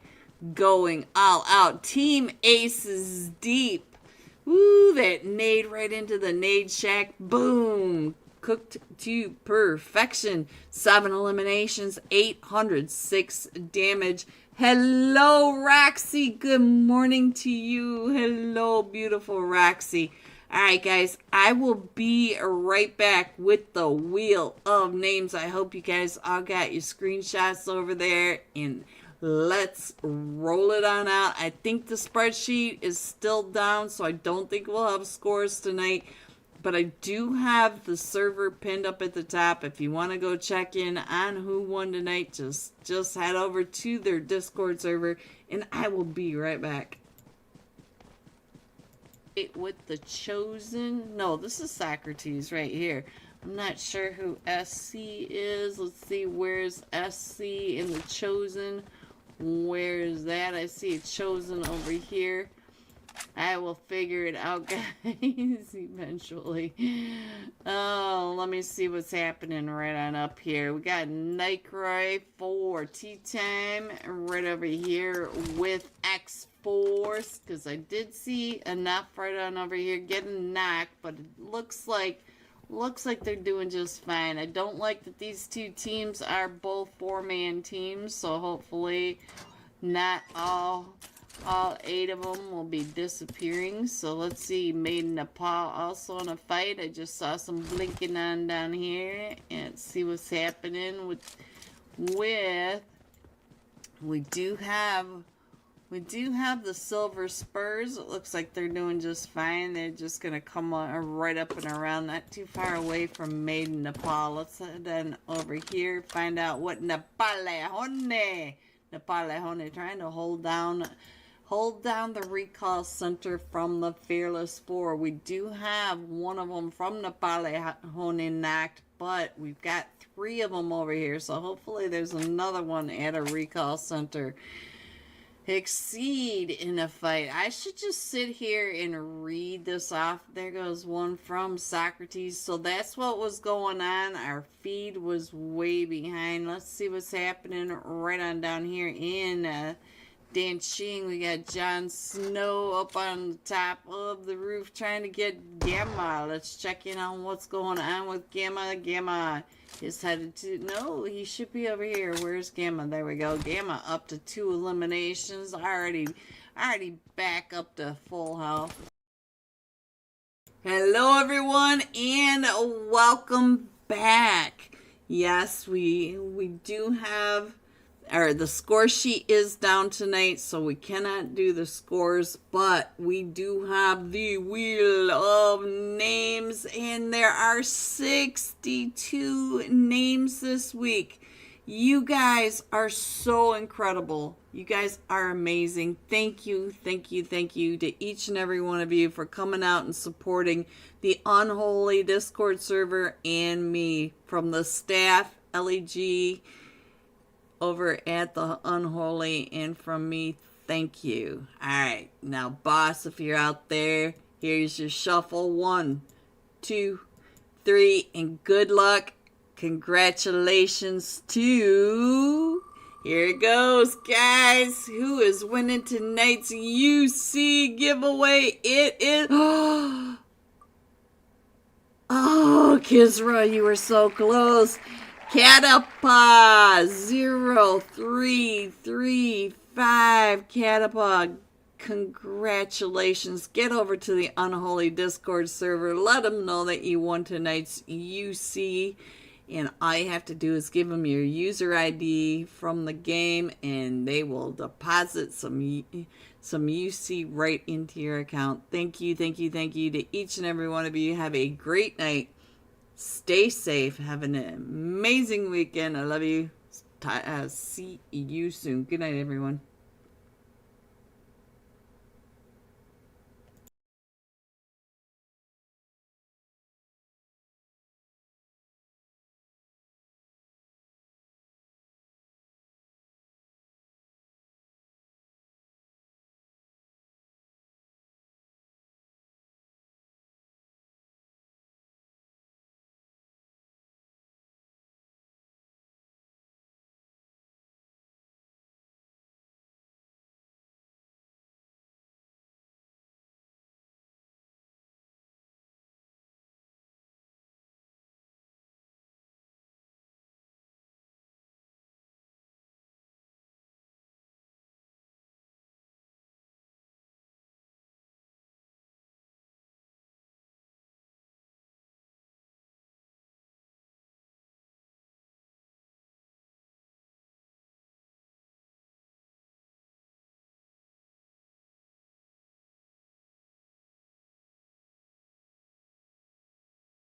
S1: Going all out. Team Aces deep. Woo, that nade right into the nade shack. Boom. Cooked to perfection. 7 eliminations, 806 damage. Hello, Roxy. Good morning to you. Hello, beautiful Roxy. Alright, guys, I will be right back with the wheel of names. I hope you guys all got your screenshots over there, and let's roll it on out. I think the spreadsheet is still down, so I don't think we'll have scores tonight. But I do have the server pinned up at the top. If you want to go check in on who won tonight, just head over to their Discord server, and I will be right back. With the Chosen. No, this is Socrates right here. I'm not sure who SC is. Let's see, where's SC in the Chosen? Where's that? I see a Chosen over here. I will figure it out, guys, eventually. Oh, let me see what's happening right on up here. We got Nycroy for Tea Time right over here with X-Force, because I did see enough right on over here getting knocked, but it looks like they're doing just fine. I don't like that these two teams are both 4-man teams, so hopefully not all 8 of them will be disappearing. So let's see, Made in Nepal also in a fight. I just saw some blinking on down here, and see what's happening with we do have the Silver Spurs. It looks like they're doing just fine. They're just going to come right up and around, not too far away from Made in Nepal. Let's head on over here, find out what Nepalehone trying to hold down the recall center from the Fearless Four. We do have one of them from Nepalehone knocked, but we've got 3 of them over here, so hopefully there's another one at a recall center. Exceed in a fight. I should just sit here and read this off. There goes one from Socrates. So that's what was going on. Our feed was way behind. Let's see what's happening right on down here in Danqing. We got Jon Snow up on the top of the roof trying to get Gamma. Let's check in on what's going on with Gamma. Gamma is headed to... No, he should be over here. Where's Gamma? There we go. Gamma up to 2 eliminations. Already back up to full health. Hello, everyone, and welcome back. Yes, we do have... the score sheet is down tonight, so we cannot do the scores, but we do have the wheel of names, and there are 62 names this week. You guys are so incredible. You guys are amazing. Thank you to each and every one of you for coming out and supporting the Unholy Discord server and me. From the staff, LEG, over at the Unholy, and from me, thank you. Alright, now boss, if you're out there, here's your shuffle. 1, 2, 3, and good luck. Congratulations to... Here it goes, guys. Who is winning tonight's UC giveaway? It is... Oh, Kizra, you were so close. Catapa 0335. Catapa, congratulations. Get over to the Unholy Discord server. Let them know that you won tonight's UC. And all you have to do is give them your user ID from the game, and they will deposit some UC right into your account. Thank you to each and every one of you. Have a great night. Stay safe. Have an amazing weekend. I love you. See you soon. Good night, everyone.